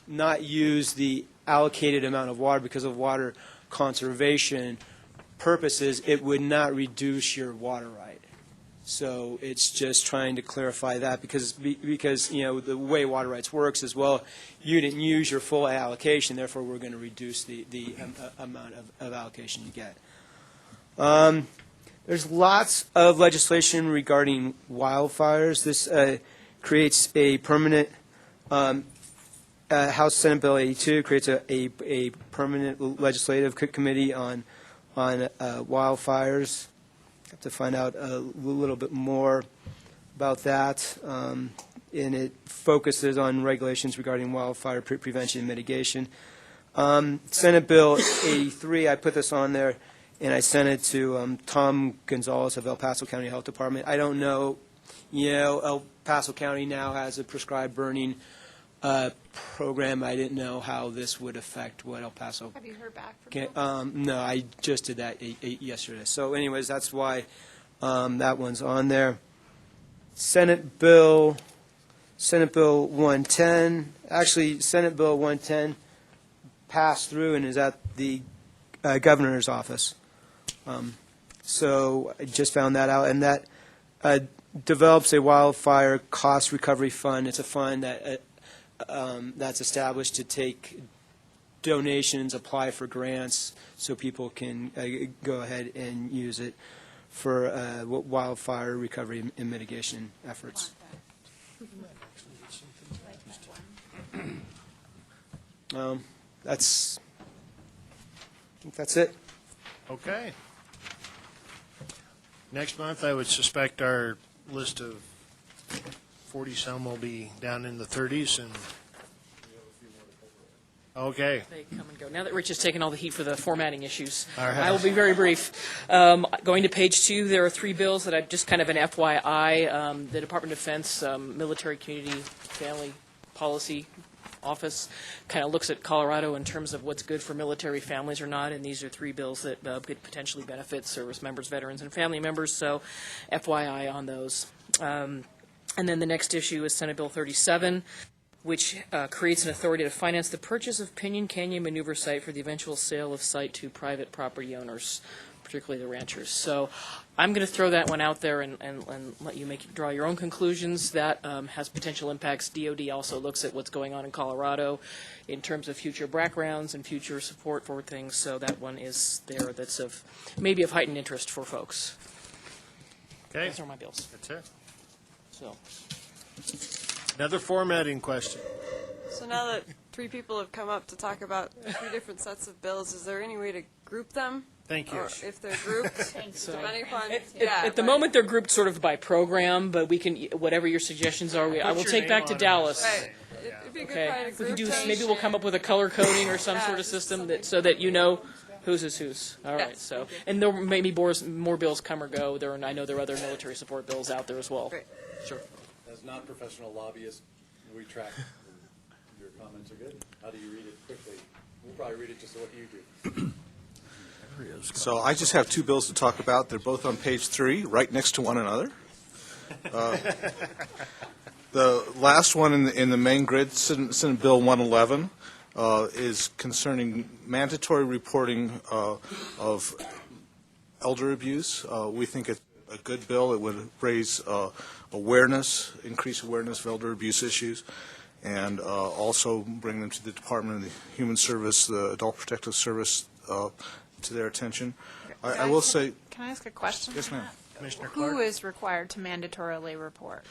not use the allocated amount of water because of water conservation purposes, it would not reduce your water right. So it's just trying to clarify that, because the way water rights works as well, you didn't use your full allocation, therefore we're going to reduce the amount of allocation you get. There's lots of legislation regarding wildfires. This creates a permanent House Senate Bill 82 creates a permanent legislative committee on wildfires. I have to find out a little bit more about that. And it focuses on regulations regarding wildfire prevention and mitigation. Senate Bill 83, I put this on there, and I sent it to Tom Gonzalez of El Paso County Health Department. I don't know, El Paso County now has a prescribed burning program. I didn't know how this would affect what El Paso. Have you heard back from them? No, I just did that yesterday. So anyways, that's why that one's on there. Senate Bill 110. Actually, Senate Bill 110 passed through and is at the governor's office. So I just found that out, and that develops a wildfire cost recovery fund. It's a fund that that's established to take donations, apply for grants, so people can go ahead and use it for wildfire recovery and mitigation efforts. I think that's it. Okay. Next month, I would suspect our list of 40-some will be down in the 30s, and Okay. They come and go. Now that Rich has taken all the heat for the formatting issues, All right. I will be very brief. Going to page 2, there are 3 bills that I've just kind of an FYI. The Department of Defense Military Community Family Policy Office kind of looks at Colorado in terms of what's good for military families or not, and these are 3 bills that could potentially benefit service members, veterans, and family members, so FYI on those. And then the next issue is Senate Bill 37, which creates an authority to finance the purchase of Pinyon Canyon Maneuver Site for the eventual sale of site to private property owners, particularly the ranchers. So I'm going to throw that one out there and let you draw your own conclusions. That has potential impacts. DOD also looks at what's going on in Colorado in terms of future backgrounds and future support for things. So that one is there that's maybe of heightened interest for folks. Okay. Those are my bills. That's it. So. Another formatting question. So now that 3 people have come up to talk about 3 different sets of bills, is there any way to group them? Thank you. Or if they're grouped, depending upon, At the moment, they're grouped sort of by program, but we can, whatever your suggestions are, I will take back to Dallas. Right. It'd be a good Okay, kind of we can group do, them. maybe we'll come up with a color coding or some sort of system so that you know whose is whose. All right, Yes, so, thank you. and there may be more bills come or go. I know there are other military support bills out there as well. Great. Sure. As non-professional lobbyists, we track. Your comments are good. How do you read it quickly? We'll probably read it just like you do. So I just have 2 bills to talk about. They're both on page 3, right next to one another. The last one in the main grid, Senate Bill 111, is concerning mandatory reporting of elder abuse. We think it's a good bill. It would raise awareness, increase awareness of elder abuse issues, and also bring them to the Department of the Human Service, the Adult Protective Service, to their attention. I will say... Can I ask a question? Yes, ma'am. Commissioner Clark? Who is required to mandatorily report?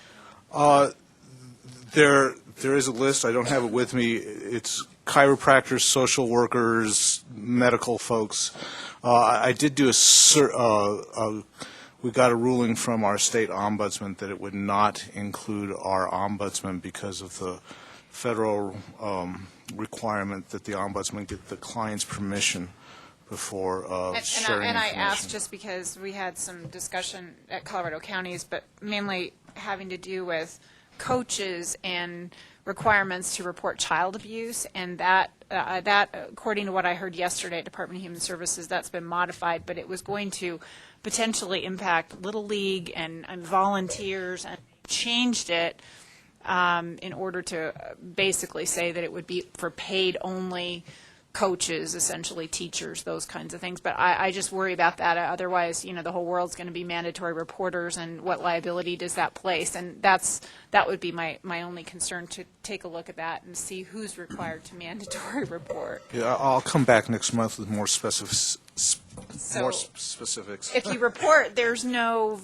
There is a list. I don't have it with me. It's chiropractors, social workers, medical folks. I did do we got a ruling from our state ombudsman that it would not include our ombudsman because of the federal requirement that the ombudsman get the client's permission before sharing And I information. asked just because we had some discussion at Colorado counties, but mainly having to do with coaches and requirements to report child abuse, and that according to what I heard yesterday at Department of Human Services, that's been modified, but it was going to potentially impact Little League and volunteers, and changed it in order to basically say that it would be for paid only coaches, essentially teachers, those kinds of things. But I just worry about that. Otherwise, the whole world's going to be mandatory reporters, and what liability does that place? And that would be my only concern, to take a look at that and see who's required to mandatory report. Yeah, I'll come back next month with more specifics. If you report, there's no,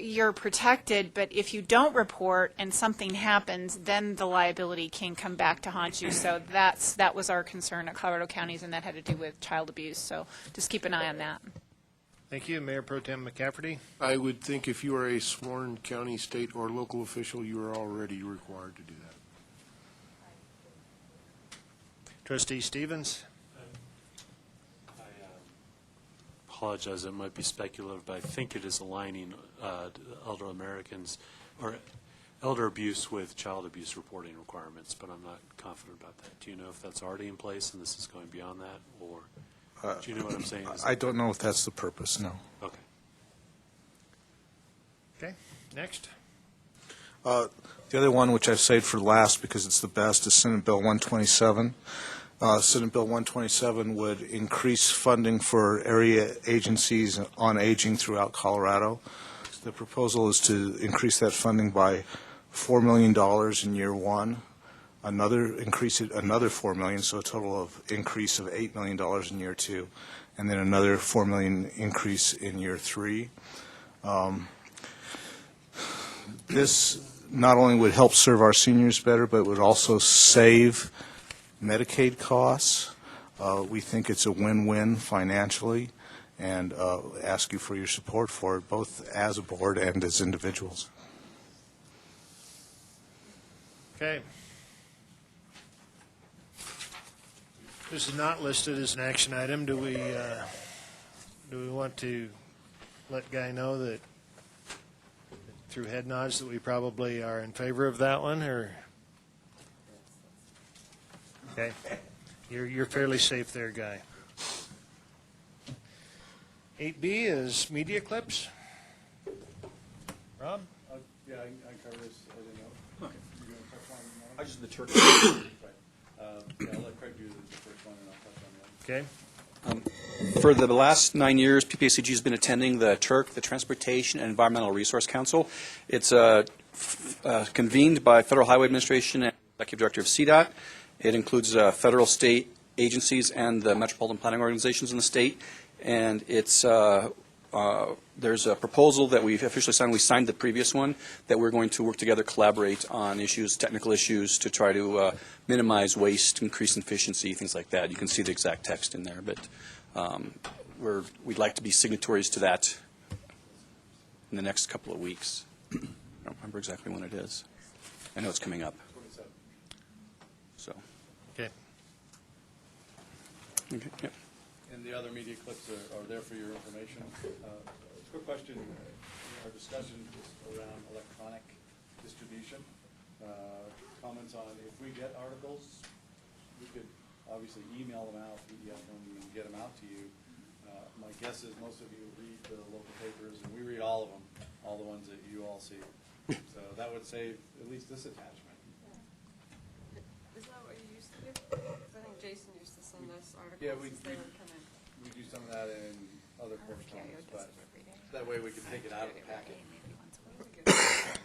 you're protected, but if you don't report and something happens, then the liability can come back to haunt you. So that was our concern at Colorado counties, and that had to do with child abuse. So just keep an eye on that. Thank you. Mayor Pro Tem McCafferty? I would think if you are a sworn county, state, or local official, you are already required to do that. Trustee Stevens? Apologize, it might be speculative, but I think it is aligning elder Americans or elder abuse with child abuse reporting requirements, but I'm not confident about that. Do you know if that's already in place and this is going beyond that, or do you know what I'm saying? I don't know if that's the purpose, no. Okay. Okay, next. The other one, which I've saved for last because it's the best, is Senate Bill 127. Senate Bill 127 would increase funding for area agencies on aging throughout Colorado. The proposal is to increase that funding by $4 million in year one, increase it another $4 million, so a total of increase of $8 million in year two, and then another $4 million increase in year three. This not only would help serve our seniors better, but would also save Medicaid costs. We think it's a win-win financially, and ask you for your support for it, both as a board and as individuals. Okay. This is not listed as an action item. Do we want to let Guy know that through head nods that we probably are in favor of that one, or? Okay. You're fairly safe there, Guy. 8B is media clips. Rob? Yeah, I can cover this. I didn't know. Okay. You going to touch on one? I just the Turk. Yeah, I'll let Craig do the first one, and I'll touch on the other. Okay. For the last 9 years, PPACG has been attending the TURC, the Transportation and Environmental Resource Council. It's convened by Federal Highway Administration and Executive Director of CDOT. It includes federal, state agencies, and the metropolitan planning organizations in the state. And it's there's a proposal that we've officially signed. We signed the previous one that we're going to work together, collaborate on issues, technical issues, to try to minimize waste, increase efficiency, things like that. You can see the exact text in there, but we'd like to be signatories to that in the next couple of weeks. I don't remember exactly when it is. I know it's coming up. 27. So. Okay. Okay. Yep. And the other media clips are there for your information. Quick question, our discussion around electronic distribution. Comments on if we get articles, we could obviously email them out, PDF them, and get them out to you. My guess is most of you read the local papers, and we read all of them, all the ones that you all see. So that would save at least this attachment. Is that what you used to do? 'Cause I think Jason used to send us articles Yeah, as they would come in. we do some of that in other correspondence, but that way we can take it out of the packet.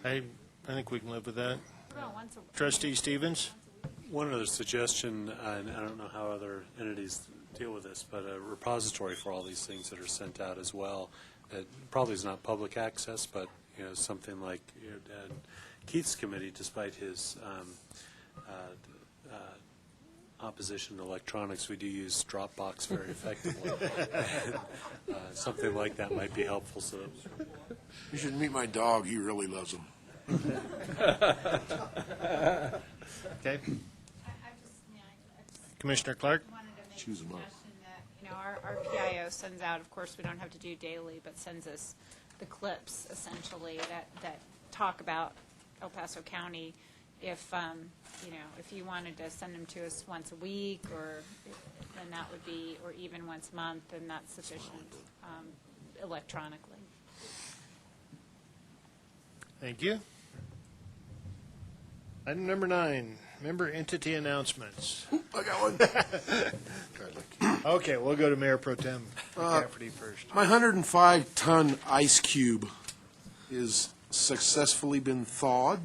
I think we can live with that. Trustee Stevens? One other suggestion, and I don't know how other entities deal with this, but a repository for all these things that are sent out as well. That probably is not public access, but something like Keith's committee, despite his opposition to electronics, we do use Dropbox very effectively. Something like that might be helpful. So You should meet my dog. He really loves them. Okay. Commissioner Clark? Choose them up. Our PIO sends out, of course, we don't have to do daily, but sends us the clips, essentially, that talk about El Paso County. If, if you wanted to send them to us once a week, then that would be, or even once a month, then that's sufficient electronically. Thank you. Item number 9, member entity announcements. I got one. Okay, we'll go to Mayor Pro Tem McCafferty first. My 105-ton ice cube is successfully been thawed.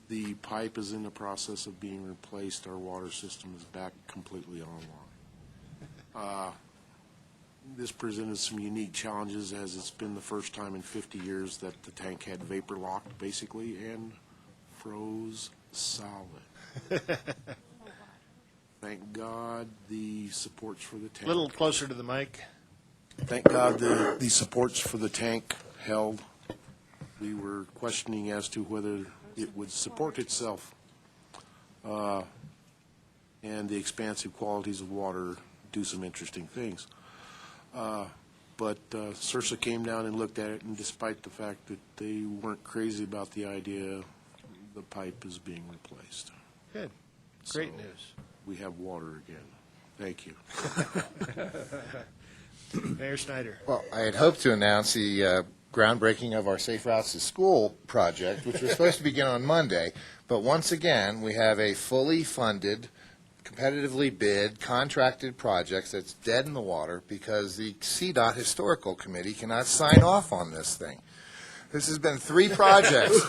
The pipe is in the process of being replaced. Our water system is back completely online. This presented some unique challenges, as it's been the first time in 50 years that the tank had vapor locked, basically, and froze solid. Thank God the supports for the tank. A little closer to the mic. Thank God the supports for the tank held. We were questioning as to whether it would support itself. And the expansive qualities of water do some interesting things. But CIRSA came down and looked at it, and despite the fact that they weren't crazy about the idea, the pipe is being replaced. Good. Great So news. We have water again. Thank you. Mayor Snyder. Well, I had hoped to announce the groundbreaking of our Safe Routes to School project, which was supposed to begin on Monday. But once again, we have a fully funded, competitively bid, contracted project that's dead in the water because the CDOT Historical Committee cannot sign off on this thing. This has been 3 projects,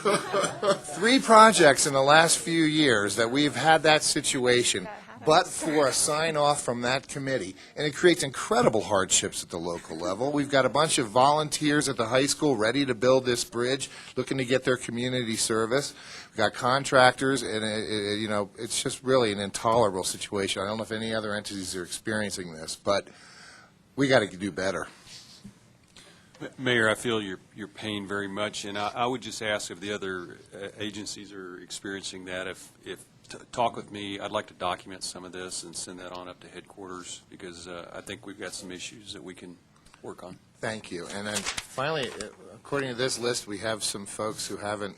3 projects in the last few years that we've had that situation, but for a sign-off from that committee. And it creates incredible hardships at the local level. We've got a bunch of volunteers at the high school ready to build this bridge, looking to get their community service. We've got contractors, and it's just really an intolerable situation. I don't know if any other entities are experiencing this, but we got to do better. Mayor, I feel your pain very much, and I would just ask if the other agencies are experiencing that, if talk with me. I'd like to document some of this and send that on up to headquarters, because I think we've got some issues that we can work on. Thank you. And then finally, according to this list, we have some folks who haven't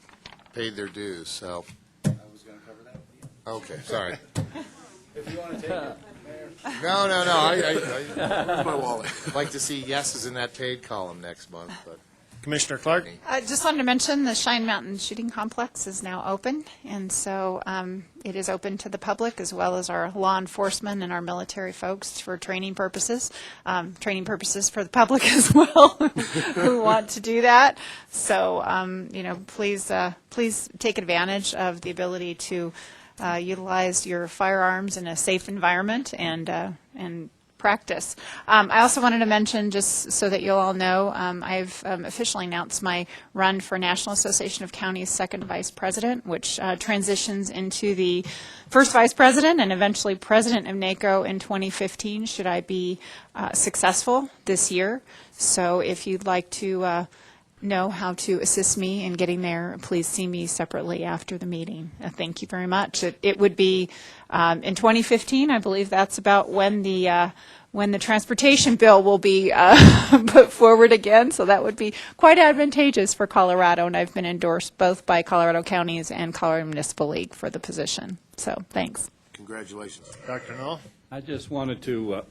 paid their dues, so. I was going to cover that with you. Okay, sorry. If you want to take it, Mayor. No. Where's my wallet? I'd like to see yeses in that paid column next month, but. Commissioner Clark? I just wanted to mention the Shine Mountain Shooting Complex is now open, and so it is open to the public as well as our law enforcement and our military folks for training purposes for the public as well who want to do that. So, please take advantage of the ability to utilize your firearms in a safe environment and practice. I also wanted to mention, just so that you'll all know, I've officially announced my run for National Association of Counties second vice president, which transitions into the first vice president and eventually president of NACO in 2015, should I be successful this year. So if you'd like to know how to assist me in getting there, please see me separately after the meeting. Thank you very much. It would be in 2015. I believe that's about when the transportation bill will be put forward again. So that would be quite advantageous for Colorado. And I've been endorsed both by Colorado Counties and Colorado Municipal League for the position. So thanks. Congratulations. Dr. Knoll? I just wanted to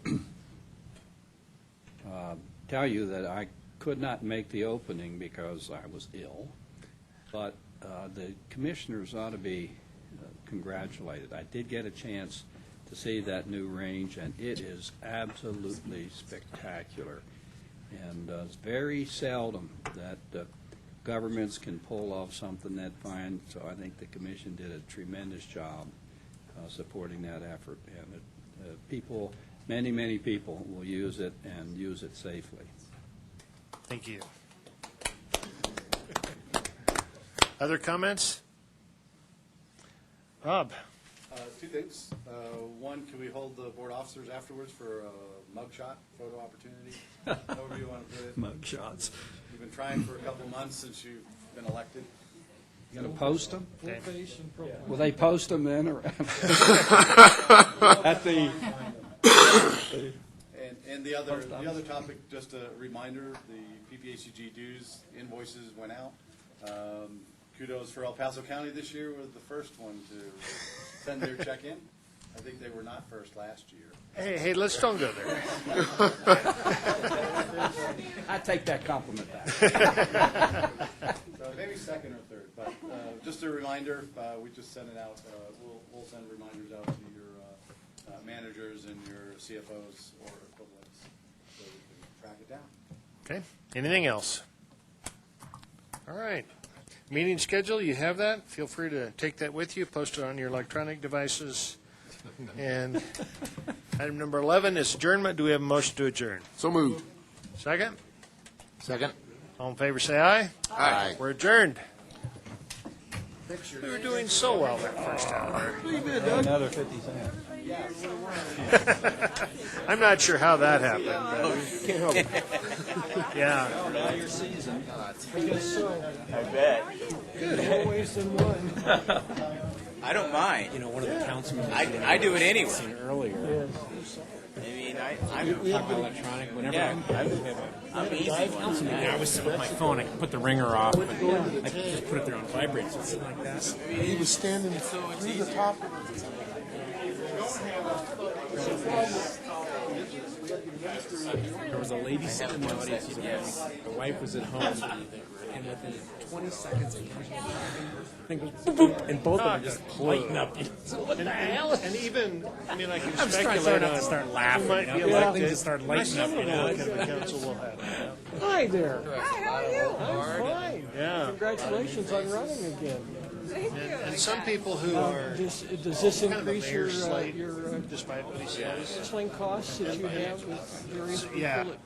tell you that I could not make the opening because I was ill, but the commissioners ought to be congratulated. I did get a chance to see that new range, and it is absolutely spectacular. And it's very seldom that governments can pull off something that fine, so I think the commission did a tremendous job supporting that effort. And people, many people will use it and use it safely. Thank you. Other comments? Rob? Two things. One, can we hold the board officers afterwards for a mugshot photo opportunity? However you want to put it. Mugshots. You've been trying for a couple months since you've been elected. You going to post them? Okay. Will they post them then? Or at the... And the other topic, just a reminder, the PPACG dues invoices went out. Kudos for El Paso County this year, was the first one to send their check in. I think they were not first last year. Hey, let's don't go there. I take that compliment back. So maybe second or third, but just a reminder, we just sent it out. We'll send reminders out to your managers and your CFOs or equivalents so we can track it down. Okay. Anything else? All right. Meeting schedule, you have that. Feel free to take that with you, post it on your electronic devices. And item number 11 is adjournment. Do we have a motion to adjourn? So moved. Second? Second? All in favor, say aye. Aye. We're adjourned. We were doing so well that first hour. Another 50 cents. I'm not sure how that happened. Can't help it. Yeah. Now you're seasoned. I bet. Good, more ways than one. I don't mind. You know, one of the councilmen. I do it anyway. Earlier. I mean, I'm Electronic, whenever I'm easy one. I was sitting with my phone, I could put the ringer off, and I could just put it there on vibrate, so it's like that. He was standing through the top. There was a lady sitting in the audience, the wife was at home, and within 20 seconds, and goes, boop, boop, and both of them just lighten up. What the hell? And even, I mean, I can I'm speculate starting on to start laughing. who might be You know? elected. Things just start lighting up. You know? What kind of a council we'll have. Hi there. Hi, how are you? I'm fine. Yeah. Congratulations on running again. And some people who are Does this kind of a increase your mayor's slate, your despite what he says. counseling costs that you have with various people? Yeah. that